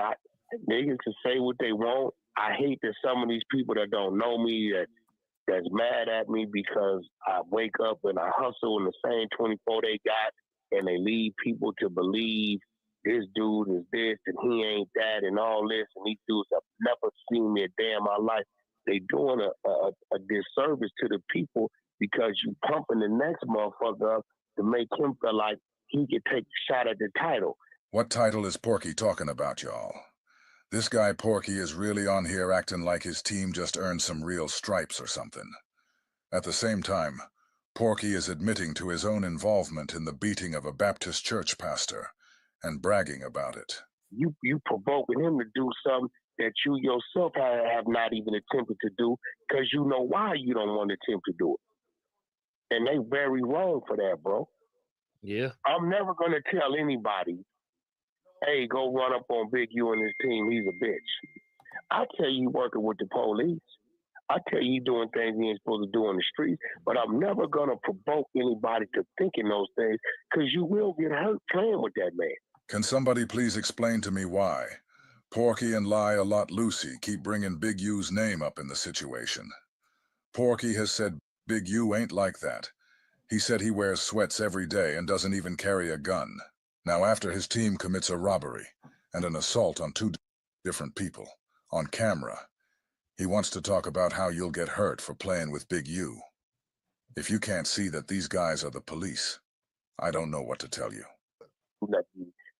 niggas can say what they want. I hate that some of these people that don't know me that's mad at me because I wake up and I hustle in the same 24 they got. And they lead people to believe this dude is this and he ain't that and all this. And these dudes have never seen me a day in my life. They doing a disservice to the people because you pumping the next motherfucker up to make him feel like he could take a shot at the title. What title is Porky talking about, y'all? This guy Porky is really on here acting like his team just earned some real stripes or something. At the same time, Porky is admitting to his own involvement in the beating of a Baptist church pastor and bragging about it. You provoking him to do something that you yourself have not even attempted to do because you know why you don't want to attempt to do it. And they very wrong for that, bro. Yeah. I'm never going to tell anybody, hey, go run up on Big U and his team. He's a bitch. I tell you working with the police. I tell you doing things you ain't supposed to do on the street, but I'm never going to provoke anybody to thinking those things because you will get hurt playing with that man. Can somebody please explain to me why Porky and Lie-A-Lot Lucy keep bringing Big U's name up in the situation? Porky has said Big U ain't like that. He said he wears sweats every day and doesn't even carry a gun. Now after his team commits a robbery and an assault on two different people on camera, he wants to talk about how you'll get hurt for playing with Big U. If you can't see that these guys are the police, I don't know what to tell you.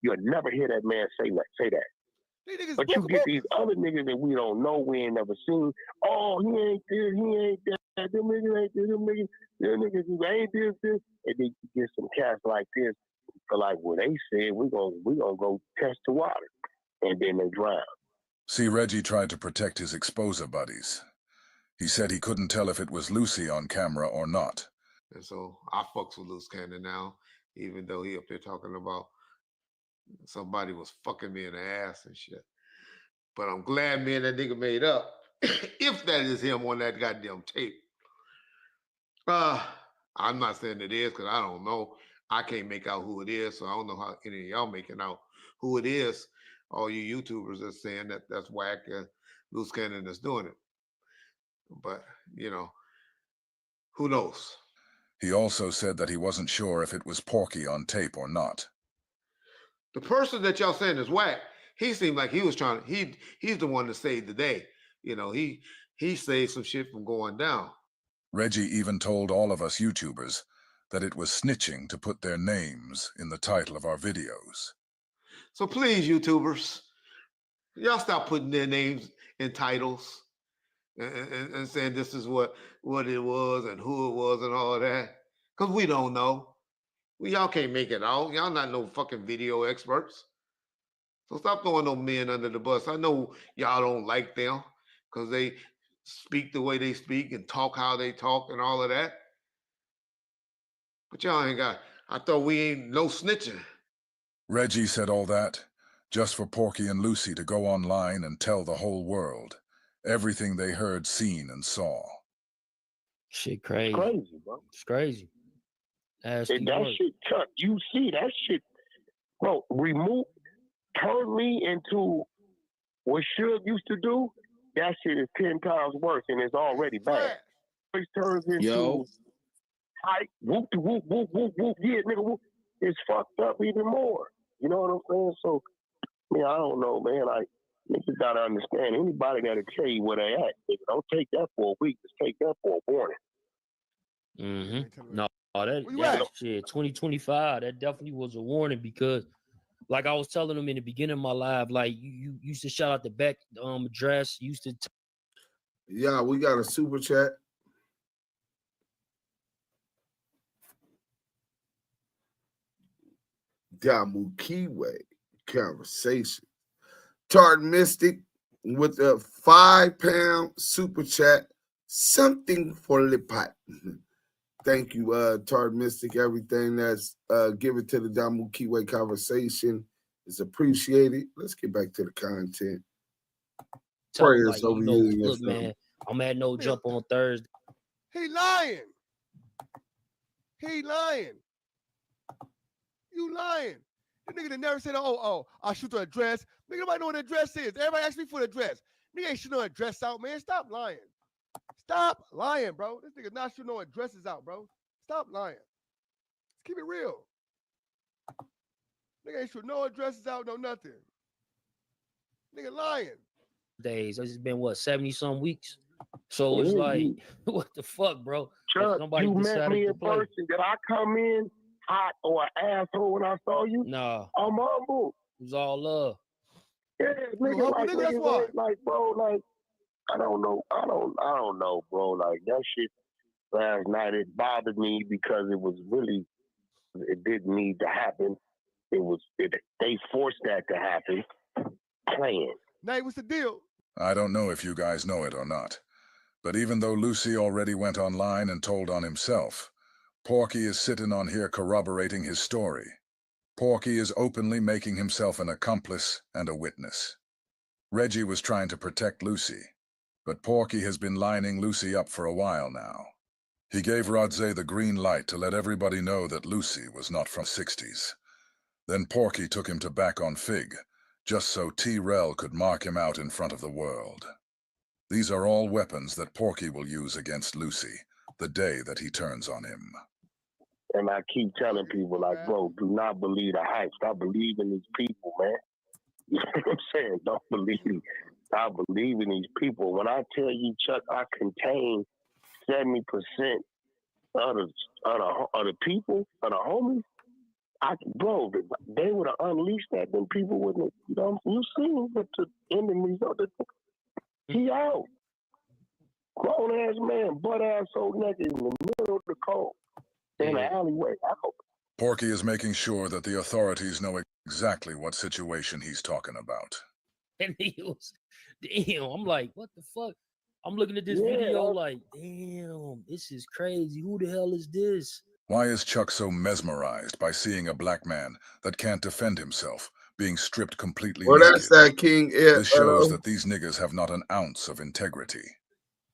You'll never hear that man say that. But you get these other niggas that we don't know, we ain't never seen. Oh, he ain't this, he ain't that. Them niggas ain't this, them niggas ain't this. And then you get some cats like this, for like what they said, we gonna go test the water. And then they drown. See, Reggie tried to protect his exposer buddies. He said he couldn't tell if it was Lucy on camera or not. And so I fucks with Luce Cannon now, even though he up there talking about somebody was fucking me in the ass and shit. But I'm glad me and that nigga made up, if that is him on that goddamn tape. I'm not saying it is because I don't know. I can't make out who it is, so I don't know how any of y'all making out who it is. All you YouTubers are saying that that's Wack and Luce Cannon that's doing it. But, you know, who knows? He also said that he wasn't sure if it was Porky on tape or not. The person that y'all saying is Wack, he seemed like he was trying, he's the one that saved the day. You know, he saved some shit from going down. Reggie even told all of us YouTubers that it was snitching to put their names in the title of our videos. So please, YouTubers, y'all stop putting their names in titles and saying this is what it was and who it was and all that. Because we don't know. Y'all can't make it out. Y'all not no fucking video experts. So stop throwing no men under the bus. I know y'all don't like them because they speak the way they speak and talk how they talk and all of that. But y'all ain't got, I thought we ain't no snitching. Reggie said all that just for Porky and Lucy to go online and tell the whole world everything they heard, seen, and saw. Shit crazy. It's crazy, bro. It's crazy. And that shit, Chuck, you see that shit, bro, turn me into what Suge used to do. That shit is 10 times worse, and it's already bad. It turns into hype, whoop, whoop, whoop, whoop, whoop, yeah, nigga, whoop. It's fucked up even more. You know what I'm saying? So, I mean, I don't know, man. Like, niggas gotta understand. Anybody gotta tell you where they at. Nigga, don't take that for a week. Just take that for a warning. Mm-hmm. No, that shit, 2025, that definitely was a warning because, like I was telling them in the beginning of my live, like you used to shout out the Beck address, used to. Yeah, we got a super chat. Damu Kiwe Conversations. Tart Mystic with a £5 super chat. Something for the pot. Thank you, Tart Mystic. Everything that's given to the Damu Kiwe Conversation is appreciated. Let's get back to the content. Prayers over here. Look, man, I'm at no jump on Thursday. He lying. He lying. You lying. The nigga that never said, oh, I'll shoot the address. Nigga, nobody know what the address is. Everybody asked me for the address. Nigga ain't shooting no address out, man. Stop lying. Stop lying, bro. This nigga not shooting no addresses out, bro. Stop lying. Let's keep it real. Nigga ain't shooting no addresses out, no nothing. Nigga lying. Days. It's been, what, 70-some weeks? So it's like, what the fuck, bro? Chuck, you met me in person. Did I come in hot or an asshole when I saw you? No. I'm humble. It was all love. Yeah, nigga, like, bro, like, I don't know, bro. Like, that shit last night, it bothered me because it didn't need to happen. They forced that to happen. Playing. Nate, what's the deal? I don't know if you guys know it or not, but even though Lucy already went online and told on himself, Porky is sitting on here corroborating his story. Porky is openly making himself an accomplice and a witness. Reggie was trying to protect Lucy, but Porky has been lining Lucy up for a while now. He gave Rodze the green light to let everybody know that Lucy was not from 60s. Then Porky took him to back on Fig, just so T-Rel could mark him out in front of the world. These are all weapons that Porky will use against Lucy the day that he turns on him. And I keep telling people, like, bro, do not believe the hype. Stop believing these people, man. You know what I'm saying? Don't believe. Stop believing these people. When I tell you, Chuck, I contain 70% of the people, of the homies, bro, they would have unleashed that, then people wouldn't, you know, you seen what the ending result. He out. Grown ass man, butt ass old naked in the middle of the cold. In the alleyway. Porky is making sure that the authorities know exactly what situation he's talking about. And he was, damn, I'm like, what the fuck? I'm looking at this video like, damn, this is crazy. Who the hell is this? Why is Chuck so mesmerized by seeing a black man that can't defend himself being stripped completely naked? That's that King. This shows that these niggas have not an ounce of integrity.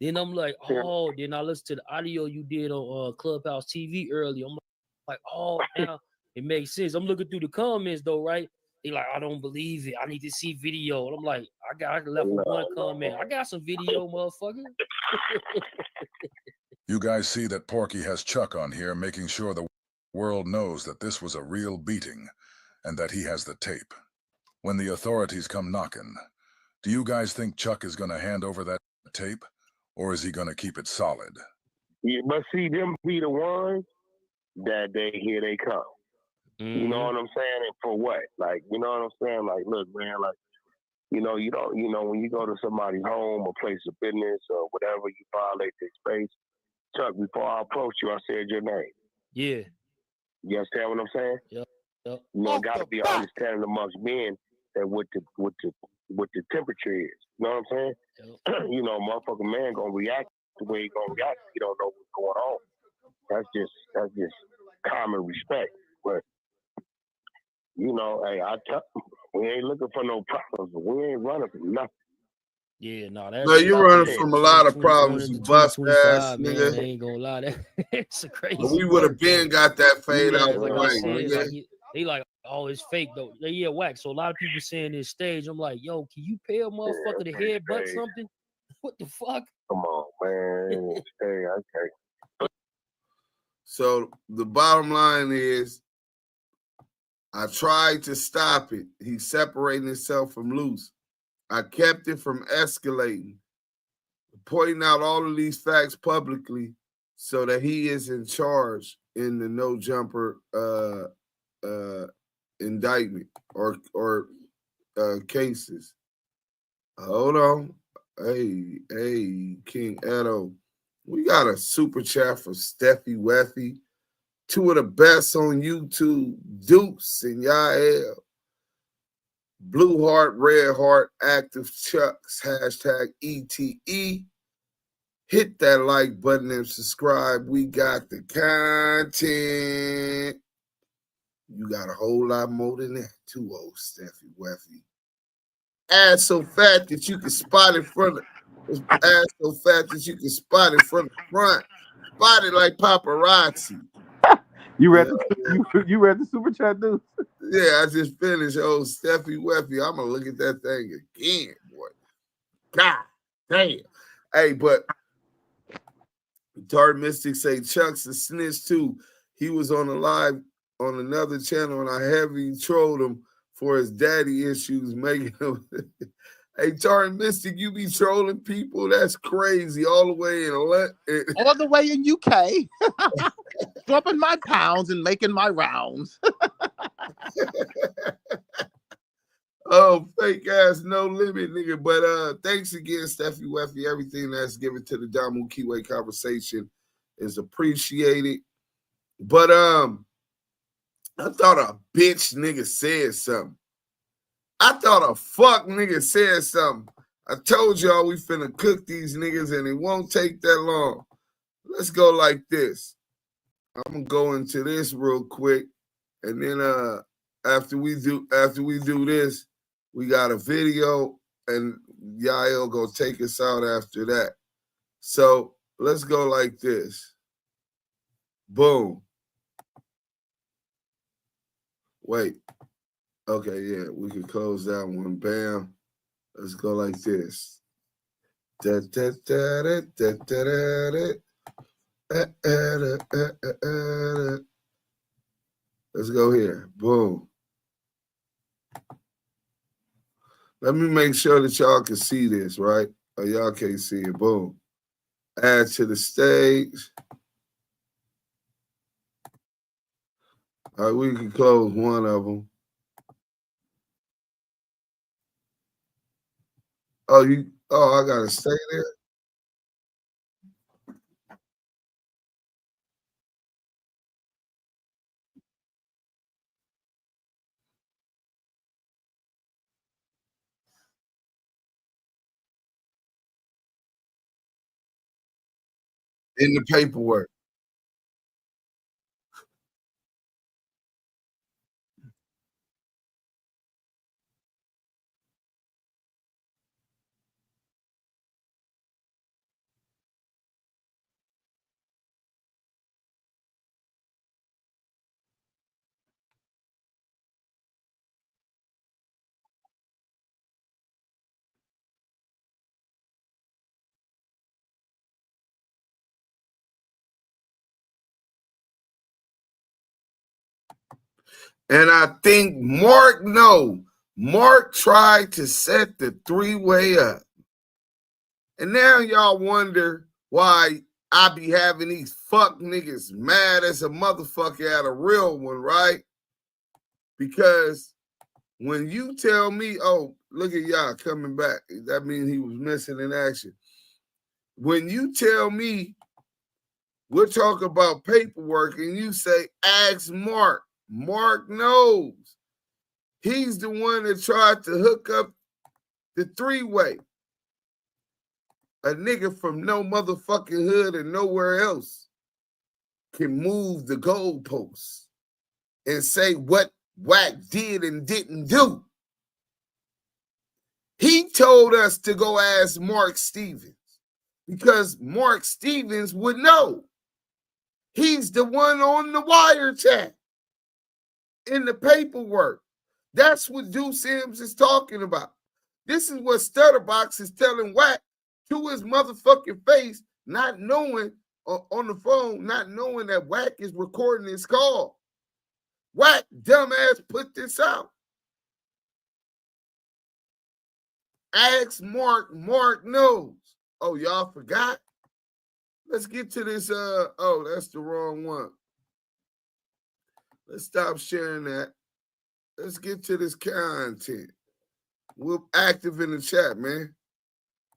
Then I'm like, oh, then I listened to the audio you did on Clubhouse TV earlier. I'm like, oh, now it makes sense. I'm looking through the comments though, right? They like, I don't believe it. I need to see video. And I'm like, I left with one comment. I got some video, motherfucker. You guys see that Porky has Chuck on here making sure the world knows that this was a real beating and that he has the tape. When the authorities come knocking, do you guys think Chuck is going to hand over that tape? Or is he going to keep it solid? Yeah, but see, them be the ones that here they come. Mm-hmm. You know what I'm saying? And for what? Like, you know what I'm saying? Like, look, man, like, you know, when you go to somebody's home or place of business or whatever, you violate their space. Chuck, before I approach you, I said your name. Yeah. You understand what I'm saying? Yep. You know, got to be an understanding amongst men that what the temperature is. You know what I'm saying? Yep. You know, motherfucking man gonna react the way he gonna react if he don't know what's going on. That's just common respect. But you know, hey, We ain't looking for no problems. We ain't running from nothing. Yeah, no, that's No, you running from a lot of problems, you bust ass man. I nigga. ain't gonna lie, it's a crazy. But we would have been got that fade out the like way, I said, nigga. like they like, oh, it's fake though. Yeah, Wack. So a lot of people saying this stage. I'm like, yo, can you pay a motherfucker to headbutt something? What the fuck? Come on, man. Okay. So the bottom line is, I tried to stop it. He's separating himself from Luce. I kept it from escalating, pointing out all of these facts publicly so that he is in charge in the no jumper indictment or cases. Hold on. Hey, King Edo. We got a super chat for Steffi Weffy. Two of the best on YouTube, Deuce and Yael. Blue Heart, Red Heart, Active Chucks, hashtag ETE. Hit that like button and subscribe. We got the content. You got a whole lot more than that, too, old Steffi Weffy. Ass so fat that you can spot in front of ass so fat that you can spot in front of the front. Spot it like paparazzi. You read you read the super chat, dude? Yeah, I just finished. Old Steffi Weffy. I'm gonna look at that thing again, boy. God damn. Hey, but Tart Mystic say Chuck's a snitch too. He was on a live on another channel and I heavy trolled him for his daddy issues, making him. Hey, Tart Mystic, you be trolling people? That's crazy. All the way in all the way in UK. Dropping my pounds and making my rounds. Oh, fake ass, no limit, nigga. But thanks again, Steffi Weffy. Everything that's given to the Damu Kiwe conversation is appreciated. But I thought a bitch nigga said something. I thought a fuck nigga said something. I told y'all we finna cook these niggas and it won't take that long. Let's go like this. I'm gonna go into this real quick, and then after we do this, we got a video, and Yael gonna take us out after that. So let's go like this. Boom. Wait. Okay, yeah, we can close that one. Bam. Let's go like this. Da, da, da, da, da, da, da, da. Let's go here. Boom. Let me make sure that y'all can see this, right? Or y'all can't see it. Boom. Add to the stage. All right, we can close one of them. I gotta stay there. In the paperwork. And I think Mark tried to set the three-way up. And now y'all wonder why I be having these fuck niggas mad as a motherfucker at a real one, right? Because when you tell me, oh, look at y'all coming back, that means he was missing in action. When you tell me we're talking about paperwork and you say, ask Mark, Mark knows. He's the one that tried to hook up the three-way. A nigga from no motherfucking hood and nowhere else can move the goalposts and say what Wack did and didn't do. He told us to go ask Mark Stevens because Mark Stevens would know. He's the one on the wiretap in the paperwork. That's what Deuce Sims is talking about. This is what Stutterbox is telling Wack to his motherfucking face, not knowing on the phone, not knowing that Wack is recording his call. Wack, dumbass, put this out. Ask Mark. Mark knows. Oh, y'all forgot? Let's get to this. Oh, that's the wrong one. Let's stop sharing that. Let's get to this content. We're active in the chat, man.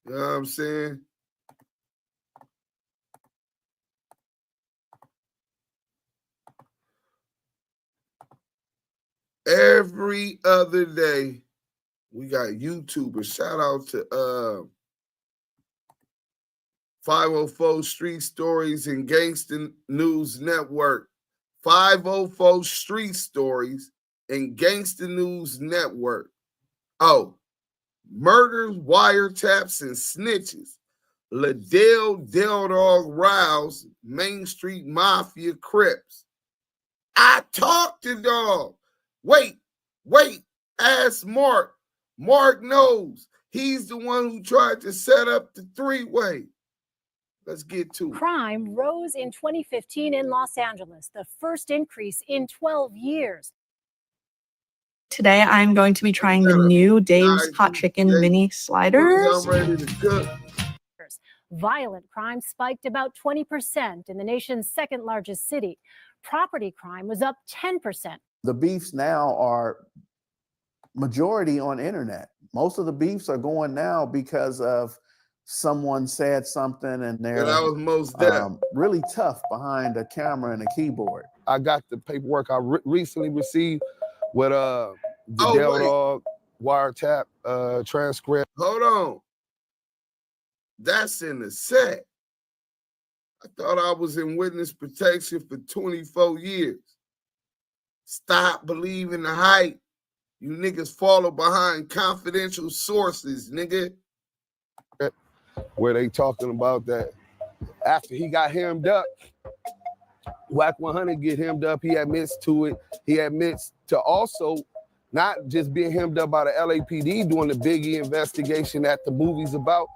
You know what I'm saying? Every other day, we got YouTubers. Shout out to 504 Street Stories and Gangsta News Network. 504 Street Stories and Gangsta News Network. Oh, murders, wiretaps, and snitches. Liddell Del Dog Rouse, Main Street Mafia Crips. I talked to Dog. Wait, ask Mark. Mark knows. He's the one who tried to set up the three-way. Let's get to it. Crime rose in 2015 in Los Angeles, the first increase in 12 years. Today, I'm going to be trying the new Dave's Hot Chicken Mini Sliders. Violent crime spiked about 20% in the nation's second largest city. Property crime was up 10%. The beefs now are majority on internet. Most of the beefs are going now because of someone said something and they're really tough behind a camera and a keyboard. I got the paperwork I recently received with the Del Dog wiretap transcript. Hold on. That's in the set. I thought I was in witness protection for 24 years. Stop believing the hype. You niggas follow behind confidential sources, nigga. Where they talking about that after he got hemmed up, Wack100 get hemmed up. He admits to it. He admits to also not just being hemmed up by the LAPD doing the Big E investigation that the movie's about,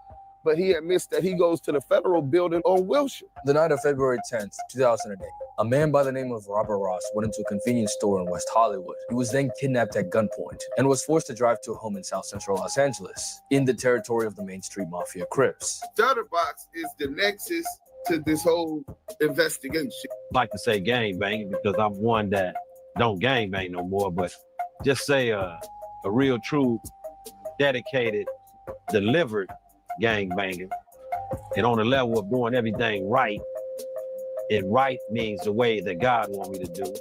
but he admits that he goes to the federal building on Wilshire. The night of February 10th, 2008, a man by the name of Robert Ross went into a convenience store in West Hollywood. He was then kidnapped at gunpoint and was forced to drive to a home in South Central Los Angeles, in the territory of the Main Street Mafia Crips. Stutterbox is the nexus to this whole investigation. Like to say gang banging because I'm one that don't gang bang no more, but just say a real, true, dedicated, delivered gang banging, and on the level of doing everything right, and right means the way that God wants me to do.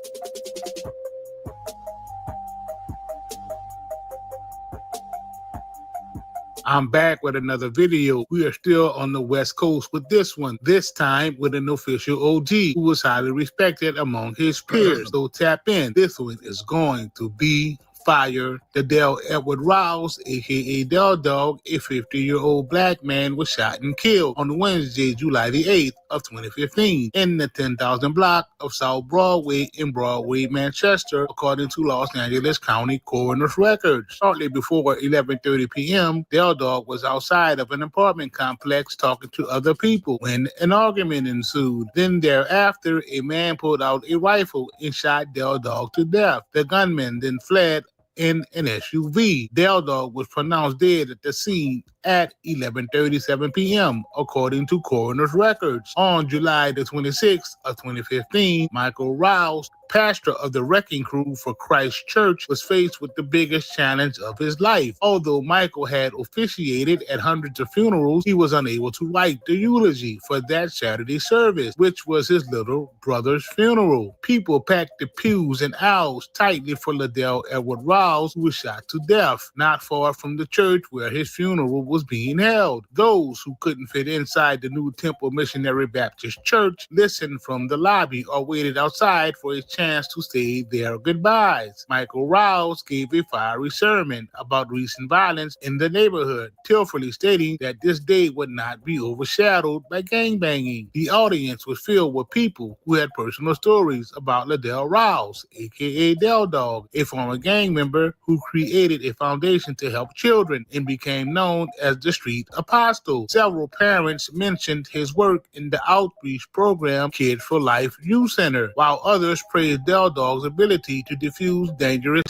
I'm back with another video. We are still on the West Coast with this one, this time with an official OG who was highly respected among his peers. So tap in. This one is going to be fire. The Del Edward Rouse, aka Del Dog, a 50-year-old black man, was shot and killed on Wednesday, July the 8th of 2015 in the 10,000 block of South Broadway in Broadway, Manchester, according to Los Angeles County Coroner's records. Shortly before 11:30 p.m., Del Dog was outside of an apartment complex talking to other people when an argument ensued. Then thereafter, a man pulled out a rifle and shot Del Dog to death. The gunman then fled in an SUV. Del Dog was pronounced dead at the scene at 11:37 p.m., according to coroner's records. On July the 26th of 2015, Michael Rouse, pastor of the Wrecking Crew for Christ Church, was faced with the biggest challenge of his life. Although Michael had officiated at hundreds of funerals, he was unable to write the eulogy for that Saturday service, which was his little brother's funeral. People packed the pews and aisles tightly for Liddell Edward Rouse, who was shot to death not far from the church where his funeral was was being held. Those who couldn't fit inside the new Temple Missionary Baptist Church listened from the lobby or waited outside for a chance to say their goodbyes. Michael Rouse gave a fiery sermon about recent violence in the neighborhood, tearfully stating that this day would not be overshadowed by gangbanging. The audience was filled with people who had personal stories about Liddell Rouse, aka Del Dog, a former gang member who created a foundation to help children and became known as the Street Apostle. Several parents mentioned his work in the outreach program Kids for Life Youth Center, while others praised Del Dog's ability to defuse dangerous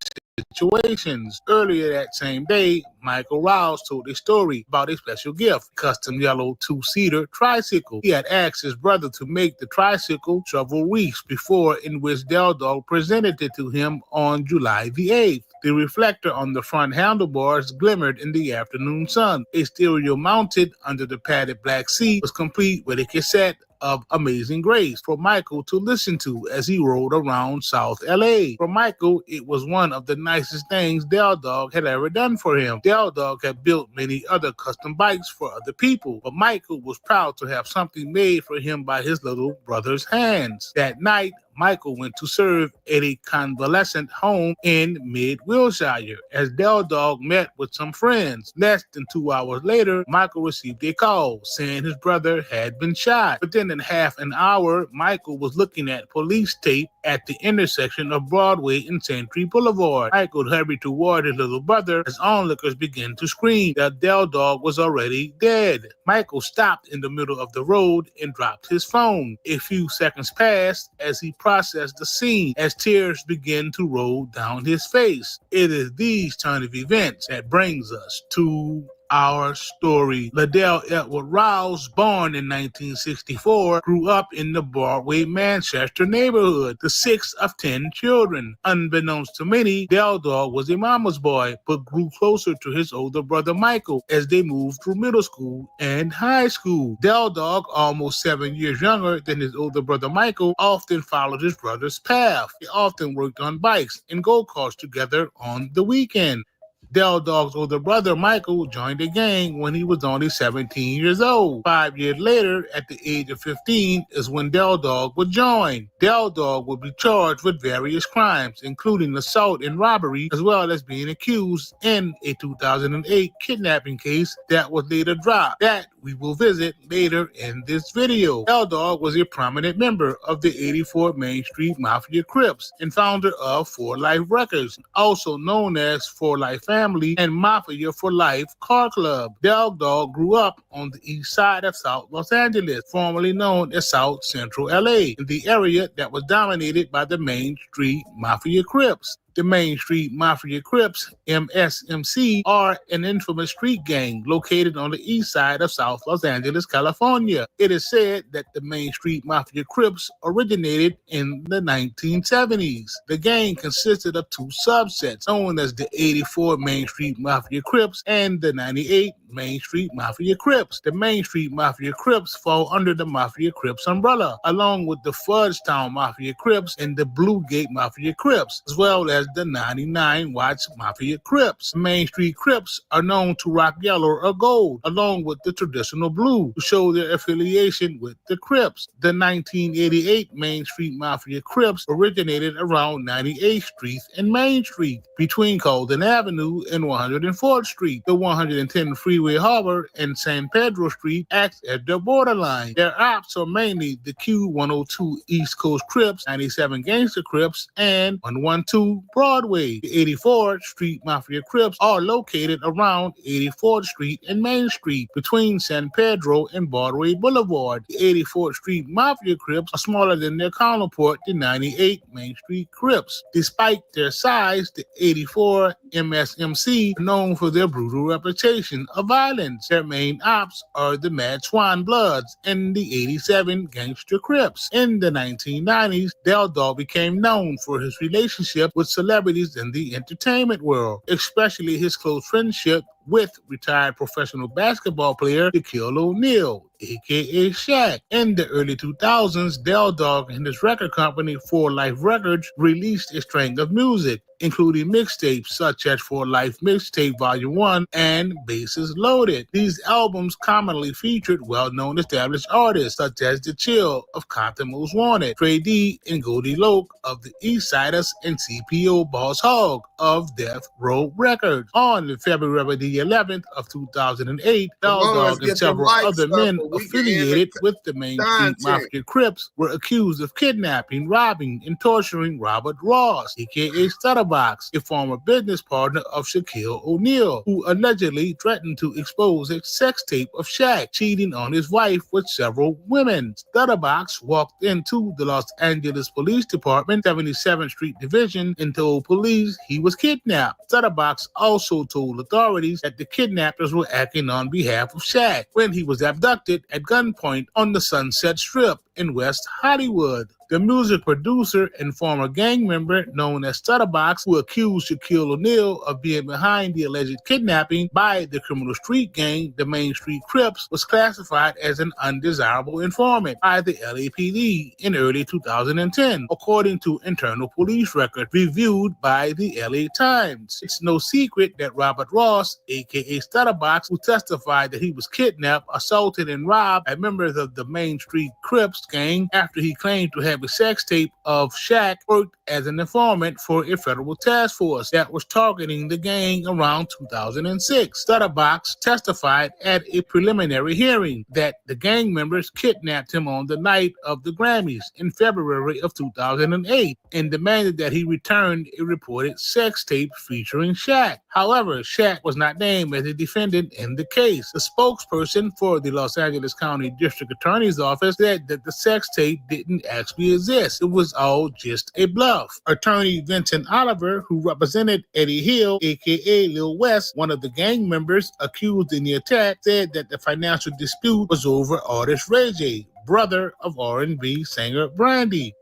situations. Earlier that same day, Michael Rouse told a story about a special gift, custom yellow two-seater tricycle. He had asked his brother to make the tricycle several weeks before, in which Del Dog presented it to him on July the 8th. The reflector on the front handlebars glimmered in the afternoon sun. A stereo mounted under the padded black seat was complete with a cassette of Amazing Grace for Michael to listen to as he rode around South LA. For Michael, it was one of the nicest things Del Dog had ever done for him. Del Dog had built many other custom bikes for other people, but Michael was proud to have something made for him by his little brother's hands. That night, Michael went to serve at a convalescent home in mid-Wilshire as Del Dog met with some friends. Less than 2 hours later, Michael received a call saying his brother had been shot. Within half an hour, Michael was looking at police tape at the intersection of Broadway and Century Boulevard. Michael hurried toward his little brother as onlookers began to scream that Del Dog was already dead. Michael stopped in the middle of the road and dropped his phone. A few seconds passed as he processed the scene as tears began to roll down his face. It is these turn of events that brings us to our story. Liddell Edward Rouse, born in 1964, grew up in the Broadway, Manchester neighborhood, the sixth of 10 children. Unbeknownst to many, Del Dog was a mama's boy, but grew closer to his older brother Michael as they moved through middle school and high school. Del Dog, almost 7 years younger than his older brother Michael, often followed his brother's path. They often worked on bikes and go-karts together on the weekend. Del Dog's older brother, Michael, joined the gang when he was only 17 years old. 5 years later, at the age of 15, is when Del Dog would join. Del Dog would be charged with various crimes, including assault and robbery, as well as being accused in a 2008 kidnapping case that was later dropped. That we will visit later in this video. Del Dog was a prominent member of the 84 Main Street Mafia Crips and founder of 4 Life Records, also known as 4 Life Family and Mafia for Life Car Club. Del Dog grew up on the east side of South Los Angeles, formerly known as South Central LA, in the area that was dominated by the Main Street Mafia Crips. The Main Street Mafia Crips, MSMC, are an infamous street gang located on the east side of South Los Angeles, California. It is said that the Main Street Mafia Crips originated in the 1970s. The gang consisted of 2 subsets, known as the 84 Main Street Mafia Crips and the 98 Main Street Mafia Crips. The Main Street Mafia Crips fall under the Mafia Crips umbrella, along with the Fudgetown Mafia Crips and the Blue Gate Mafia Crips, as well as the 99 Watts Mafia Crips. Main Street Crips are known to rock yellow or gold, along with the traditional blue, to show their affiliation with the Crips. The 1988 Main Street Mafia Crips originated around 98th Street and Main Street, between Colden Avenue and 104th Street. The 110 Freeway Harbor and San Pedro Street acts as their borderline. Their ops are mainly the Q102 East Coast Crips, 97 Gangster Crips, and 112 Broadway. The 84th Street Mafia Crips are located around 84th Street and Main Street, between San Pedro and Broadway Boulevard. The 84th Street Mafia Crips are smaller than their counterpart, the 98 Main Street Crips. Despite their size, the 84 MSMC are known for their brutal reputation of violence. Their main ops are the Mad Swan Bloods and the 87 Gangster Crips. In the 1990s, Del Dog became known for his relationship with celebrities in the entertainment world, especially his close friendship with retired professional basketball player Shaquille O'Neal, aka Shaq. In the early 2000s, Del Dog and his record company 4 Life Records released a string of music, including mixtapes such as 4 Life Mixtape Volume 1 and Bases Loaded. These albums commonly featured well-known established artists such as The Chill of Compton Most Wanted, Trey D and Goldie Loke of the East Siders, and CPO Boss Hogg of Death Row Records. On February the 11th of 2008, Del Dog and several other men affiliated with the Main Street Mafia Crips were accused of kidnapping, robbing, and torturing Robert Ross, aka Stutterbox, a former business partner of Shaquille O'Neal, who allegedly threatened to expose a sex tape of Shaq cheating on his wife with several women. Stutterbox walked into the Los Angeles Police Department 77th Street Division and told police he was kidnapped. Stutterbox also told authorities that the kidnappers were acting on behalf of Shaq when he was abducted at gunpoint on the Sunset Strip in West Hollywood. The music producer and former gang member known as Stutterbox, who accused Shaquille O'Neal of being behind the alleged kidnapping by the criminal street gang, the Main Street Crips, was classified as an undesirable informant by the LAPD in early 2010, according to internal police records reviewed by the LA Times. It's no secret that Robert Ross, aka Stutterbox, who testified that he was kidnapped, assaulted, and robbed by members of the Main Street Crips gang after he claimed to have a sex tape of Shaq, worked as an informant for a federal task force that was targeting the gang around 2006. Stutterbox testified at a preliminary hearing that the gang members kidnapped him on the night of the Grammys in February of 2008 and demanded that he return a reported sex tape featuring Shaq. However, Shaq was not named as a defendant in the case. The spokesperson for the Los Angeles County District Attorney's Office said that the sex tape didn't actually exist. It was all just a bluff. Attorney Vincent Oliver, who represented Eddie Hill, aka Lil West, one of the gang members accused in the attack, said that the financial dispute was over artist Reggie, brother of R&B singer Brandy.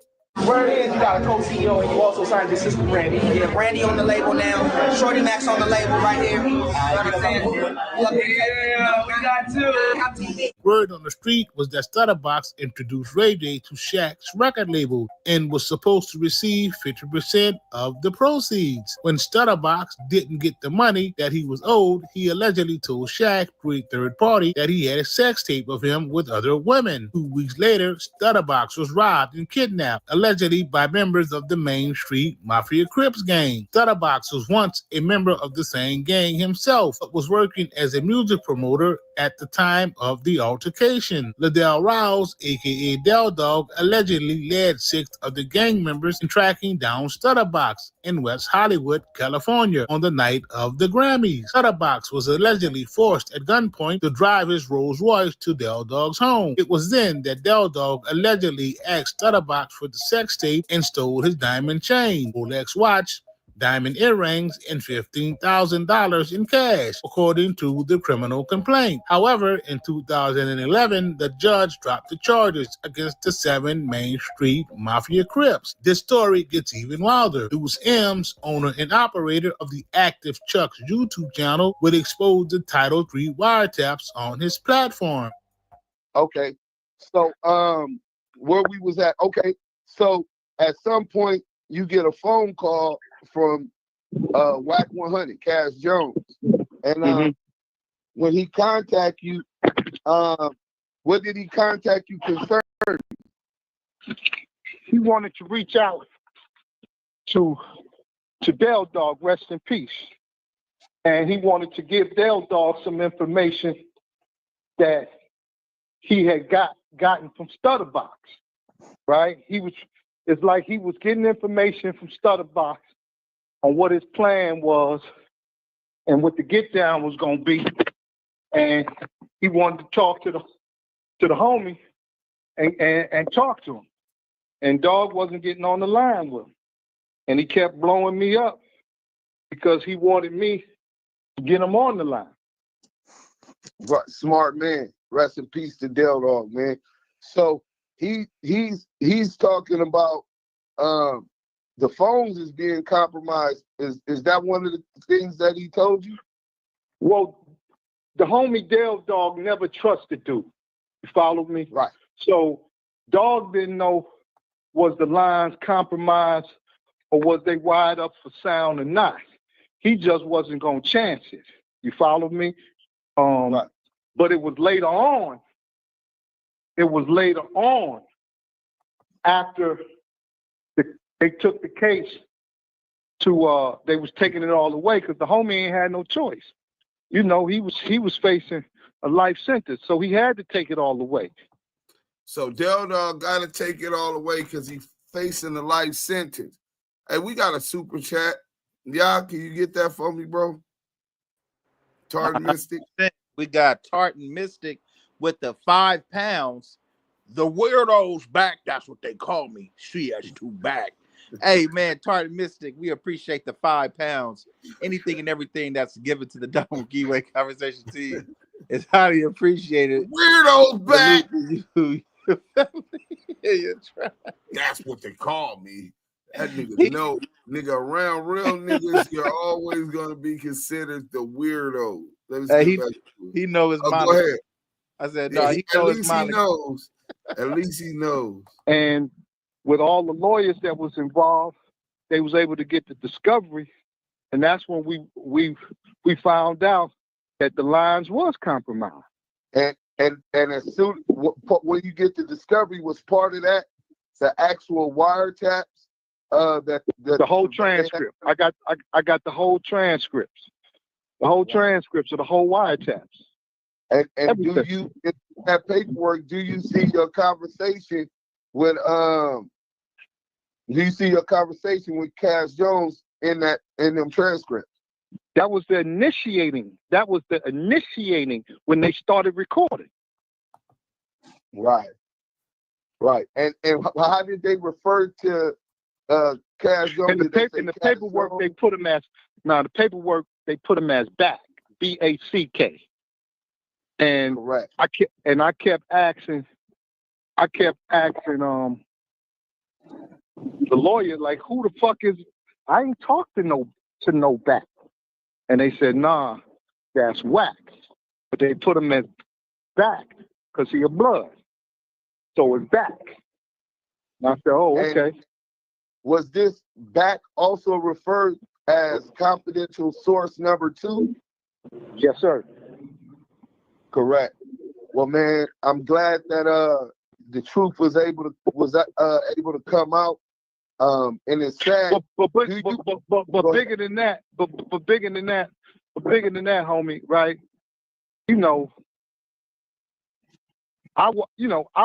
Word is you got a co-CEO and you also signed your sister Brandy. Yeah, Brandy on the label now. Shorty Max on the label right here. Yeah, we got two. Word on the street was that Stutterbox introduced Ray J to Shaq's record label and was supposed to receive 50% of the proceeds. When Stutterbox didn't get the money that he was owed, he allegedly told Shaq through a third party that he had a sex tape of him with other women. 2 weeks later, Stutterbox was robbed and kidnapped, allegedly by members of the Main Street Mafia Crips gang. Stutterbox was once a member of the same gang himself, but was working as a music promoter at the time of the altercation. Liddell Rouse, aka Del Dog, allegedly led 6 of the gang members in tracking down Stutterbox in West Hollywood, California on the night of the Grammys. Stutterbox was allegedly forced at gunpoint to drive his Rolls Royce to Del Dog's home. It was then that Del Dog allegedly asked Stutterbox for the sex tape and stole his diamond chain, Rolex watch, diamond earrings, and $15,000 in cash, according to the criminal complaint. However, in 2011, the judge dropped the charges against the 7 Main Street Mafia Crips. This story gets even wilder. Luce M's, owner and operator of the Active Chuck's YouTube channel, would expose the Title III wiretaps on his platform. Okay, so where we was at, okay, so at some point you get a phone call from Wack100, Cash Jones, and when he contact you, what did he contact you concerning? He wanted to reach out to Del Dog, rest in peace, and he wanted to give Del Dog some information that he had gotten from Stutterbox, right? It's like he was getting information from Stutterbox on what his plan was and what the get down was gonna be, and he wanted to talk to the homie and talk to him. And Dog wasn't getting on the line with him, and he kept blowing me up because he wanted me to get him on the line. Smart man. Rest in peace to Del Dog, man. So he's talking about the phones is being compromised. Is that one of the things that he told you? Well, the homie Dale Dog never trusted dude. You follow me? Right. So Dog didn't know was the lines compromised or was they wired up for sound or not. He just wasn't gonna chance it. You follow me? Right. But it was later on. It was later on after they took the case to they was taking it all away because the homie ain't had no choice. You know, he was facing a life sentence, so he had to take it all away. So Del Dog got to take it all away because he's facing a life sentence. Hey, we got a super chat. Y'all, can you get that for me, bro? Tartan Mystic. We got Tartan Mystic with the £5. The weirdo's back. That's what they call me. She has 2 back. Hey man, Tartan Mystic, we appreciate the £5. Anything and everything that's given to the Damu Kiwe Conversation team is highly appreciated. Weirdo's back. That's what they call me. That nigga know, nigga, around real niggas, you're always gonna be considered the weirdo. Hey, he knows his mind. Go ahead. I said, no, he knows his mind. At least he knows. And with all the lawyers that was involved, they was able to get the discovery, and that's when we found out that the lines was compromised. And as soon when you get the discovery, was part of that the actual wiretaps. The whole transcript. I got the whole transcripts. The whole transcripts of the whole wiretaps. And do you, in that paperwork, do you see your conversation with Cass Jones in them transcripts? That was the initiating. That was the initiating when they started recording. Right. And how did they refer to Cass Jones? In the paperwork they put him as Back, BACK. And correct. I kept asking the lawyer, like, who the fuck is? I ain't talked to no Back. And they said, nah, that's Wack. But they put him as Back because he a blood. So it's Back. And I said, oh, okay. And was this Back also referred as confidential source number 2? Yes, sir. Correct. Well, man, I'm glad that the truth was able to come out. And it's sad. But bigger than that, homie, right? You know, I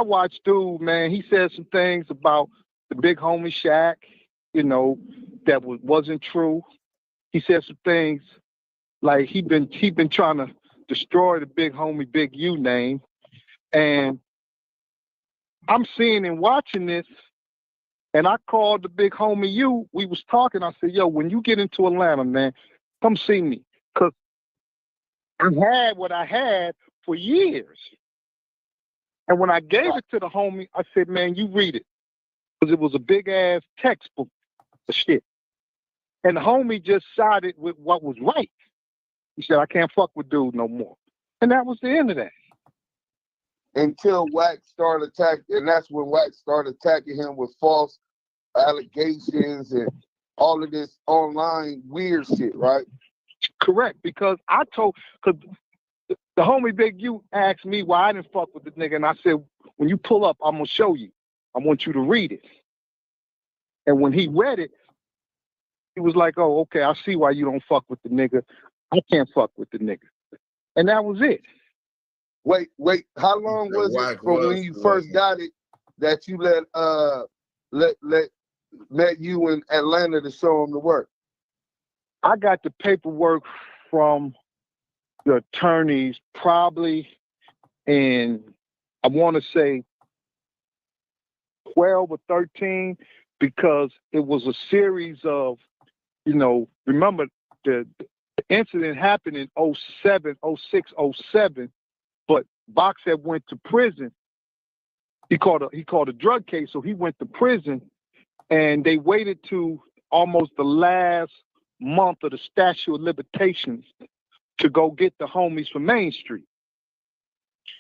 watched dude, man. He said some things about the big homie Shaq, you know, that wasn't true. He said some things like he been trying to destroy the big homie Big U name, and I'm seeing and watching this. And I called the big homie U. We was talking. I said, yo, when you get into Atlanta, man, come see me. Because I had what I had for years. And when I gave it to the homie, I said, man, you read it. Because it was a big-ass textbook of shit. And the homie just sided with what was right. He said, I can't fuck with dude no more. And that was the end of that. Until Wack started attacking, and that's when Wack started attacking him with false allegations and all of this online weird shit, right? Correct, because the homie Big U asked me why I didn't fuck with the nigga, and I said, when you pull up, I'm gonna show you. I want you to read it. And when he read it, he was like, oh, okay, I see why you don't fuck with the nigga. I can't fuck with the nigga. And that was it. Wait, how long was it from when you first got it that you met you in Atlanta to show him the work? I got the paperwork from the attorneys probably in, I want to say 12 or 13, because it was a series of, you know, remember the incident happened in 06, 07, but Box had went to prison. He called a drug case, so he went to prison, and they waited to almost the last month of the statute of limitations to go get the homies from Main Street.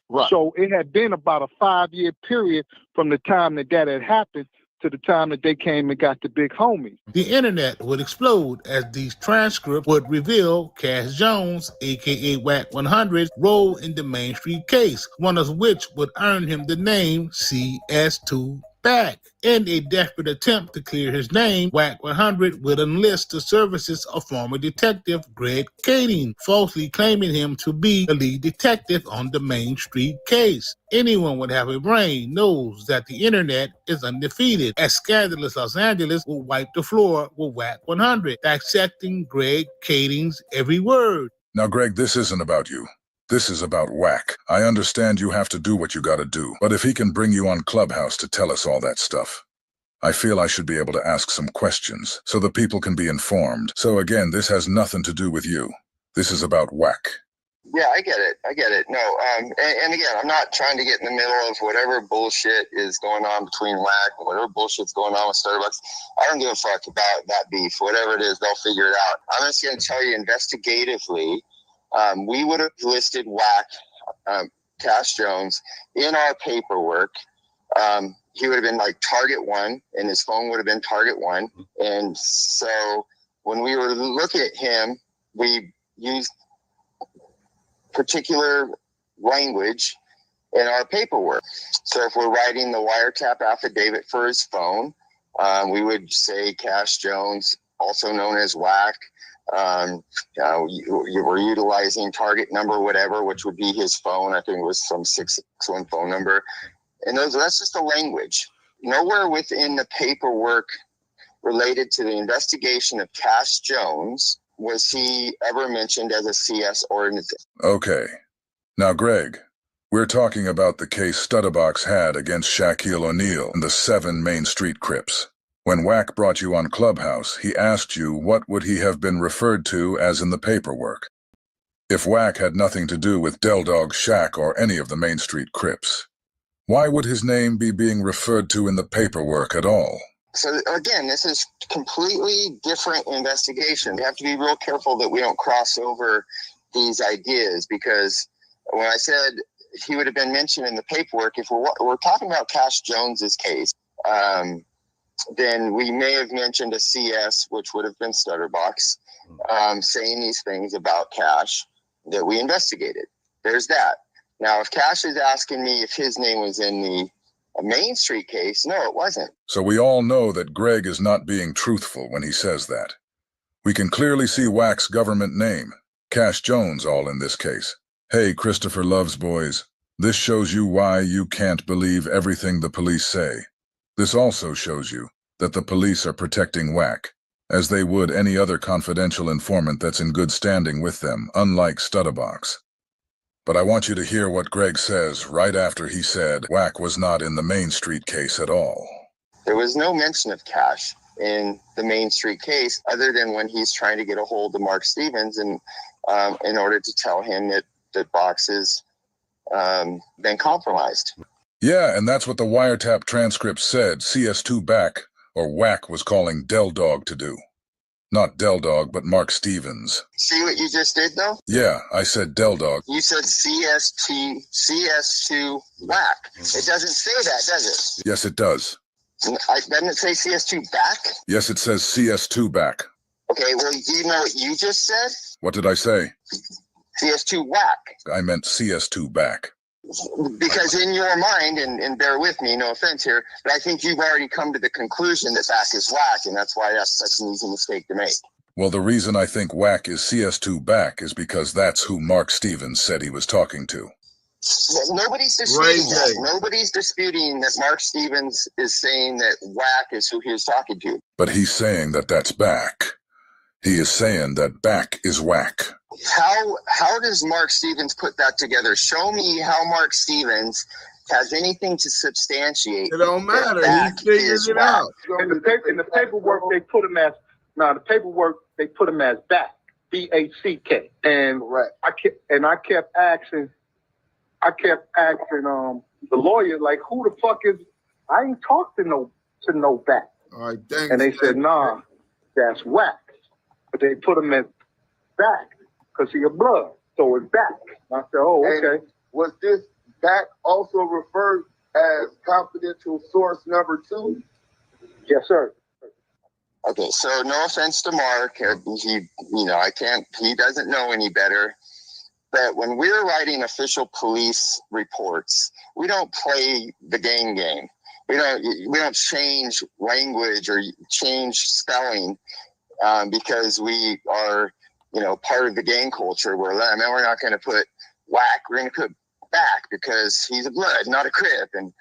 Right. So it had been about a 5-year period from the time that had happened to the time that they came and got the big homie. The internet would explode as these transcripts would reveal Cash Jones, aka Wack100's role in the Main Street case, one of which would earn him the name CS2 Back. In a desperate attempt to clear his name, Wack100 would enlist the services of former detective Greg Kading, falsely claiming him to be the lead detective on the Main Street case. Anyone with half a brain knows that the internet is undefeated, as scandalous Los Angeles will wipe the floor with Wack100, dissecting Greg Kading's every word. Now, Greg, this isn't about you. This is about Wack. I understand you have to do what you gotta do, but if he can bring you on Clubhouse to tell us all that stuff, I feel I should be able to ask some questions so the people can be informed. So again, this has nothing to do with you. This is about Wack. Yeah, I get it. No, and again, I'm not trying to get in the middle of whatever bullshit is going on between Wack and whatever bullshit's going on with Starbucks. I don't give a fuck about that beef. Whatever it is, they'll figure it out. I'm just going to tell you investigatively, we would have listed Wack, Cash Jones, in our paperwork. He would have been like target 1, and his phone would have been target 1. And so when we were looking at him, we used particular language in our paperwork. So if we're writing the wiretap affidavit for his phone, we would say Cash Jones, also known as Wack. You were utilizing target number, whatever, which would be his phone. I think it was some 661 phone number. And that's just the language. Nowhere within the paperwork related to the investigation of Cash Jones was he ever mentioned as a CS or anything. Okay. Now, Greg, we're talking about the case Stutterbox had against Shaquille O'Neal and the 7 Main Street Crips. When Wack brought you on Clubhouse, he asked you what would he have been referred to as in the paperwork. If Wack had nothing to do with Del Dog, Shaq, or any of the Main Street Crips, why would his name be being referred to in the paperwork at all? So again, this is completely different investigation. We have to be real careful that we don't cross over these ideas, because when I said he would have been mentioned in the paperwork, if we're talking about Cash Jones's case, then we may have mentioned a CS, which would have been Stutterbox, saying these things about Cash that we investigated. There's that. Now, if Cash is asking me if his name was in the Main Street case, no, it wasn't. So we all know that Greg is not being truthful when he says that. We can clearly see Wack's government name, Cash Jones, all in this case. Hey, Christopher Loves Boys, this shows you why you can't believe everything the police say. This also shows you that the police are protecting Wack, as they would any other confidential informant that's in good standing with them, unlike Stutterbox. But I want you to hear what Greg says right after he said Wack was not in the Main Street case at all. There was no mention of Cash in the Main Street case, other than when he's trying to get a hold of Mark Stevens and in order to tell him that Box has been compromised. Yeah, and that's what the wiretap transcript said CS2 Back, or Wack, was calling Del Dog to do. Not Del Dog, but Mark Stevens. See what you just did, though? Yeah, I said Del Dog. You said CS2 Wack. It doesn't say that, does it? Yes, it does. Doesn't it say CS2 Back? Yes, it says CS2 Back. Okay, well, do you know what you just said? What did I say? CS2 Wack. I meant CS2 Back. Because in your mind, and bear with me, no offense here, but I think you've already come to the conclusion that Back is Wack, and that's why that's such an easy mistake to make. Well, the reason I think Wack is CS2 Back is because that's who Mark Stevens said he was talking to. Nobody's disputing that. Nobody's disputing that Mark Stevens is saying that Wack is who he was talking to. But he's saying that that's Back. He is saying that Back is Wack. How does Mark Stevens put that together? Show me how Mark Stevens has anything to substantiate. It don't matter. He figures it out. In the paperwork, they put him as Back, B-A-C-K. And I kept asking the lawyer, like, who the fuck is? I ain't talked to no Back. All right, thanks. And they said, nah, that's Wack. But they put him as Back. because he a blood. So it's back. I said, oh, okay. And was this back also referred as confidential source number 2? Yes, sir. Okay, so no offense to Mark, he doesn't know any better. But when we're writing official police reports, we don't play the game. We don't change language or change spelling because we are, part of the gang culture. We're not going to put Wack. We're going to put back because he's a blood, not a crip, and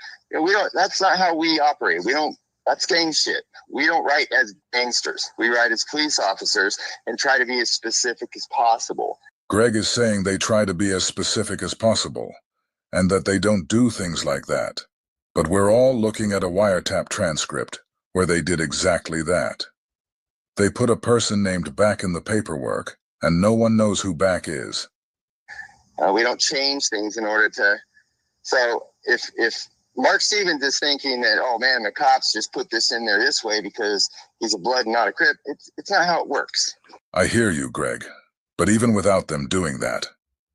we don't. That's not how we operate. We don't. That's gang shit. We don't write as gangsters. We write as police officers and try to be as specific as possible. Greg is saying they try to be as specific as possible, and that they don't do things like that. But we're all looking at a wiretap transcript where they did exactly that. They put a person named Back in the paperwork, and no one knows who Back is. We don't change things in order to. So if Mark Stevens is thinking that, oh man, the cops just put this in there this way because he's a blood and not a crip, it's not how it works. I hear you, Greg. But even without them doing that,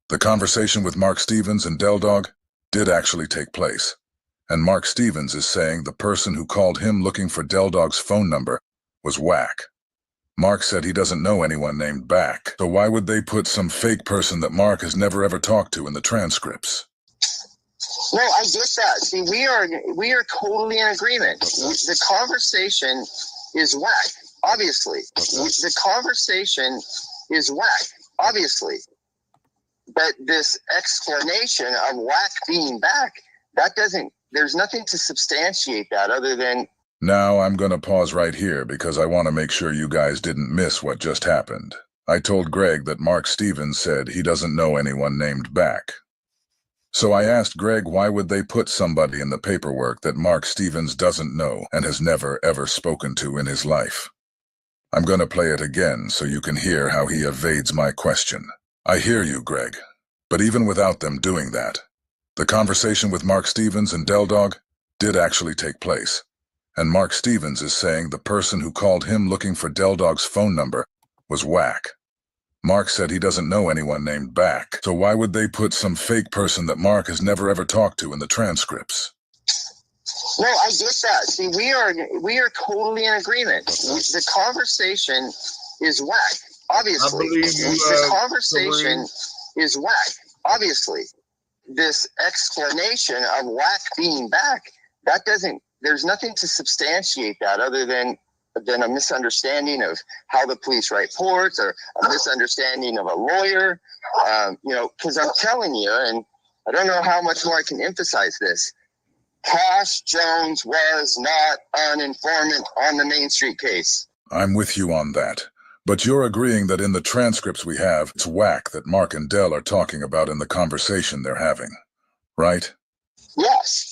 the conversation with Mark Stevens and Del Dog did actually take place. And Mark Stevens is saying the person who called him looking for Del Dog's phone number was Wack. Mark said he doesn't know anyone named Back, so why would they put some fake person that Mark has never ever talked to in the transcripts? No, I get that. See, we are totally in agreement. The conversation is Wack, obviously. The conversation is Wack, obviously. But this explanation of Wack being back, there's nothing to substantiate that other than... Now I'm gonna pause right here because I want to make sure you guys didn't miss what just happened. I told Greg that Mark Stevens said he doesn't know anyone named Back. So I asked Greg why would they put somebody in the paperwork that Mark Stevens doesn't know and has never ever spoken to in his life. I'm gonna play it again so you can hear how he evades my question. I hear you, Greg, but even without them doing that, the conversation with Mark Stevens and Del Dog did actually take place. And Mark Stevens is saying the person who called him looking for Del Dog's phone number was Wack. Mark said he doesn't know anyone named Back, so why would they put some fake person that Mark has never ever talked to in the transcripts? No, I get that. See, we are totally in agreement. The conversation is Wack, obviously. The conversation is Wack, obviously. This explanation of Wack being back, there's nothing to substantiate that other than a misunderstanding of how the police write reports or a misunderstanding of a lawyer. Because I'm telling you, and I don't know how much more I can emphasize this, Cash Jones was not an informant on the Main Street case. I'm with you on that. But you're agreeing that in the transcripts we have, it's Wack that Mark and Del are talking about in the conversation they're having, right? Yes.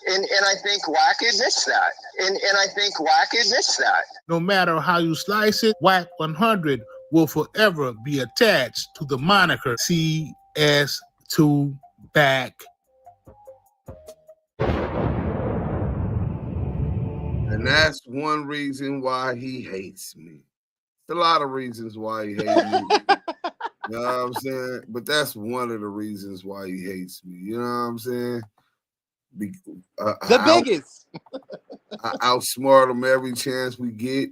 And I think Wack admits that. And I think Wack admits that. No matter how you slice it, Wack100 will forever be attached to the moniker CS2 Back. And that's one reason why he hates me. There's a lot of reasons why he hates me. You know what I'm saying? But that's one of the reasons why he hates me. You know what I'm saying? The biggest. I outsmart him every chance we get,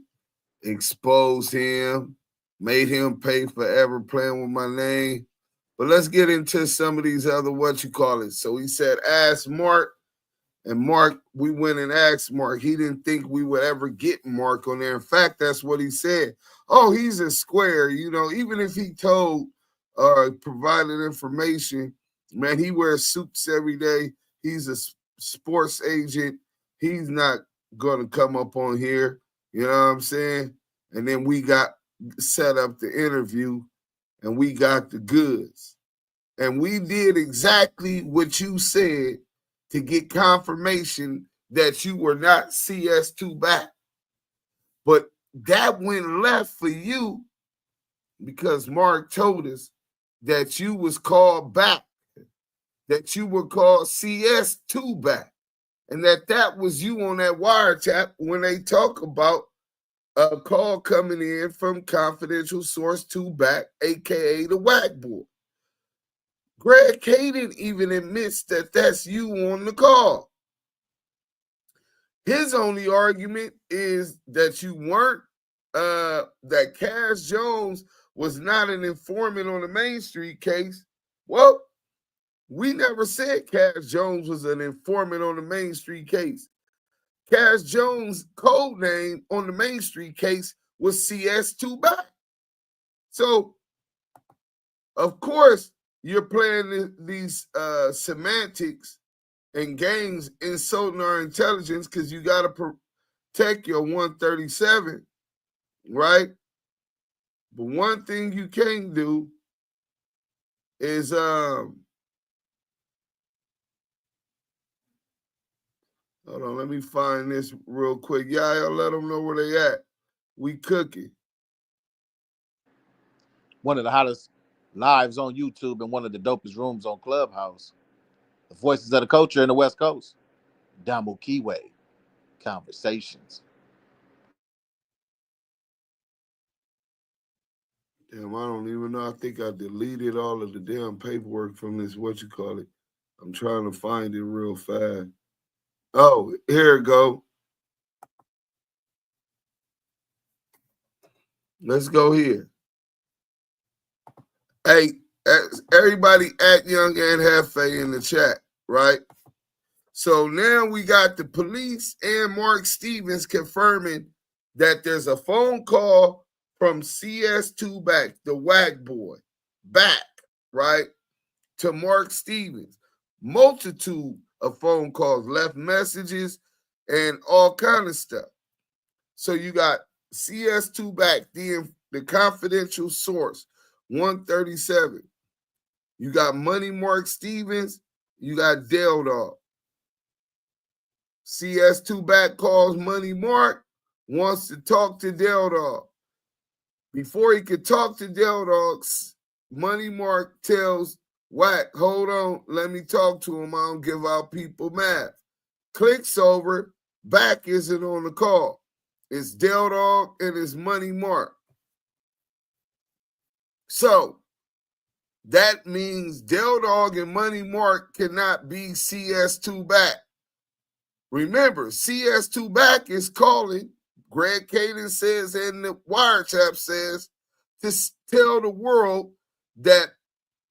expose him, made him pay forever playing with my name. But let's get into some of these other So he said, ask Mark. And Mark, we went and asked Mark. He didn't think we would ever get Mark on there. In fact, that's what he said. Oh, he's a square. Even if he told provided information, man, he wears suits every day. He's a sports agent. He's not going to come up on here. You know what I'm saying? And then we got set up the interview and we got the goods. And we did exactly what you said to get confirmation that you were not CS2 Back. But that went left for you because Mark told us that you was called back, that you were called CS2 Back, and that was you on that wiretap when they talk about A call coming in from confidential source 2 Back, aka the Wack boy. Greg Caden even admits that that's you on the call. His only argument is that you weren't, that Cash Jones was not an informant on the Main Street case. Well, we never said Cash Jones was an informant on the Main Street case. Cash Jones' code name on the Main Street case was CS2 Back. So, of course, you're playing these semantics and games insulting our intelligence because you got to protect your 137, right? But one thing you can't do is hold on, let me find this real quick. Y'all let them know where they at. We cooking. One of the hottest lives on YouTube and one of the dopest rooms on Clubhouse. The voices of the culture in the West Coast. Damu Kiwe Conversations. Damn, I don't even know. I think I deleted all of the damn paperwork from this, I'm trying to find it real fast. Oh, here it go. Let's go here. Hey, everybody at Young and Hefe in the chat, right? So now we got the police and Mark Stevens confirming that there's a phone call from CS2 Back, the Wack boy, back, right, to Mark Stevens. Multitude of phone calls, left messages, and all kind of stuff. So you got CS2 Back, the confidential source, 137. You got Money Mark Stevens. You got Dale Dog. CS2 Back calls Money Mark, wants to talk to Dale Dog. Before he could talk to Dale Dog, Money Mark tells Wack, hold on, let me talk to him. I don't give out people math. Clicks over, Back isn't on the call. It's Dale Dog and it's Money Mark. So that means Dale Dog and Money Mark cannot be CS2 Back. Remember, CS2 Back is calling, Greg Caden says, and the wiretap says, to tell the world that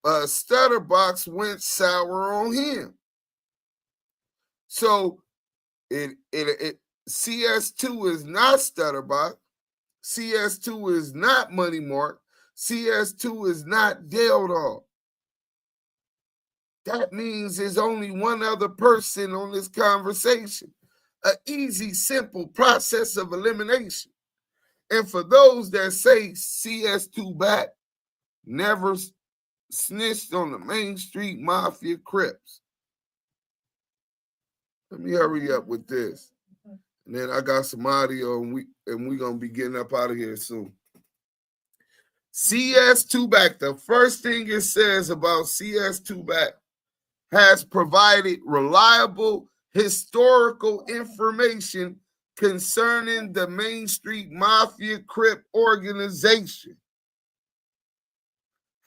Stutterbox went sour on him. So CS2 is not Stutterbox. CS2 is not Money Mark. CS2 is not Dale Dog. That means there's only one other person on this conversation. An easy, simple process of elimination. And for those that say CS2 Back never snitched on the Main Street Mafia Crips, let me hurry up with this. And then I got some audio and we're going to be getting up out of here soon. CS2 Back, the first thing it says about CS2 Back, has provided reliable historical information concerning the Main Street Mafia Crip organization.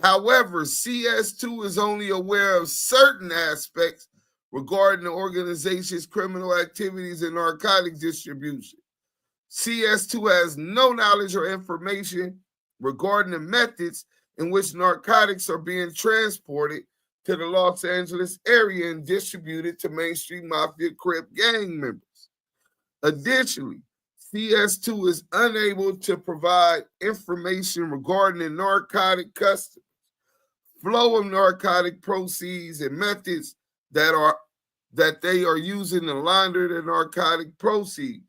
However, CS2 is only aware of certain aspects regarding the organization's criminal activities and narcotic distribution. CS2 has no knowledge or information regarding the methods in which narcotics are being transported to the Los Angeles area and distributed to Main Street Mafia Crip gang members. Additionally, CS2 is unable to provide information regarding the narcotic customers, flow of narcotic proceeds, and methods that they are using to launder the narcotic proceeds.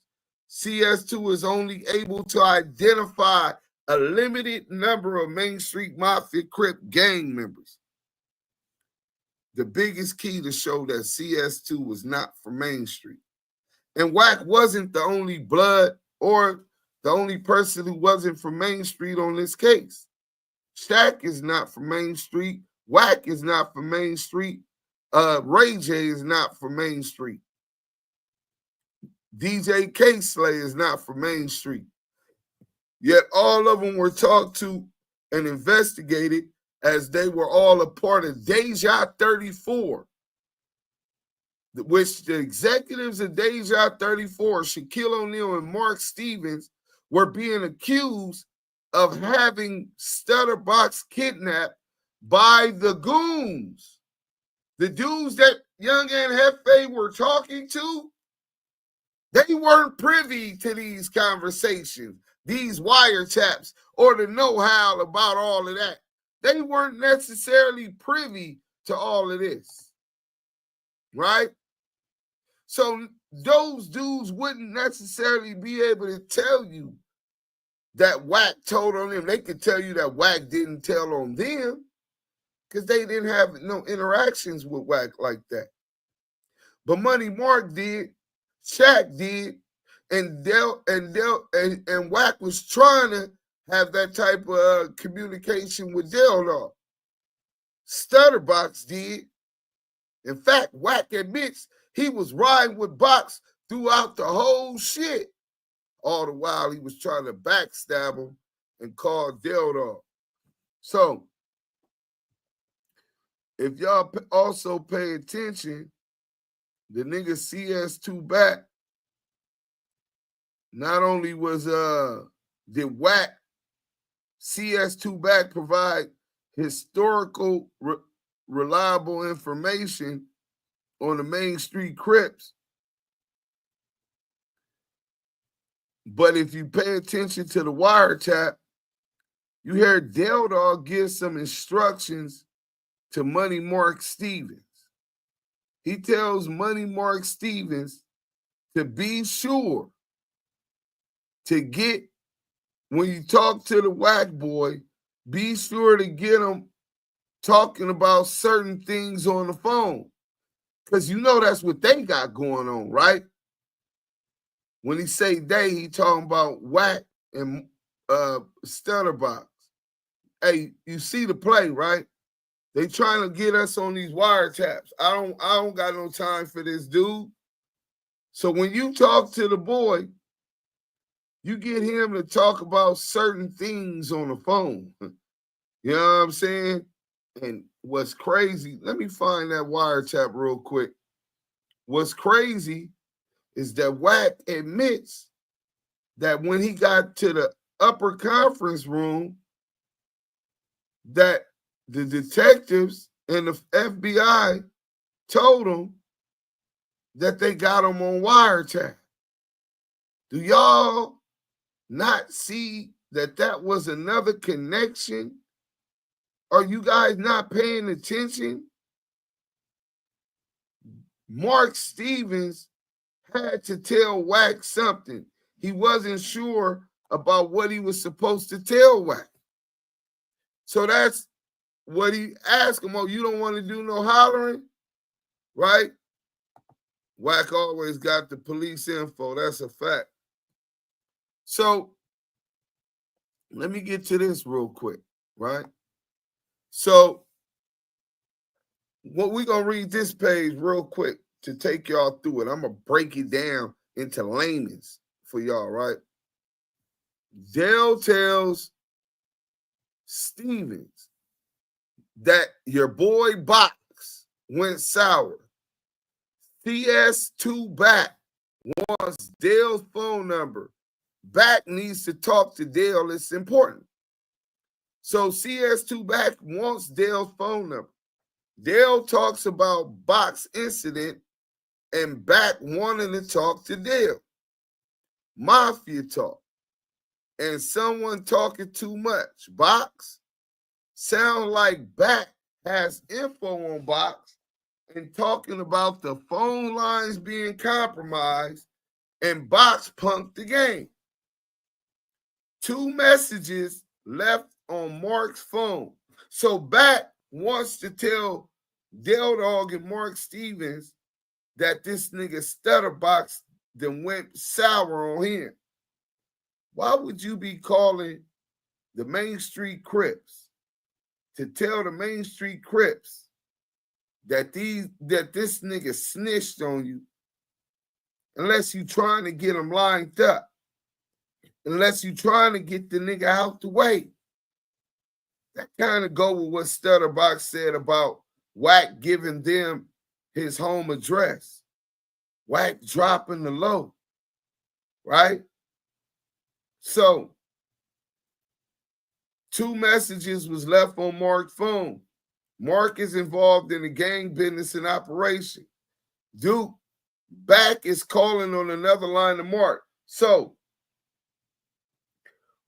CS2 is only able to identify a limited number of Main Street Mafia Crip gang members. The biggest key to show that CS2 was not from Main Street. And Wack wasn't the only blood or the only person who wasn't from Main Street on this case. Shaq is not from Main Street. Wack is not from Main Street. Ray J is not from Main Street. DJ K-Slay is not from Main Street. Yet all of them were talked to and investigated as they were all a part of Deja 34, which the executives of Deja 34, Shaquille O'Neal and Mark Stevens, were being accused of having Stutterbox kidnapped by the goons. The dudes that Young and Hefe were talking to, they weren't privy to these conversations, these wiretaps, or the know-how about all of that. They weren't necessarily privy to all of this, right? So those dudes wouldn't necessarily be able to tell you that Wack told on them. They could tell you that Wack didn't tell on them because they didn't have no interactions with Wack like that. But Money Mark did, Shaq did, and Wack was trying to have that type of communication with Dog. Stutterbox did. In fact, Wack admits he was riding with Box throughout the whole shit. All the while he was trying to backstab him and call Dog. So, if y'all also pay attention, the nigga CS2 Back, not only was did Wack CS2 Back provide historical reliable information on the Main Street Crips, but if you pay attention to the wiretap, you hear Dog give some instructions to Money Mark Stevens. He tells Money Mark Stevens to be sure to get, when you talk to the Wack boy, be sure to get him talking about certain things on the phone. Because you know that's what they got going on, right? When he say they, he talking about Wack and Stutterbox. Hey, you see the play, right? They trying to get us on these wiretaps. I don't got no time for this, dude. So when you talk to the boy, you get him to talk about certain things on the phone. You know what I'm saying? And what's crazy, let me find that wiretap real quick. What's crazy is that Wack admits that when he got to the upper conference room, that the detectives and the FBI told him that they got him on wiretap. Do y'all not see that that was another connection? Are you guys not paying attention? Mark Stevens had to tell Wack something. He wasn't sure about what he was supposed to tell Wack. So that's what he asked him. Oh, you don't want to do no hollering? Right? Wack always got the police info. That's a fact. So let me get to this real quick, right? So what we're going to read this page real quick to take y'all through it. I'm going to break it down into layman's for y'all, right? Dale tells Stevens that your boy Box went sour. CS2 Back wants Dale's phone number. Back needs to talk to Dale. It's important. So CS2 Back wants Dale's phone number. Dale talks about Box incident and Back wanting to talk to Dale. Mafia talk. And someone talking too much. Box sound like Back has info on Box and talking about the phone lines being compromised and Box punked the game. 2 messages left on Mark's phone. So Back wants to tell Dog and Mark Stevens that this nigga Stutterbox then went sour on him. Why would you be calling the Main Street Crips to tell the Main Street Crips that this nigga snitched on you unless you trying to get them lined up? unless you're trying to get the nigga out the way. That kind of go with what Stutterbox said about Wack giving them his home address. Wack dropping the low, right? So, 2 messages was left on Mark's phone. Mark is involved in the gang business and operation. Duke back is calling on another line to Mark. So,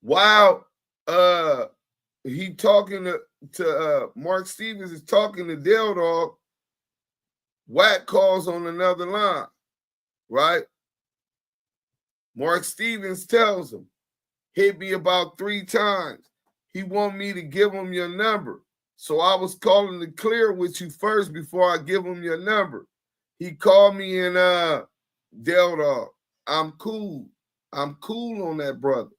while he talking to Mark Stevens is talking to Del Dog, Wack calls on another line, right? Mark Stevens tells him, hit me about 3 times. He want me to give him your number. So I was calling to clear with you first before I give him your number. He called me and Del Dog, I'm cool. I'm cool on that, brother.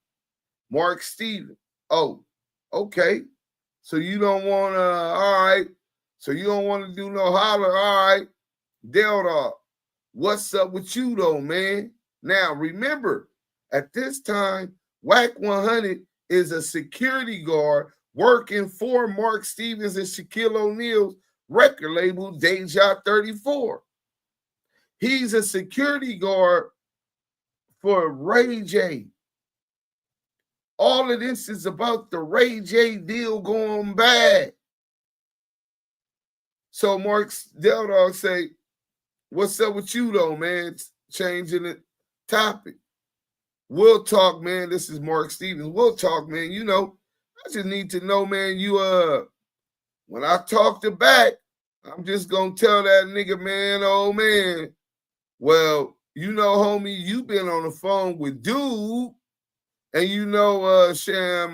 Mark Stevens. Oh, okay. So you don't want to, all right. So you don't want to do no holler, all right. Del Dog, what's up with you though, man? Now, remember, at this time, Wack100 is a security guard working for Mark Stevens and Shaquille O'Neal's record label, Deja 34. He's a security guard for Ray J. All of this is about the Ray J deal going bad. So Del Dog say, what's up with you though, man? Changing the topic. We'll talk, man. This is Mark Stevens. We'll talk, man. You know, I just need to know, man, you when I talk to back, I'm just gonna tell that nigga, man, oh man. Well, you know, homie, you been on the phone with dude, and you know, Sham,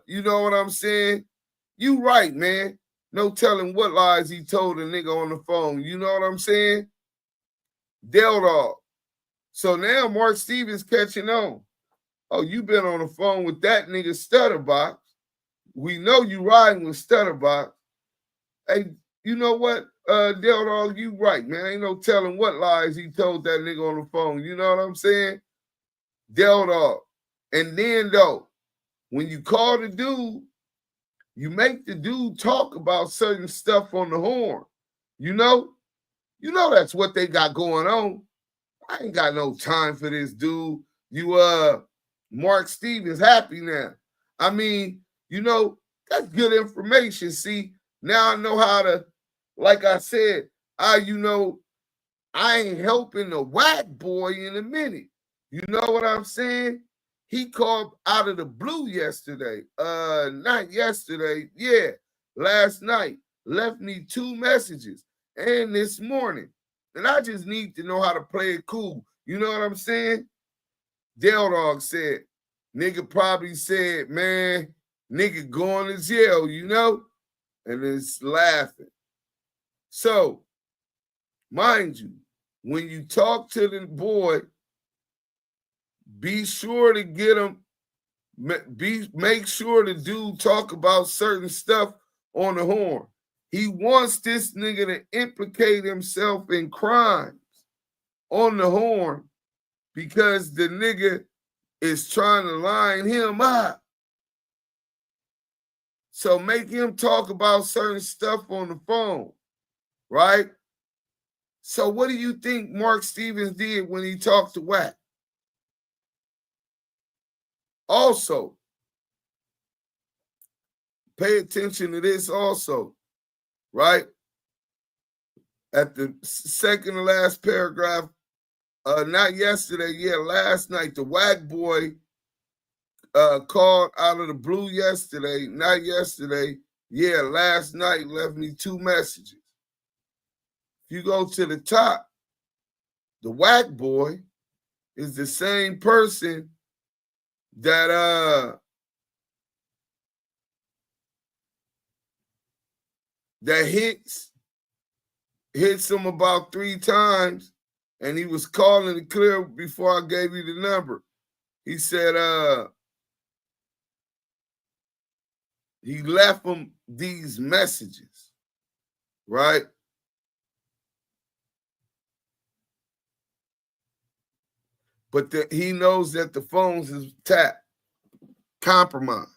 you know what I'm saying? You right, man. No telling what lies he told a nigga on the phone. You know what I'm saying? Del Dog. So now Mark Stevens catching on. Oh, you been on the phone with that nigga Stutterbox. We know you riding with Stutterbox. Hey, you know what, Del Dog, you right, man. Ain't no telling what lies he told that nigga on the phone. You know what I'm saying? Del Dog. And then, though, when you call the dude, you make the dude talk about certain stuff on the horn. You know that's what they got going on. I ain't got no time for this dude. You, Mark Stevens happy now. I mean, you know, that's good information. See, now I know how to, like I said, I ain't helping the Wack boy in a minute. You know what I'm saying? He called out of the blue yesterday. Not yesterday. Yeah, last night. Left me 2 messages. And this morning. And I just need to know how to play it cool. You know what I'm saying? Del Dog said, nigga probably said, man, nigga going to jail, you know? And it's laughing. So, mind you, when you talk to the boy, be sure to get him, make sure the dude talk about certain stuff on the horn. He wants this nigga to implicate himself in crimes on the horn because the nigga is trying to line him up. So make him talk about certain stuff on the phone, right? So what do you think Mark Stevens did when he talked to Wack? Also, pay attention to this also, right? At the second to last paragraph, not yesterday, yeah, last night, the Wack boy called out of the blue yesterday, not yesterday, yeah, last night, left me 2 messages. If you go to the top, the Wack boy is the same person that hits him about 3 times, and he was calling it clear before I gave you the number. He said he left him these messages, right? but he knows that the phones is tapped, compromised.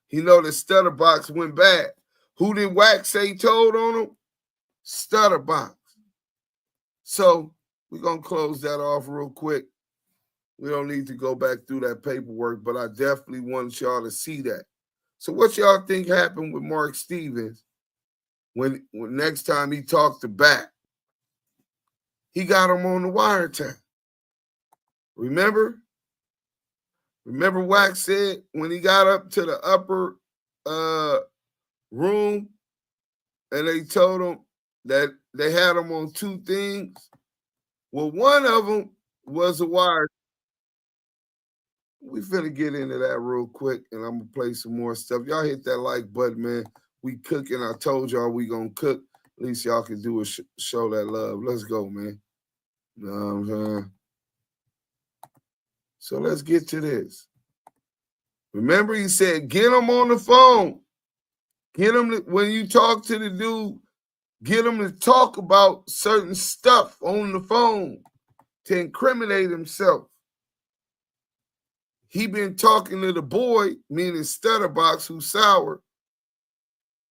He know the Stutterbox went bad. Who did Wack say told on him? Stutterbox. So we're going to close that off real quick. We don't need to go back through that paperwork, but I definitely want y'all to see that. So what y'all think happened with Mark Stevens when next time he talked to Back? He got him on the wiretap. Remember? Remember Wack said when he got up to the upper room and they told him that they had him on two things? Well, one of them was a wire. We finna get into that real quick, and I'm gonna play some more stuff. Y'all hit that like button, man. We cooking. I told y'all we gonna cook. At least y'all can do is show that love. Let's go, man. You know what I'm saying? So let's get to this. Remember, he said, get him on the phone. Get him when you talk to the dude, get him to talk about certain stuff on the phone to incriminate himself. He been talking to the boy, meaning Stutterbox, who's sour.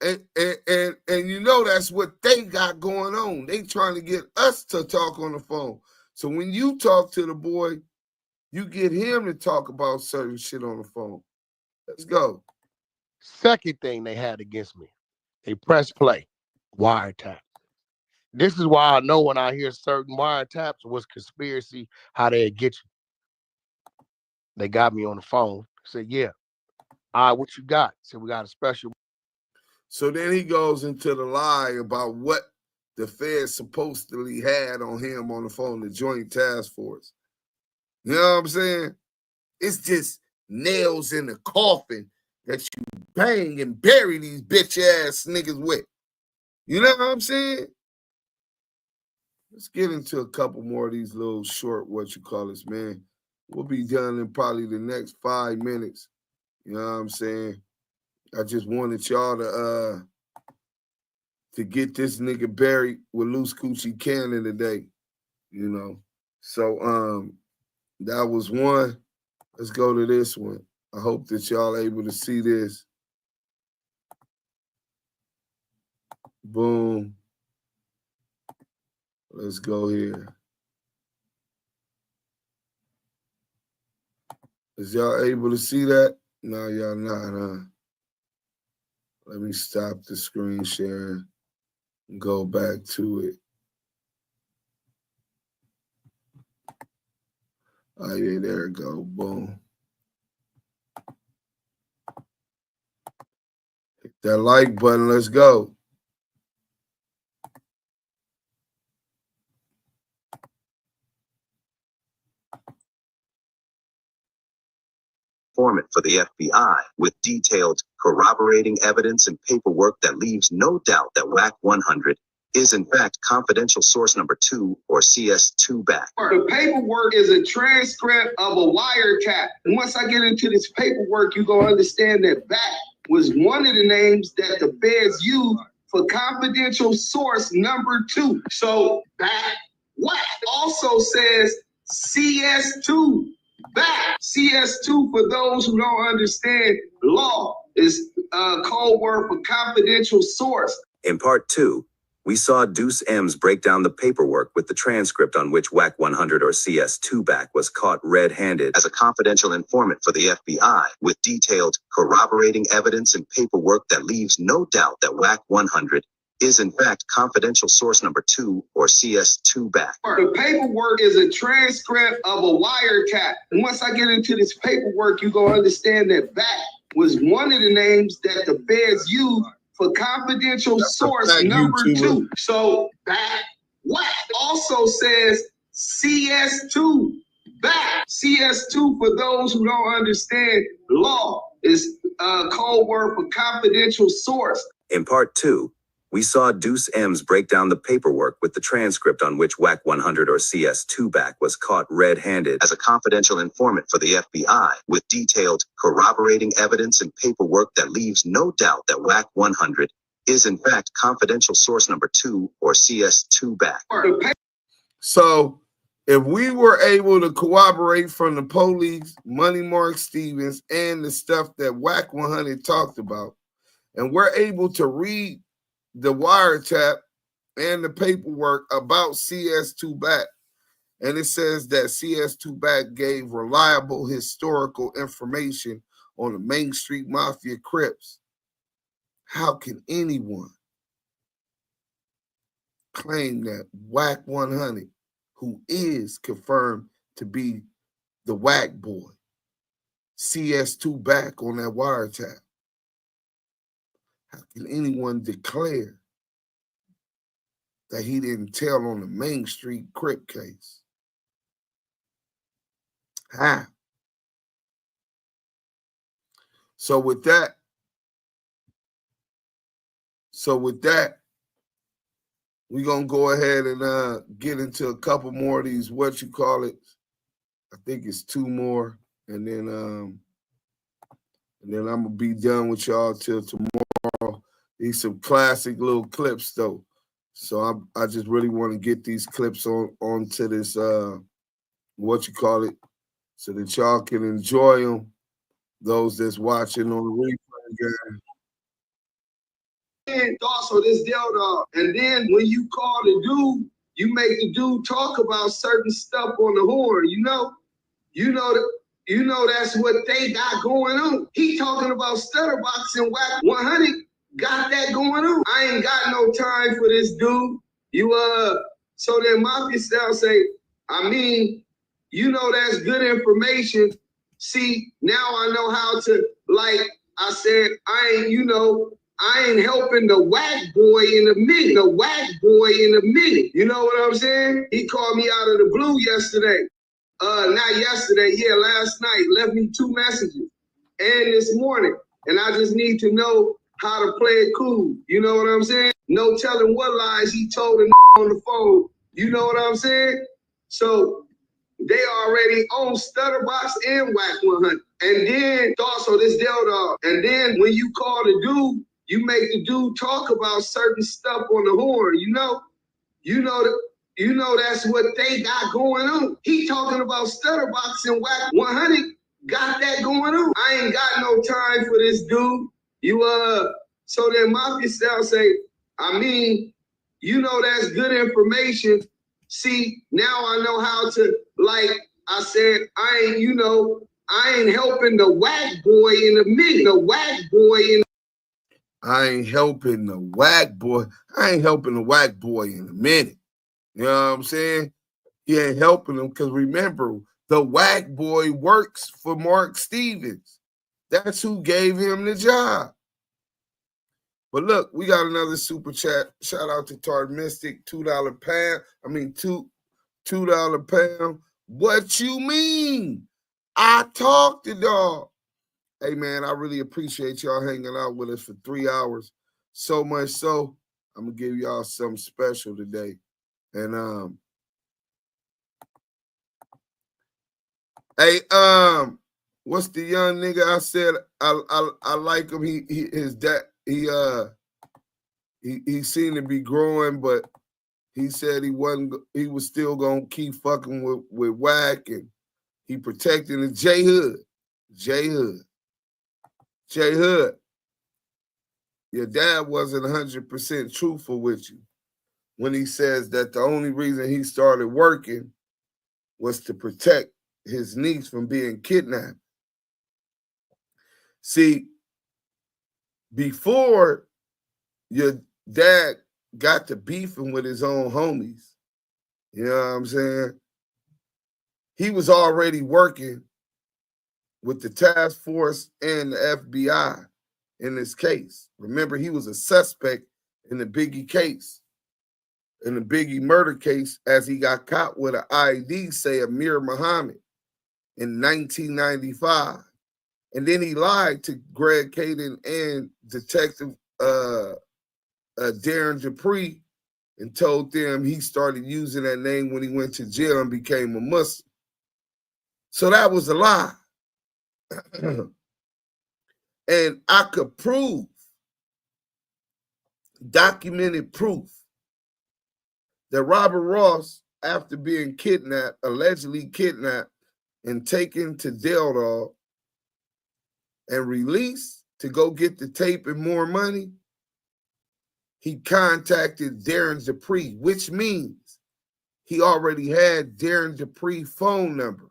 And you know that's what they got going on. They trying to get us to talk on the phone. So when you talk to the boy, you get him to talk about certain shit on the phone. Let's go. Second thing they had against me, they press play, wiretap. This is why I know when I hear certain wiretaps was conspiracy, how they'd get you. They got me on the phone. Said, yeah. All right, what you got? Said, we got a special. So then he goes into the lie about what the Fed supposedly had on him on the phone, the Joint Task Force. You know what I'm saying? It's just nails in the coffin that you bang and bury these bitch ass niggas with. You know what I'm saying? Let's get into a couple more of these little short, man. We'll be done in probably the next 5 minutes. You know what I'm saying? I just wanted y'all to get this nigga buried with Luce Cannon today. You know? So that was one. Let's go to this one. I hope that y'all able to see this. Boom. Let's go here. Is y'all able to see that? No, y'all not, huh? Let me stop the screen sharing and go back to it. Oh, yeah, there it go. Boom. Hit that like button. Let's go. Informant for the FBI with detailed corroborating evidence and paperwork that leaves no doubt that Wack100 is in fact confidential source number 2 or CS2 back. The paperwork is a transcript of a wiretap. And once I get into this paperwork, you're going to understand that Back was one of the names that the feds used for confidential source number 2. So Back Wack also says CS2 back. CS2, for those who don't understand law, is code word for confidential source. In part 2, we saw Deuce M's break down the paperwork with the transcript on which Wack100 or CS2 back was caught red-handed as a confidential informant for the FBI with detailed corroborating evidence and paperwork that leaves no doubt that Wack100 is in fact confidential source number 2 or CS2 back. The paperwork is a transcript of a wiretap. And once I get into this paperwork, you're going to understand that Back was one of the names that the feds used for confidential source number 2. So Back Wack also says CS2 back. CS2, for those who don't understand law, is code word for confidential source. In part 2, we saw Deuce M's break down the paperwork with the transcript on which Wack100 or CS2 back was caught red-handed as a confidential informant for the FBI with detailed corroborating evidence and paperwork that leaves no doubt that Wack100 is in fact confidential source number 2 or CS2 back. So If we were able to cooperate from the police, Money Mark Stevens, and the stuff that Wack100 talked about, and we're able to read the wiretap and the paperwork about CS2 Back, and it says that CS2 Back gave reliable historical information on the Main Street Mafia Crips, how can anyone claim that Wack100, who is confirmed to be the Wack boy, CS2 Back on that wiretap, how can anyone declare that he didn't tell on the Main Street Crip case? How? So with that, we're going to go ahead and get into a couple more of these, I think it's 2 more, and then I'm going to be done with y'all till tomorrow. These some classic little clips, though. So I just really want to get these clips onto this, so that y'all can enjoy them, those that's watching on the replay game. And also this Dog. And then when you call the dude, you make the dude talk about certain stuff on the horn, you know that's what they got going on. He talking about Stutterbox and Wack100 got that going on. I ain't got no time for this dude. So then Mafia style say, I mean, that's good information. See, now I know how to, like I said, I ain't helping the Wack boy in a minute. The Wack boy in a minute. You know what I'm saying? He called me out of the blue yesterday. Not yesterday, last night. Left me 2 messages. And this morning. And I just need to know how to play it cool. You know what I'm saying? No telling what lies he told a on the phone. You know what I'm saying? So they already own Stutterbox and Wack100. And then also this Dog. And then when you call the dude, you make the dude talk about certain stuff on the horn, that's what they got going on. He talking about Stutterbox and Wack100 got that going on. I ain't got no time for this dude. So then Mafia style say, I mean, that's good information. See, now I know how to, like I said, I ain't helping the Wack boy in a minute. The Wack boy in I ain't helping the Wack boy. I ain't helping the Wack boy in a minute. You know what I'm saying? He ain't helping him because remember, the Wack boy works for Mark Stevens. That's who gave him the job. But look, we got another super chat. Shout out to Tart Mystic, $2 pound. I mean, $2 pound. What you mean? I talked to dog. Hey, man, I really appreciate y'all hanging out with us for 3 hours. So much so, I'm going to give y'all something special today. And, hey, what's the young nigga I said I like him? His dad, he seemed to be growing, but he said he was still going to keep fucking with Wack, and he protecting the J Hood, your dad wasn't 100% truthful with you when he says that the only reason he started working was to protect his niece from being kidnapped. See, before your dad got to beefing with his own homies, you know what I'm saying? He was already working with the task force and the FBI in this case. Remember, he was a suspect in the Biggie case, in the Biggie murder case, as he got caught with an ID, say Amir Muhammad, in 1995. And then he lied to Greg Caden and Detective Darren Dupree and told them he started using that name when he went to jail and became a Muslim. So that was a lie. And I could prove, documented proof, that Robert Ross after being kidnapped, allegedly kidnapped, and taken to Del Dog and released to go get the tape and more money, he contacted Darren Dupree, which means he already had Darren Dupree's phone number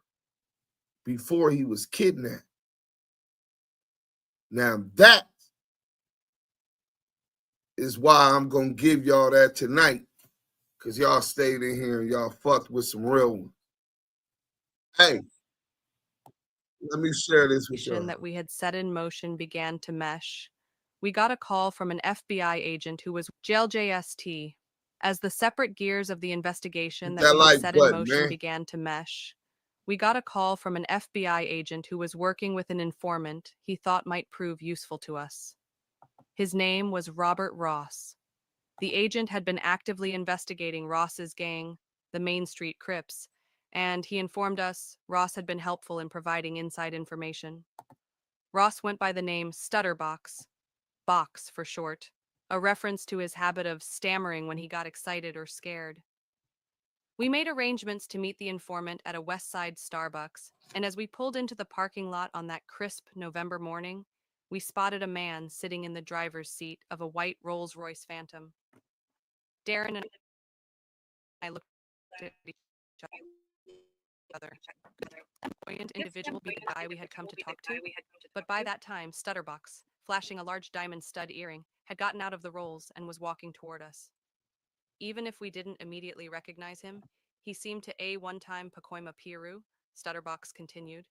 before he was kidnapped. Now that is why I'm going to give y'all that tonight, because y'all stayed in here and y'all fucked with some real ones. Hey, let me share this with y'all. That we had set in motion began to mesh. We got a call from an FBI agent who was JLJST. As the separate gears of the investigation that we had set in motion began to mesh, we got a call from an FBI agent who was working with an informant he thought might prove useful to us. His name was Robert Ross. The agent had been actively investigating Ross's gang, the Main Street Crips, and he informed us Ross had been helpful in providing inside information. Ross went by the name Stutterbox, Box for short, a reference to his habit of stammering when he got excited or scared. We made arrangements to meet the informant at a West Side Starbucks, and as we pulled into the parking lot on that crisp November morning, we spotted a man sitting in the driver's seat of a white Rolls-Royce Phantom. Darren and I looked at each other. An buoyant individual be the guy we had come to talk to, but by that time, Stutterbox, flashing a large diamond stud earring, had gotten out of the Rolls and was walking toward us. Even if we didn't immediately recognize him, he seemed to one-time Pacoima Piru, Stutterbox continued.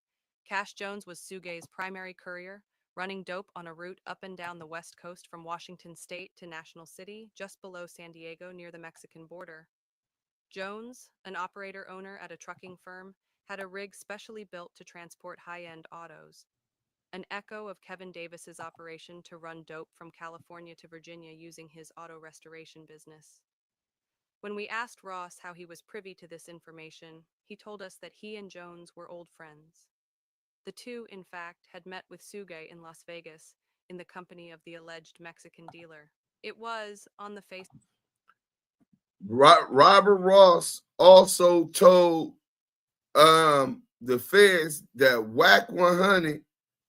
Cash Jones was Sugay's primary courier, running dope on a route up and down the West Coast from Washington State to National City, just below San Diego near the Mexican border. Jones, an operator-owner at a trucking firm, had a rig specially built to transport high-end autos, an echo of Kevin Davis's operation to run dope from California to Virginia using his auto restoration business. When we asked Ross how he was privy to this information, he told us that he and Jones were old friends. The two, in fact, had met with Sugay in Las Vegas in the company of the alleged Mexican dealer. It was, on the face... Robert Ross also told the feds that Wack100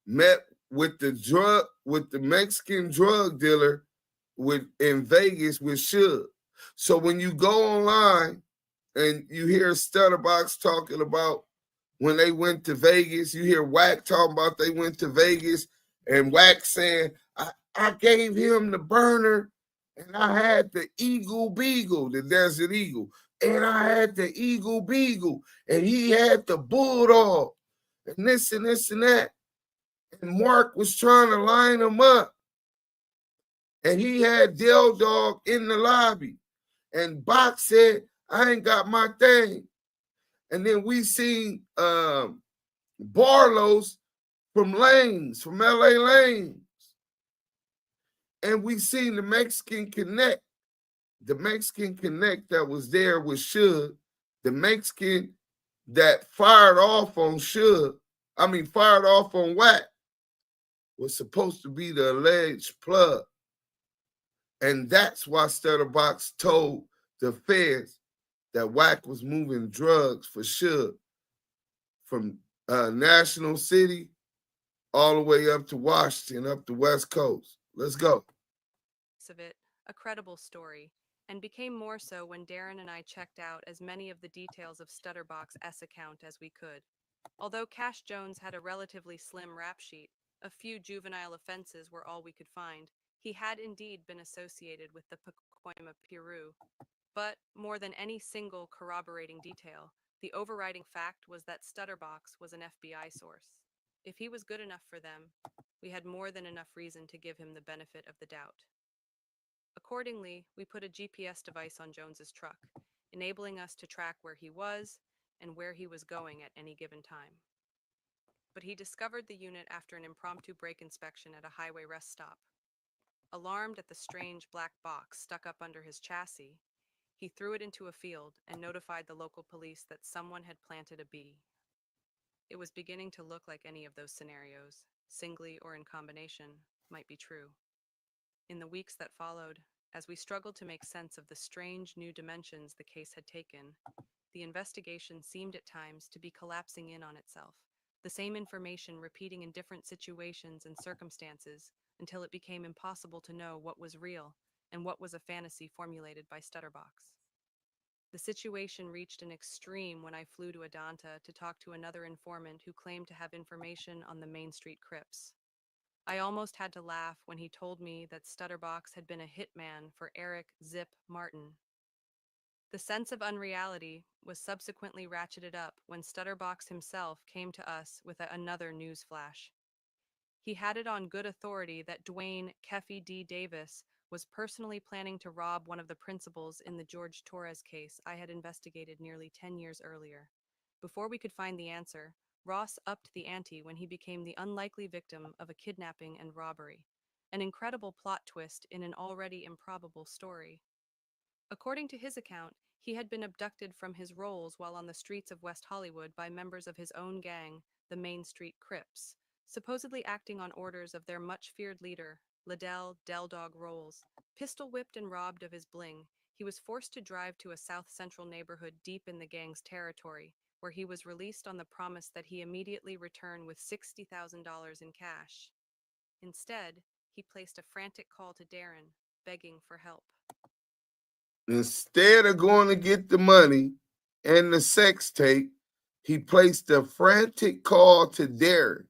met with the Mexican drug dealer in Vegas with Suge. So when you go online and you hear Stutterbox talking about when they went to Vegas, you hear Wack talking about they went to Vegas, and Wack saying, I gave him the burner, and I had the Eagle Beagle, the Desert Eagle, and I had the Eagle Beagle, and he had the Bulldog, and this and this and that. And Mark was trying to line him up, and he had Del Dog in the lobby. And Box said, I ain't got my thing. And then we seen Barlow's from Lanes, from LA Lanes. And we seen the Mexican Connect that was there with Suge, the Mexican that fired off on Wack, was supposed to be the alleged plug. And that's why Stutterbox told the feds that Wack was moving drugs for Suge from National City all the way up to Washington, up the West Coast. Let's go. Of it, a credible story, and became more so when Darren and I checked out as many of the details of Stutterbox's account as we could. Although Cash Jones had a relatively slim rap sheet, a few juvenile offenses were all we could find. He had indeed been associated with the Pacoima Piru, but more than any single corroborating detail, the overriding fact was that Stutterbox was an FBI source. If he was good enough for them, we had more than enough reason to give him the benefit of the doubt. Accordingly, we put a GPS device on Jones's truck, enabling us to track where he was and where he was going at any given time. But he discovered the unit after an impromptu brake inspection at a highway rest stop. Alarmed at the strange black box stuck up under his chassis, he threw it into a field and notified the local police that someone had planted a bee. It was beginning to look like any of those scenarios, singly or in combination, might be true. In the weeks that followed, as we struggled to make sense of the strange new dimensions the case had taken, the investigation seemed at times to be collapsing in on itself, the same information repeating in different situations and circumstances until it became impossible to know what was real and what was a fantasy formulated by Stutterbox. The situation reached an extreme when I flew to Adanta to talk to another informant who claimed to have information on the Main Street Crips. I almost had to laugh when he told me that Stutterbox had been a hitman for Eric Zip Martin. The sense of unreality was subsequently ratcheted up when Stutterbox himself came to us with another news flash. He had it on good authority that Dwayne Keffy D. Davis was personally planning to rob one of the principals in the George Torres case I had investigated nearly 10 years earlier. Before we could find the answer, Ross upped the ante when he became the unlikely victim of a kidnapping and robbery, an incredible plot twist in an already improbable story. According to his account, he had been abducted from his roles while on the streets of West Hollywood by members of his own gang, the Main Street Crips, supposedly acting on orders of their much-feared leader, Liddell Del Dog Rolls. Pistol-whipped and robbed of his bling, he was forced to drive to a south-central neighborhood deep in the gang's territory, where he was released on the promise that he immediately return with $60,000 in cash. Instead, he placed a frantic call to Darren, begging for help. Instead of going to get the money and the sex tape, he placed a frantic call to Darren.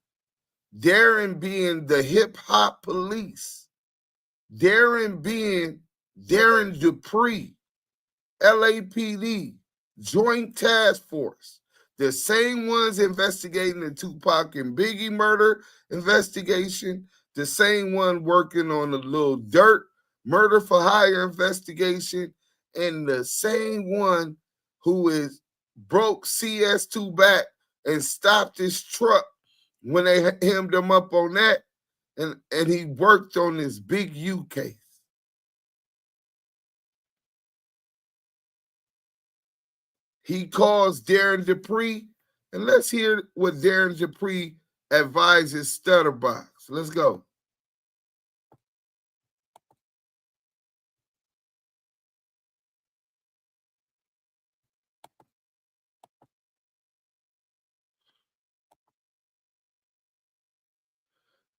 Darren being the hip-hop police. Darren being Darren Dupree, LAPD, Joint Task Force. The same ones investigating the Tupac and Biggie murder investigation. The same one working on the Lil Durk murder for hire investigation. And the same one who is broke CS2 back and stopped his truck when they hemmed him up on that. And he worked on this Big U case. He calls Darren Dupree, and let's hear what Darren Dupree advises Stutterbox. Let's go.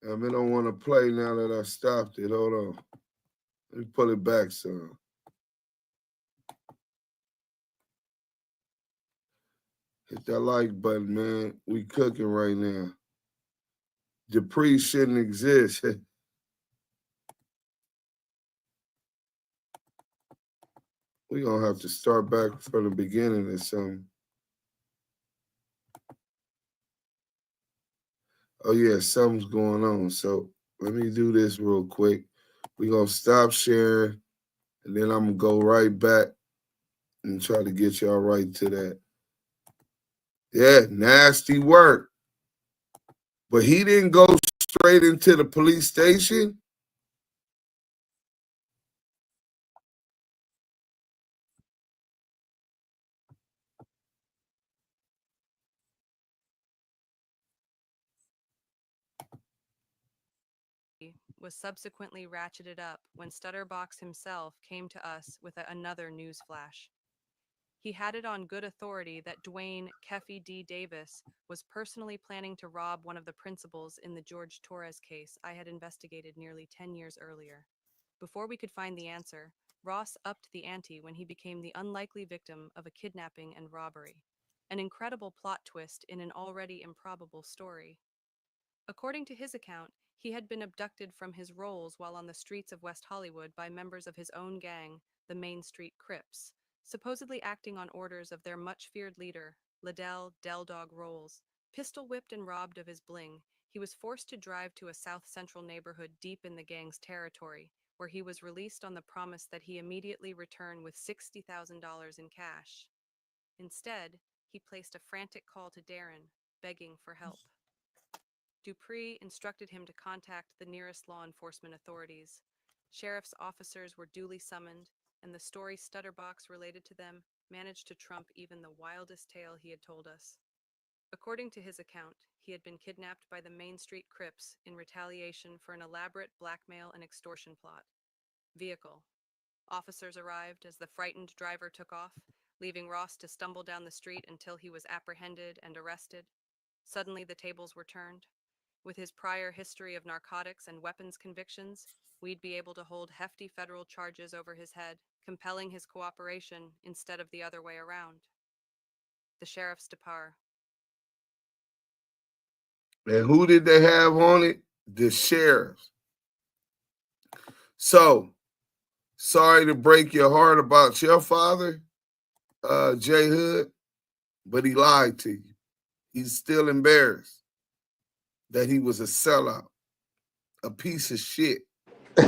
I don't want to play now that I stopped it. Hold on. Let me pull it back some. Hit that like button, man. We cooking right now. Dupree shouldn't exist. We're going to have to start back from the beginning or something. Oh, yeah, something's going on. So let me do this real quick. We're going to stop sharing, and then I'm going to go right back and try to get y'all right to that. Yeah, nasty work. But he didn't go straight into the police station. Was subsequently ratcheted up when Stutterbox himself came to us with another news flash. He had it on good authority that Dwayne Keffy D. Davis was personally planning to rob one of the principals in the George Torres case I had investigated nearly 10 years earlier. Before we could find the answer, Ross upped the ante when he became the unlikely victim of a kidnapping and robbery, an incredible plot twist in an already improbable story. According to his account, he had been abducted from his roles while on the streets of West Hollywood by members of his own gang, the Main Street Crips, supposedly acting on orders of their much-feared leader, Liddell Del Dog Rolls. Pistol-whipped and robbed of his bling, he was forced to drive to a south-central neighborhood deep in the gang's territory, where he was released on the promise that he immediately return with $60,000 in cash. Instead, he placed a frantic call to Darren, begging for help. Dupree instructed him to contact the nearest law enforcement authorities. Sheriff's officers were duly summoned, and the story Stutterbox related to them managed to trump even the wildest tale he had told us. According to his account, he had been kidnapped by the Main Street Crips in retaliation for an elaborate blackmail and extortion plot. Vehicle. Officers arrived as the frightened driver took off, leaving Ross to stumble down the street until he was apprehended and arrested. Suddenly, the tables were turned. With his prior history of narcotics and weapons convictions, we'd be able to hold hefty federal charges over his head, compelling his cooperation instead of the other way around. The sheriff's depart. And who did they have on it? The sheriffs. So, sorry to break your heart about your father, J Hood, but he lied to you. He's still embarrassed that he was a sellout, a piece of shit. You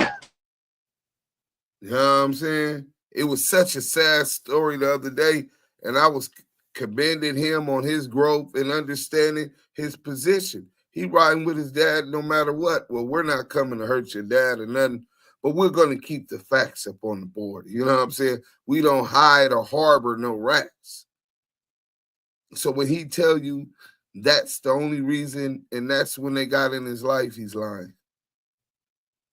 know what I'm saying? It was such a sad story the other day, and I was commending him on his growth and understanding his position. He riding with his dad no matter what. Well, we're not coming to hurt your dad or nothing, but we're going to keep the facts up on the board. You know what I'm saying? We don't hide or harbor no rats. So when he tell you that's the only reason, and that's when they got in his life, he's lying.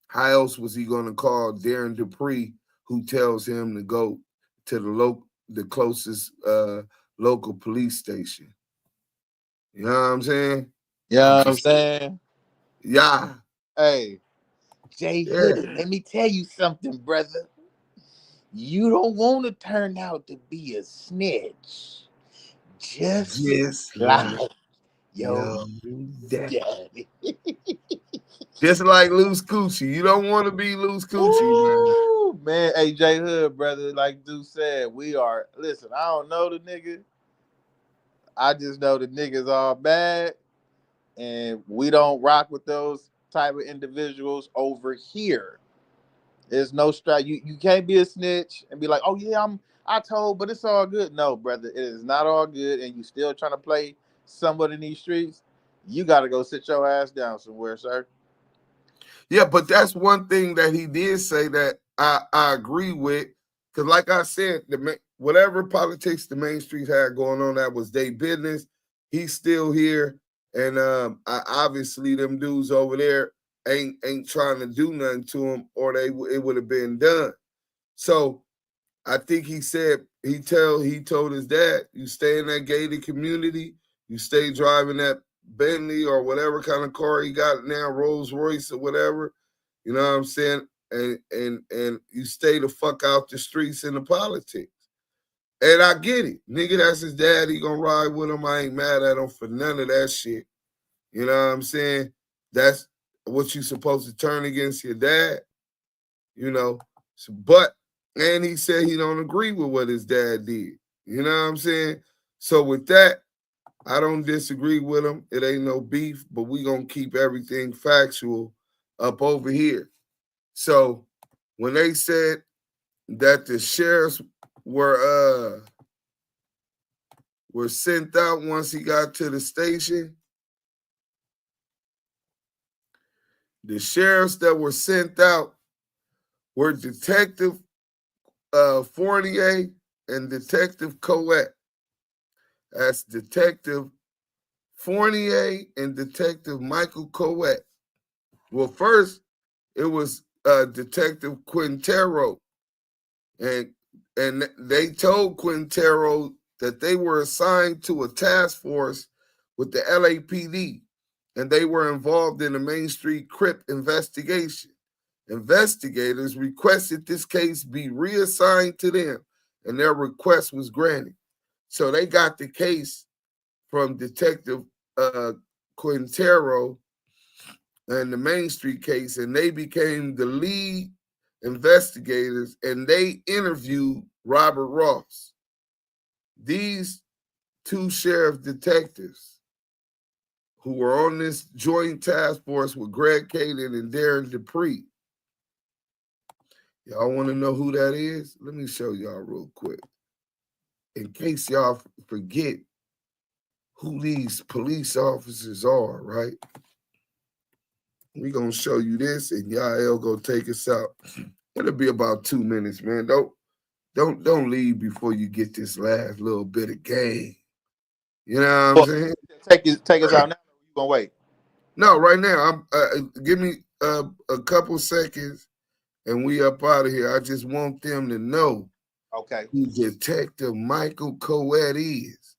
How else was he going to call Darren Dupree, who tells him to go to the closest local police station? You know what I'm saying? You know what I'm saying? Yeah. Hey, Jay Hood, let me tell you something, brother. You don't want to turn out to be a snitch. Just like your daddy. Just like Luce Coochie. You don't want to be Luce Coochie, man. Hey, Jay Hood, brother, like Dude said, listen, I don't know the nigga. I just know the niggas all bad, and we don't rock with those type of individuals over here. There's no strike. You can't be a snitch and be like, oh yeah, I told, but it's all good. No, brother, it is not all good, and you still trying to play somebody in these streets. You got to go sit your ass down somewhere, sir. Yeah, but that's one thing that he did say that I agree with, because like I said, whatever politics the Main Street had going on, that was their business. He's still here, and obviously them dudes over there ain't trying to do nothing to him, or it would have been done. So I think he said he told his dad, you stay in that gated community, you stay driving that Bentley or whatever kind of car he got now, Rolls Royce or whatever, you know what I'm saying? And you stay the fuck out the streets and the politics. And I get it. Nigga, that's his dad. He gonna ride with him. I ain't mad at him for none of that shit. You know what I'm saying? That's what you supposed to turn against your dad. You know, and he said he don't agree with what his dad did. You know what I'm saying? So with that, I don't disagree with him. It ain't no beef, but we gonna keep everything factual up over here. So when they said that the sheriffs were sent out once he got to the station, the sheriffs that were sent out were Detective Fournier and Detective Coet. That's Detective Fournier and Detective Michael Coet. Well, first, it was Detective Quintero. And they told Quintero that they were assigned to a task force with the LAPD, and they were involved in a Main Street Crip investigation. Investigators requested this case be reassigned to them, and their request was granted. So they got the case from Detective Quintero and the Main Street case, and they became the lead investigators, and they interviewed Robert Ross. These two sheriff detectives who were on this joint task force with Greg Caden and Darren Dupree. Y'all want to know who that is? Let me show y'all real quick. In case y'all forget who these police officers are, right? We're going to show you this, and y'all go take us out. It'll be about 2 minutes, man. Don't leave before you get this last little bit of game. You know what I'm saying? Take us out now, or you gonna wait? No, right now. Give me a couple seconds, and we up out of here. I just want them to know Okay. Who Detective Michael Coet is.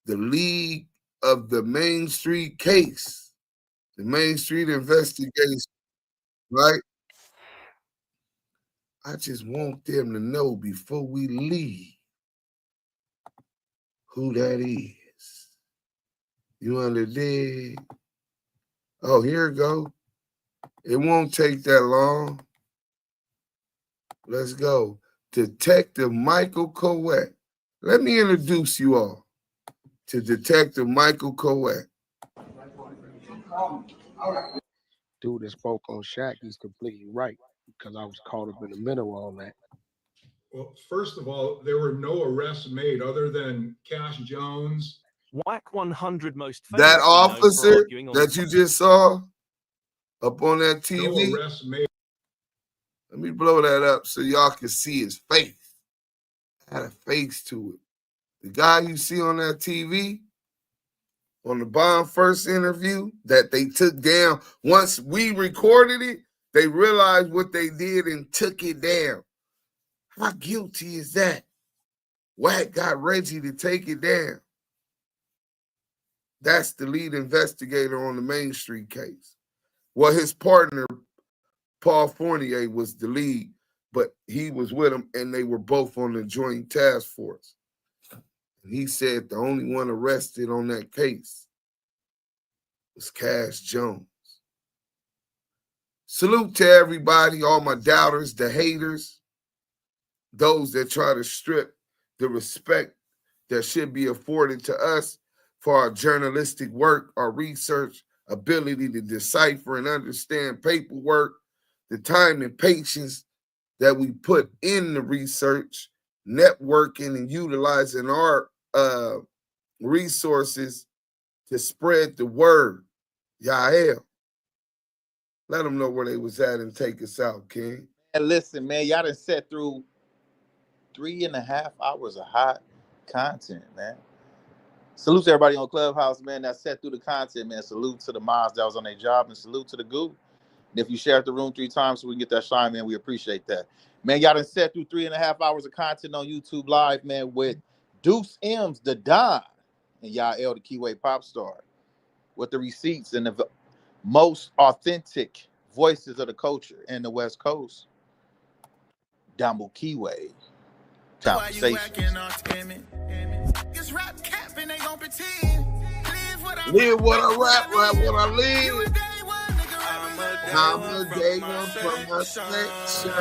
The lead of the Main Street case. The Main Street investigation, right? I just want them to know before we leave who that is. You understand? Oh, here it go. It won't take that long. Let's go. Detective Michael Coet. Let me introduce you all to Detective Michael Coet. Dude that spoke on Shaq, he's completely right, because I was caught up in the middle of all that. Well, first of all, there were no arrests made other than Cash Jones. Wack100 most that officer that you just saw up on that TV. No arrests made. Let me blow that up so y'all can see his face. Had a face to it. The guy you see on that TV, on the Bond first interview that they took down, once we recorded it, they realized what they did and took it down. How guilty is that? Wack got Reggie to take it down. That's the lead investigator on the Main Street case. Well, his partner, Paul Fournier, was the lead, but he was with him, and they were both on the joint task force. And he said the only one arrested on that case was Cash Jones. Salute to everybody, all my doubters, the haters, those that try to strip the respect that should be afforded to us for our journalistic work, our research, ability to decipher and understand paperwork, the time and patience that we put in the research, networking and utilizing our resources to spread the word. Yael. Let them know where they was at and take us out, King. And listen, man, y'all done sat through 3.5 hours of hot content, man. Salute to everybody on Clubhouse, man, that sat through the content, man. Salute to the moms that was on their job, and salute to the goo. And if you shared the room 3 times so we can get that shine, man, we appreciate that. Man, y'all done sat through 3.5 hours of content on YouTube Live, man, with Deuce M's The Don and Yael the Kiwe Pop Star, with the receipts and the most authentic voices of the culture in the West Coast. Damu Kiwe Conversations. Live what I rap, rap what I live. I'm a day one from my section.